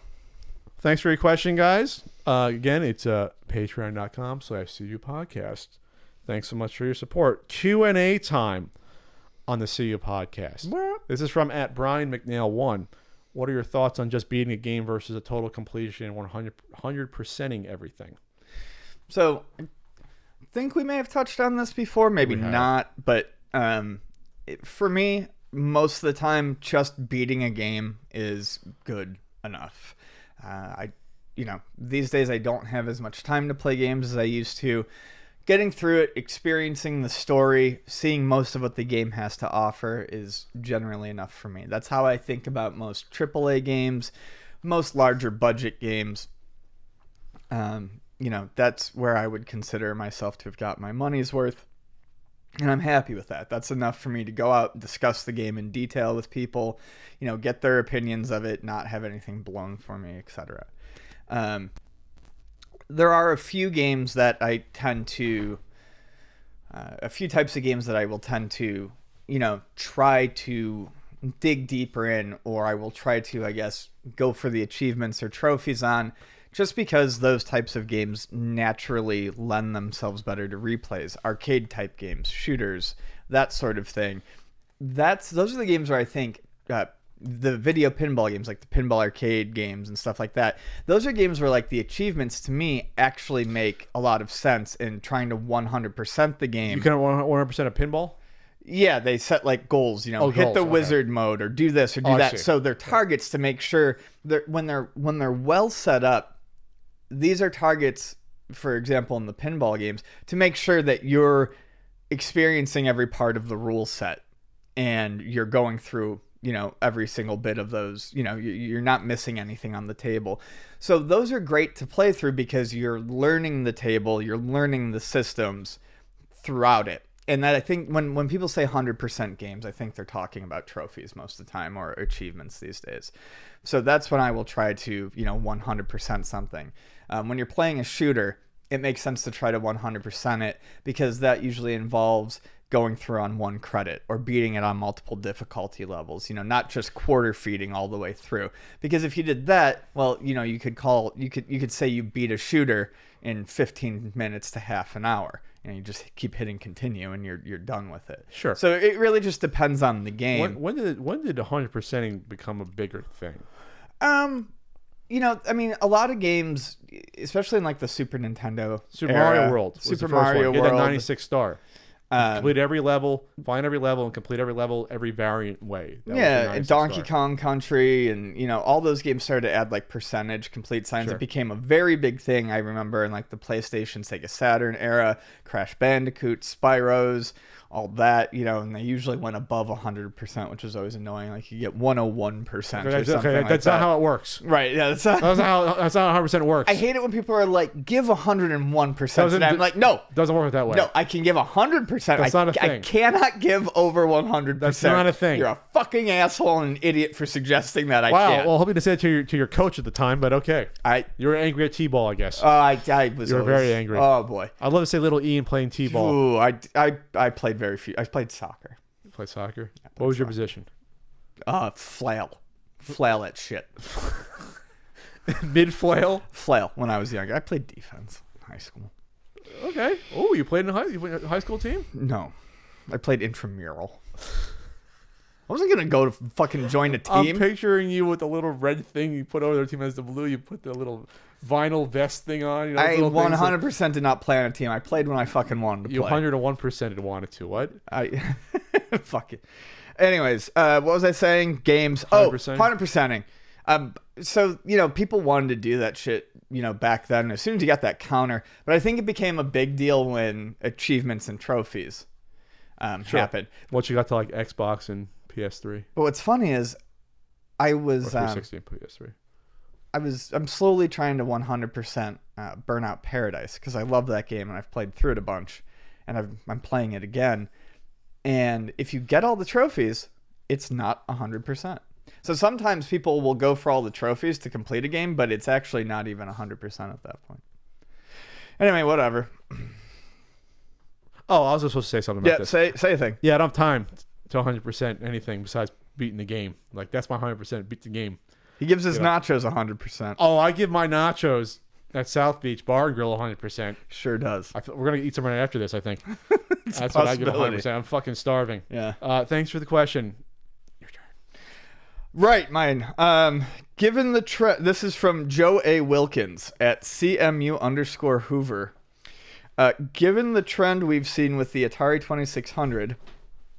Thanks for your question, guys. Again, it's patreon.com/CU podcast. Thanks so much for your support. Q&A time on the CU podcast. This is from @BrianMcNail1. What are your thoughts on just beating a game versus a total completion and 100%ing everything? So I think we may have touched on this before, maybe We have. not. But for me, most of the time, just beating a game is good enough. These days I don't have as much time to play games as I used to. Getting through it, experiencing the story, seeing most of what the game has to offer is generally enough for me. That's how I think about most AAA games, most larger budget games. That's where I would consider myself to have got my money's worth. And I'm happy with that. That's enough for me to go out and discuss the game in detail with people, get their opinions of it, not have anything blown for me, etc. There are a few games that I tend to, a few types of games that I will tend to, try to dig deeper in, or I will try to, I guess, go for the achievements or trophies on, just because those types of games naturally lend themselves better to replays. Arcade type games, shooters, that sort of thing. Those are the games where I think the video pinball games, like the pinball arcade games and stuff like that, those are games where like the achievements to me actually make a lot of sense in trying to 100% the game. You can 100% a pinball? Yeah, they set like goals, hit goals, the okay. wizard mode or do this or do I that. see. So they're targets to make sure that when they're well set up, these are targets, for example, in the pinball games, to make sure that you're experiencing every part of the rule set and you're going through, every single bit of those, you're not missing anything on the table. So those are great to play through because you're learning the table, you're learning the systems throughout it. And that I think when people say 100% games, I think they're talking about trophies most of the time or achievements these days. So that's when I will try to, 100% something. When you're playing a shooter, it makes sense to try to 100% it because that usually involves going through on one credit or beating it on multiple difficulty levels, not just quarter feeding all the way through. Because if you did that, well, you could say you beat a shooter in 15 minutes to half an hour. You just keep hitting continue and you're done with it. Sure. So it really just depends on the game. When did 100%ing become a bigger thing? I mean, a lot of games, especially in like the Super Nintendo Super era, Mario World. Was Super the first Mario one. Get World, that 96 star. Complete every level, find every level, and complete every level every variant way. That was the yeah, 96 Donkey star. Kong Country, and all those games started to add like percentage complete signs. Sure. It became a very big thing. I remember in like the PlayStation, Sega Saturn era, Crash Bandicoot, Spyros, all that. And they usually went above 100%, which was always annoying. Like you get 101% or something. Okay, like that's that. not how it works. Right? Yeah, That's not how 100% works. I hate it when people are like, give 101%. Doesn't- And I'm like, no. Doesn't work that way. No, I can give 100%. That's not a I thing. cannot give over 100%. That's not a thing. You're a fucking asshole and an idiot for suggesting that. I Wow. can't. Well, hoping to say it to your coach at the time, but okay. You were angry at T-ball, I guess. I was. You were always- very angry. Oh boy. I'd love to say little Ian playing T-ball. Ooh, I played very few. I played soccer. You play soccer. What was your position? Flail that shit. Mid flail. Flail when I was younger. I played defense in high school. Okay. Oh, you played in a high school team? No, I played intramural. I wasn't gonna go to fucking join a I'm team. picturing you with the little red thing you put over their team as the blue. You put the little vinyl vest thing on. I those little things that- 100% did not play on a team. I played when I fucking wanted to You play. 101% wanted to. What? I fuck it. Anyways, what was I saying? Games. 100%? 100%ing. So people wanted to do that shit, back then. As soon as you got that counter, but I think it became a big deal when achievements and trophies happened. Once you got to like Xbox and PS3 But what's funny is, I or was 360 and PS3. I'm slowly trying to 100% Burnout Paradise because I love that game and I've played through it a bunch, and I'm playing it again. And if you get all the trophies, it's not 100%. So sometimes people will go for all the trophies to complete a game, but it's actually not even 100% at that point. Anyway, whatever. Oh, I was supposed to say something about Yeah, this. say a thing. Yeah, I don't have time to 100% anything besides beating the game. Like that's my 100% beat the game. He gives his nachos 100%. Oh, I give my nachos at South Beach Bar and Grill 100%. Sure does. We're gonna eat some right after this, I think. That's what I give 100%. I'm fucking starving. Yeah. Thanks for the question. Right, mine. Given the trend, this is from Joe A. Wilkins at CMU_Hoover. Given the trend we've seen with the Atari 2600,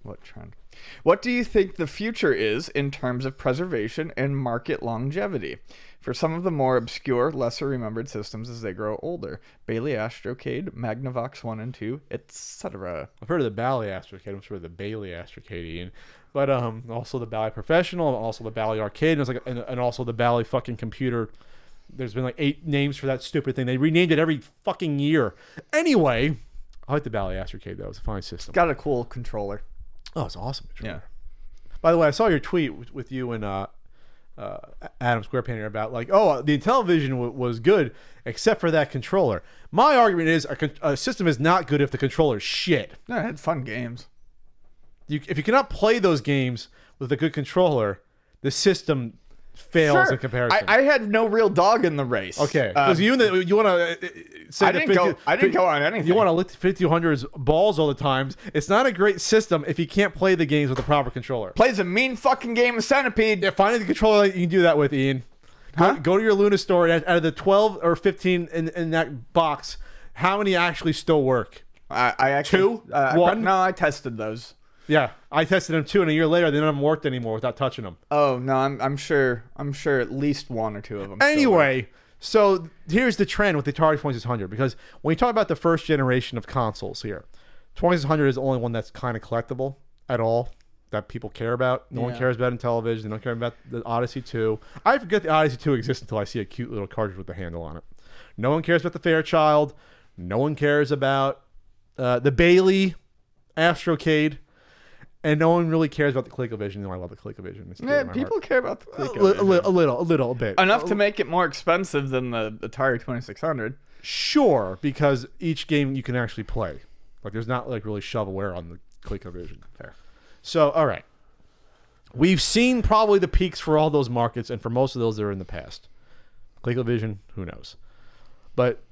what trend? What do you think the future is in terms of preservation and market longevity for some of the more obscure, lesser remembered systems as they grow older? Bailey Astrocade, Magnavox 1 and 2, etc. I've heard of the Bally Astrocade. I'm sure of the Bailey Astrocade, Ian. But also the Bally Professional, and also the Bally Arcade, and also the Bally fucking computer. There's been like 8 names for that stupid thing. They renamed it every fucking year. Anyway, I like the Bally Astrocade though. It's a fine system. Got a cool controller. Oh, it's awesome. Yeah. By the way, I saw your tweet with you and Adam Squarepainter about like, oh, the Intellivision was good except for that controller. My argument is a system is not good if the controller's shit. No, it had fun games. If you cannot play those games with a good controller, the system fails in comparison. I had no real dog in the race. Okay, because you want to say I didn't go on anything. You want to lick 5200's balls all the times. It's not a great system if you can't play the games with the proper controller. Plays a mean fucking game of Centipede. Yeah, find the controller that you can do that with, Ian. Go to your Luna store. Out of the 12 or 15 in that box, how many actually still work? I actually 2? 1? No, I tested those. Yeah, I tested them 2, and a year later, they none of them worked anymore without touching them. Oh no, I'm sure at least 1 or 2 of them. Anyway, so here's the trend with the Atari 2600, because when you talk about the first generation of consoles here, 2600 is the only one that's kind of collectible at all that people care about. No one cares about in television. They don't care about the Odyssey 2. I forget the Odyssey 2 exists until I see a cute little cartridge with the handle on it. No one cares about the Fairchild. No one cares about the Bailey Astrocade. And no one really cares about the ColecoVision. No, I love the ColecoVision. It's Yeah, people care about the ColecoVision. a little bit. Enough to make it more expensive than the Atari 2600. Sure, because each game you can actually play. Like, there's not like really shovelware on the ColecoVision. Fair. So, all right. We've seen probably the peaks for all those markets, and for most of those, they're in the past. ColecoVision, who knows? But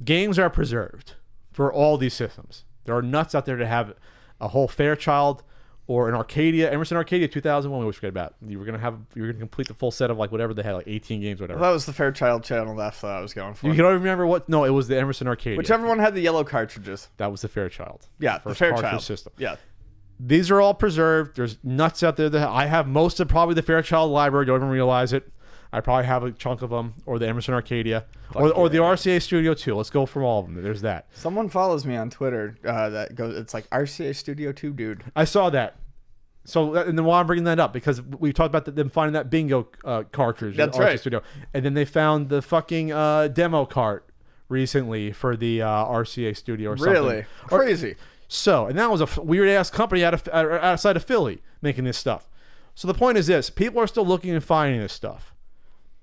games are preserved for all these systems. There are nuts out there to have a whole Fairchild or an Arcadia, Emerson Arcadia 2001. We always forget about. You were gonna complete the full set of like whatever they had, like 18 games, whatever. That was the Fairchild Channel F that I was going for. You don't remember what? No, it was the Emerson Arcadia. Whichever one had the yellow cartridges. That was the Fairchild. Yeah, the First Fairchild cartridge system. Yeah. These are all preserved. There's nuts out there that I have most of probably the Fairchild library. Don't even realize it. I probably have a chunk of them, or the Emerson Arcadia, or the RCA Studio 2. Let's go from all of them. There's that. Someone follows me on Twitter that goes. It's like RCA Studio 2, dude. I saw that. So, and then why I'm bringing that up, because we talked about them finding that bingo cartridge. That's at RCA right. Studio, and then they found the fucking demo cart recently for the RCA Studio or something. Really crazy. So, and that was a weird ass company outside of Philly making this stuff. So the point is this: people are still looking and finding this stuff.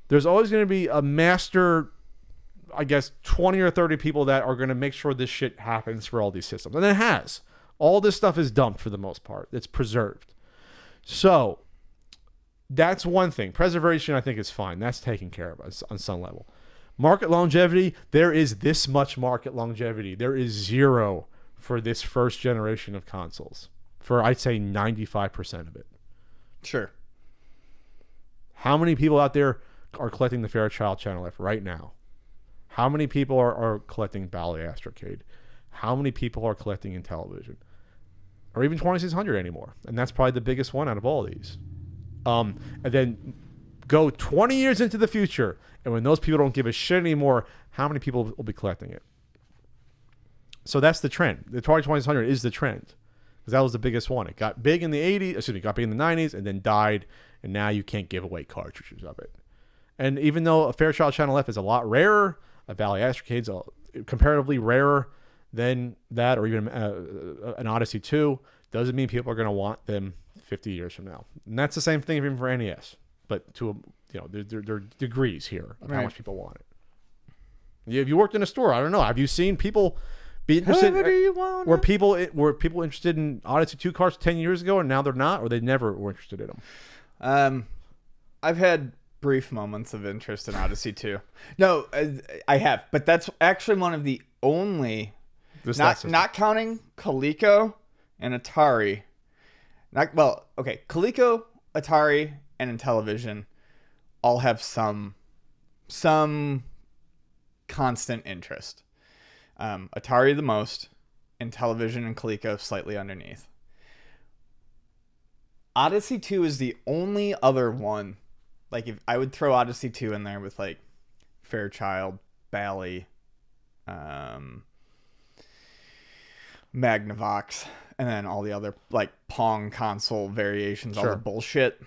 There's always going to be a master, I guess, 20 or 30 people that are going to make sure this shit happens for all these systems. And it has. All this stuff is dumped for the most part. It's preserved. So that's one thing. Preservation, I think, is fine. That's taken care of on some level. Market longevity, there is this much market longevity. There is zero for this first generation of consoles. For, I'd say, 95% of it. Sure. How many people out there are collecting the Fairchild Channel F right now? How many people are collecting Bally Astrocade? How many people are collecting Intellivision? Or even 2600 anymore? And that's probably the biggest one out of all of these. And then go 20 years into the future, and when those people don't give a shit anymore, how many people will be collecting it? So that's the trend. The Atari 2600 is the trend, because that was the biggest one. It got big in the 80s, excuse me, got big in the 90s, and then died, and now you can't give away cartridges of it. And even though a Fairchild Channel F is a lot rarer, a Bally Astrocade's comparatively rarer than that, or even an Odyssey 2, doesn't mean people are going to want them 50 years from now. And that's the same thing even for NES, but to there are degrees here of how much people want it. If you worked in a store, I don't know. Have you seen people be interested? Were people interested in Odyssey 2 carts 10 years ago, and now they're not, or they never were interested in them? I've had brief moments of interest in Odyssey 2. No, I have, but that's actually one of the only, not counting Coleco and Atari. Coleco, Atari, and Intellivision all have some constant interest. Atari the most, Intellivision and Coleco slightly underneath. Odyssey 2 is the only other one. Like, if I would throw Odyssey 2 in there with like Fairchild, Bally, Magnavox, and then all the other like Pong console variations, all the bullshit,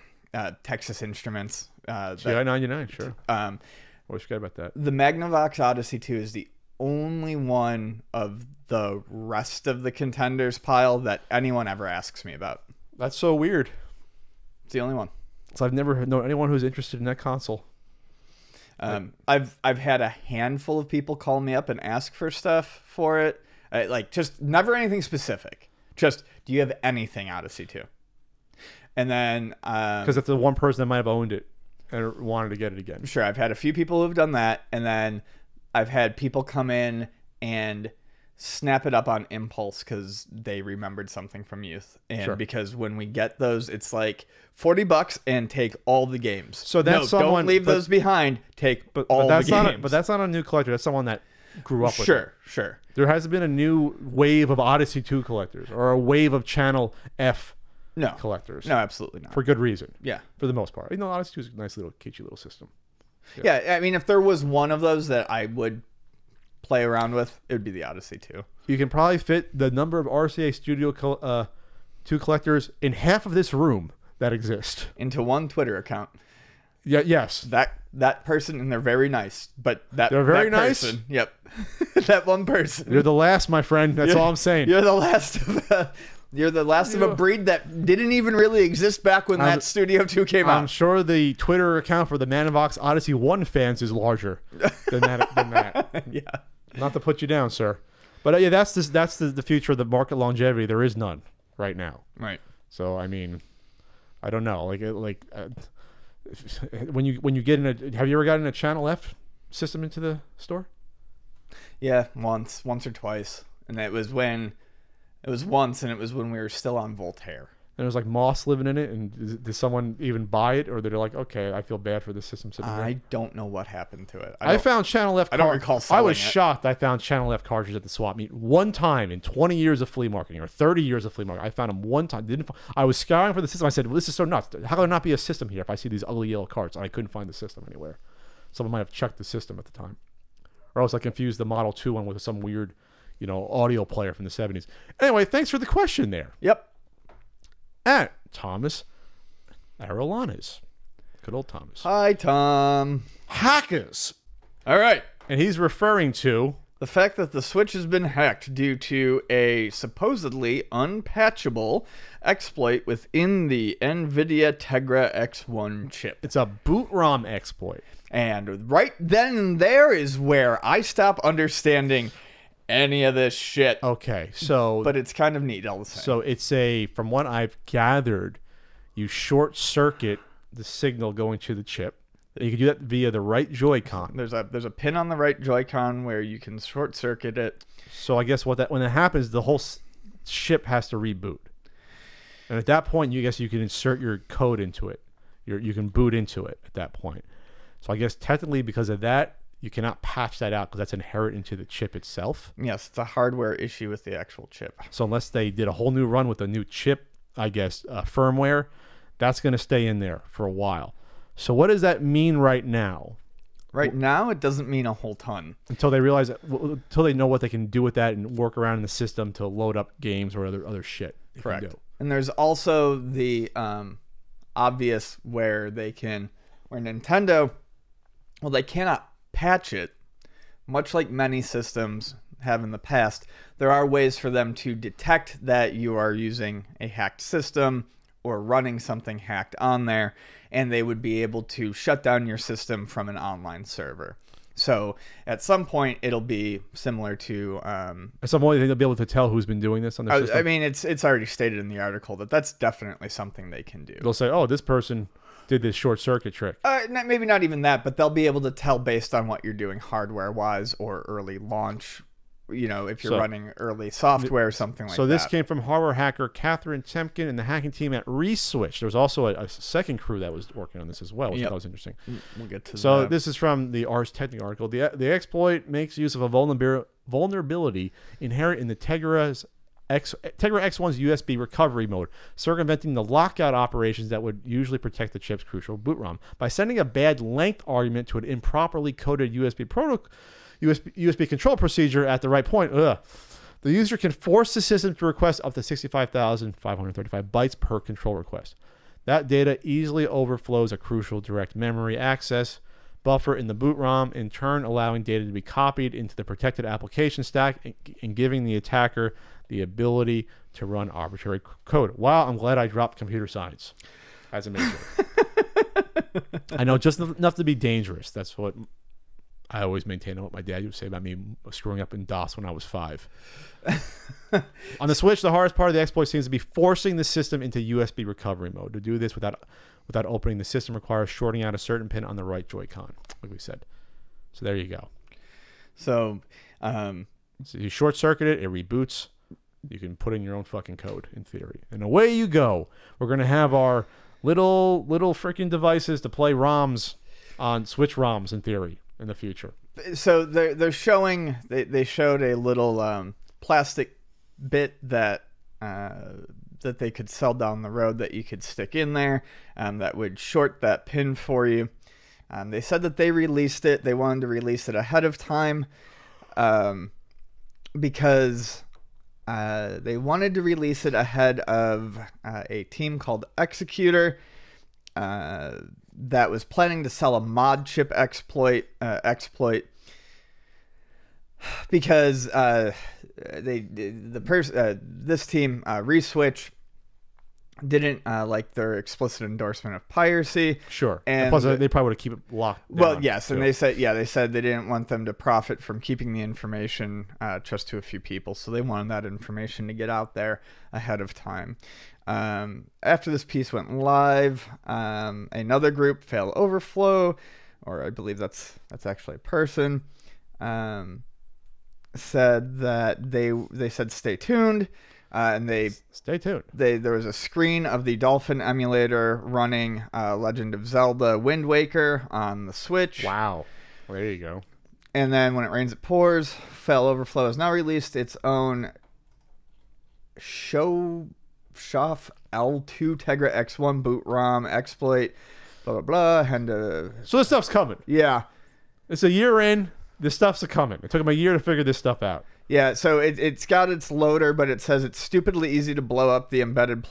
Texas Instruments, CI-99, sure. Always forget about that. The Magnavox Odyssey 2 is the only one of the rest of the contenders pile that anyone ever asks me about. That's so weird. It's the only one. So I've never known anyone who's interested in that console. I've had a handful of people call me up and ask for stuff for it. Like, just never anything specific. Just, do you have anything Odyssey 2? And then because it's the one person that might have owned it and wanted to get it again. Sure, I've had a few people who've done that, and then I've had people come in and snap it up on impulse because they remembered something from youth. And because when we get those, it's like $40 and take all the games. So that's don't leave those behind. Take all the games. But that's not a new collector. That's someone that grew up with it. Sure. There hasn't been a new wave of Odyssey 2 collectors or a wave of Channel F collectors. No, absolutely not. For good reason. Yeah. For the most part. You know, Odyssey 2 is a nice little kitschy little system. Yeah, I mean, if there was one of those that I would play around with, it would be the Odyssey 2. You can probably fit the number of RCA Studio 2 collectors in half of this room that exist into one Twitter account. Yeah. Yes. That person, and they're very nice, but they're very nice. Person, yep. That one person. You're the last, my friend. That's all I'm saying. You're the last of. You're the last of a breed that didn't even really exist back when that Studio 2 came out. I'm sure the Twitter account for the Magnavox Odyssey 1 fans is larger than that. Yeah. Not to put you down, sir. But that's the future of the market longevity. There is none right now. Right. So, I mean, I don't know. When you get in have you ever gotten a Channel F system into the store? Yeah, once or twice. And it was once, and it was when we were still on Voltaire. and there's like moths living in it, and does someone even buy it, or they're like, okay, I feel bad for the system sitting there? I don't know what happened to it. I found Channel F. I don't recall I was selling it. shocked. I found Channel F cartridges at the swap meet one time in 20 years of flea marketing or 30 years of flea marketing. I found them one time. I was scouring for the system. I said, well, "This is so nuts. How can there not be a system here if I see these ugly yellow carts?" And I couldn't find the system anywhere. Someone might have checked the system at the time, or else I confused the Model 2 one with some weird, audio player from the 70s. Anyway, thanks for the question there. Yep. At Thomas Arolanes. Good old Thomas. Hi, Tom. Hackers. All right. And he's referring to The fact that the Switch has been hacked due to a supposedly unpatchable exploit within the NVIDIA Tegra X1 chip. it's a boot ROM exploit. And right then and there is where I stop understanding any of this shit. Okay, so But it's kind of neat all the same. so it's from what I've gathered, you short circuit the signal going to the chip. You can do that via the right Joy-Con. There's a pin on the right Joy-Con where you can short circuit it. So I guess when that happens, the whole chip has to reboot. And at that point, you can insert your code into it. You can boot into it at that point. So I guess technically because of that, you cannot patch that out because that's inherent into the chip itself. Yes, it's a hardware issue with the actual chip. So unless they did a whole new run with a new chip, I guess, firmware, that's going to stay in there for a while. So what does that mean right now? Right now, it doesn't mean a whole ton. Until they realize until they know what they can do with that and work around in the system to load up games or other shit. They can Correct. do. And there's also the obvious where Nintendo, well, they cannot patch it, much like many systems have in the past. There are ways for them to detect that you are using a hacked system or running something hacked on there, and they would be able to shut down your system from an online server. So at some point, it'll be similar to. At some point, they'll be able to tell who's been doing this on their system. I mean, it's already stated in the article that that's definitely something they can do. They'll say, "Oh, this person did this short circuit trick." Maybe not even that, but they'll be able to tell based on what you're doing hardware-wise or early launch. If you're running early software or something like that. So this came from hardware hacker Catherine Temkin and the hacking team at Reswitch. There was also a second crew that was working on this as well, which I thought was interesting. We'll get to So that. this is from the Ars Technica article. The exploit makes use of a vulnerability inherent in the Tegra X1's USB recovery mode, circumventing the lockout operations that would usually protect the chip's crucial boot ROM. By sending a bad length argument to an improperly coded USB control procedure at the right point, the user can force the system to request up to 65,535 bytes per control request. That data easily overflows a crucial direct memory access buffer in the boot ROM, in turn allowing data to be copied into the protected application stack and giving the attacker the ability to run arbitrary code. Wow, I'm glad I dropped computer science as a major. I know just enough to be dangerous. That's what I always maintain what my dad would say about me screwing up in DOS when I was 5. On the Switch, the hardest part of the exploit seems to be forcing the system into USB recovery mode. To do this without opening the system requires shorting out a certain pin on the right Joy-Con, like we said. So there you go. So you short circuit it, it reboots. You can put in your own fucking code in theory, and away you go. We're gonna have our little freaking devices to play ROMs on Switch ROMs in theory in the future. So they're showing they showed a little plastic bit that they could sell down the road that you could stick in there that would short that pin for you. They said that they released it. They wanted to release it ahead of time because they wanted to release it ahead of a team called Executor that was planning to sell a mod chip exploit because this team Reswitch didn't like their explicit endorsement of piracy. Sure, and plus they probably would keep it locked down. Well, yes, and they said they didn't want them to profit from keeping the information just to a few people, so they wanted that information to get out there ahead of time. After this piece went live, another group, Fail Overflow, or I believe that's actually a person, said that they said stay tuned. And Stay tuned. there was a screen of the Dolphin emulator running Legend of Zelda Wind Waker on the Switch. Wow. Well, there you go. And then When It Rains, It Pours. Fell Overflow has now released its own SHOF L2 Tegra X1 boot ROM exploit. Blah blah blah. And So this stuff's coming. yeah. It's a year in. This stuff's a coming. It took them a year to figure this stuff out. Yeah, so it's got its loader, but it says it's stupidly easy to blow up the embedded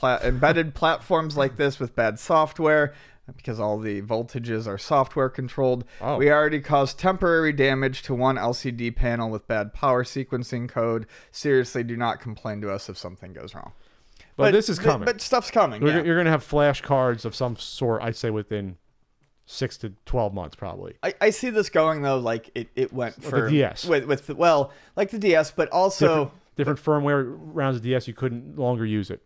platforms like this with bad software because all the voltages are software controlled. Oh. We already caused temporary damage to one LCD panel with bad power sequencing code. Seriously, do not complain to us if something goes wrong. But this is coming. But stuff's coming. You're Yeah. going to have flash cards of some sort, I'd say, within 6 to 12 months, probably. I see this going though, like it went for the DS. with like the DS, but also Different firmware rounds of DS, you couldn't longer use it.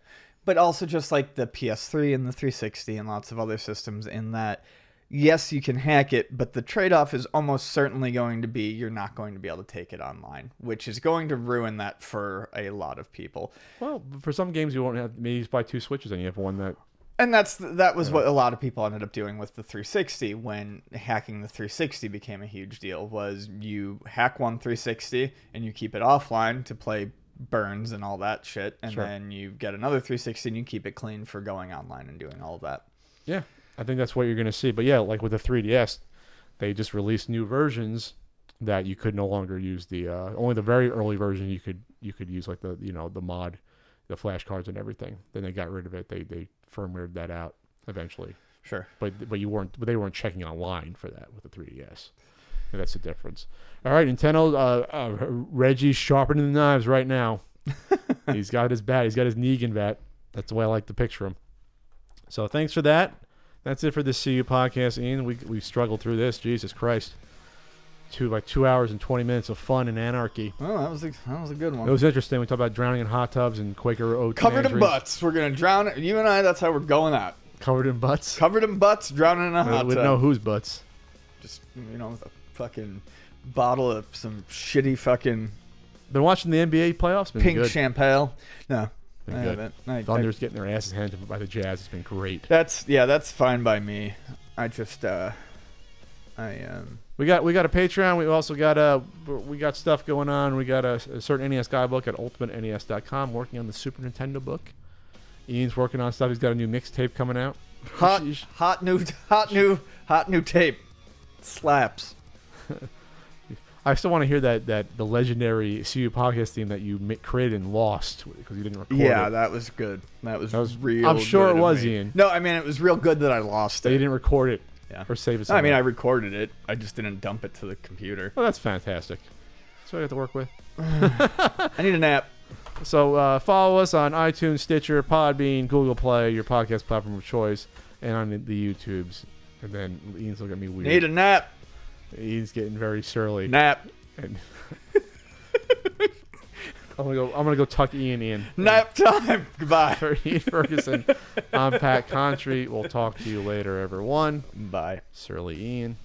but also just like the PS3 and the 360 and lots of other systems in that, yes, you can hack it, but the trade-off is almost certainly going to be you're not going to be able to take it online, which is going to ruin that for a lot of people. Well, for some games, you won't have, maybe just buy 2 Switches and you have one that... And that was what a lot of people ended up doing with the 360 when hacking the 360 became a huge deal, was you hack one 360 and you keep it offline to play burns and all that shit, and Sure. then you get another 360 and you keep it clean for going online and doing all of that. Yeah, I think that's what you're going to see. But yeah, like with the 3DS, they just released new versions that you could no longer use the only the very early version you could use, like the the mod, the flash cards and everything. Then they got rid of it. They firmwared that out eventually. Sure. But they weren't checking online for that with the 3DS. And that's the difference. All right, Nintendo. Reggie's sharpening the knives right now. He's got his bat. He's got his Negan bat. That's the way I like to picture him. So thanks for that. That's it for this CU podcast, Ian. We struggled through this. Jesus Christ. 2 hours and 20 minutes of fun and anarchy. Oh, that was a good one. It was interesting. We talked about drowning in hot tubs and Quaker Oats. Covered in mandarins. butts. We're gonna drown. You and I. That's how we're going out. Covered in butts. Covered in butts, drowning in a hot We tub. know whose butts. Just with a fucking bottle of some shitty fucking Been watching the NBA playoffs. Been pink good. champagne. No, Been I good. haven't. Thunder's getting their asses handed by the Jazz. It's been great. That's fine by me. I just We got a Patreon. We also got we got stuff going on. We got a certain NES guidebook at ultimatenes.com. Working on the Super Nintendo book. Ian's working on stuff. He's got a new mixtape coming out. hot new tape slaps. I still want to hear that the legendary CU podcast theme that you created and lost because you didn't record it. Yeah, that was good. That was real. I'm sure good it of was, me. Ian. No, I mean it was real good that I lost That you it. didn't record it Yeah. or save it. I mean, somewhere. I recorded it. I just didn't dump it to the computer. Well, that's fantastic. That's what I got to work with. I need a nap. So follow us on iTunes, Stitcher, Podbean, Google Play, your podcast platform of choice, and on the YouTubes. And then Ian's looking at me weird. Need a nap. He's getting very surly. Nap. And I'm gonna go tuck Ian in. Nap time. Goodbye. For Ian Ferguson, I'm Pat Contry. We'll talk to you later, everyone. Bye. Surly Ian.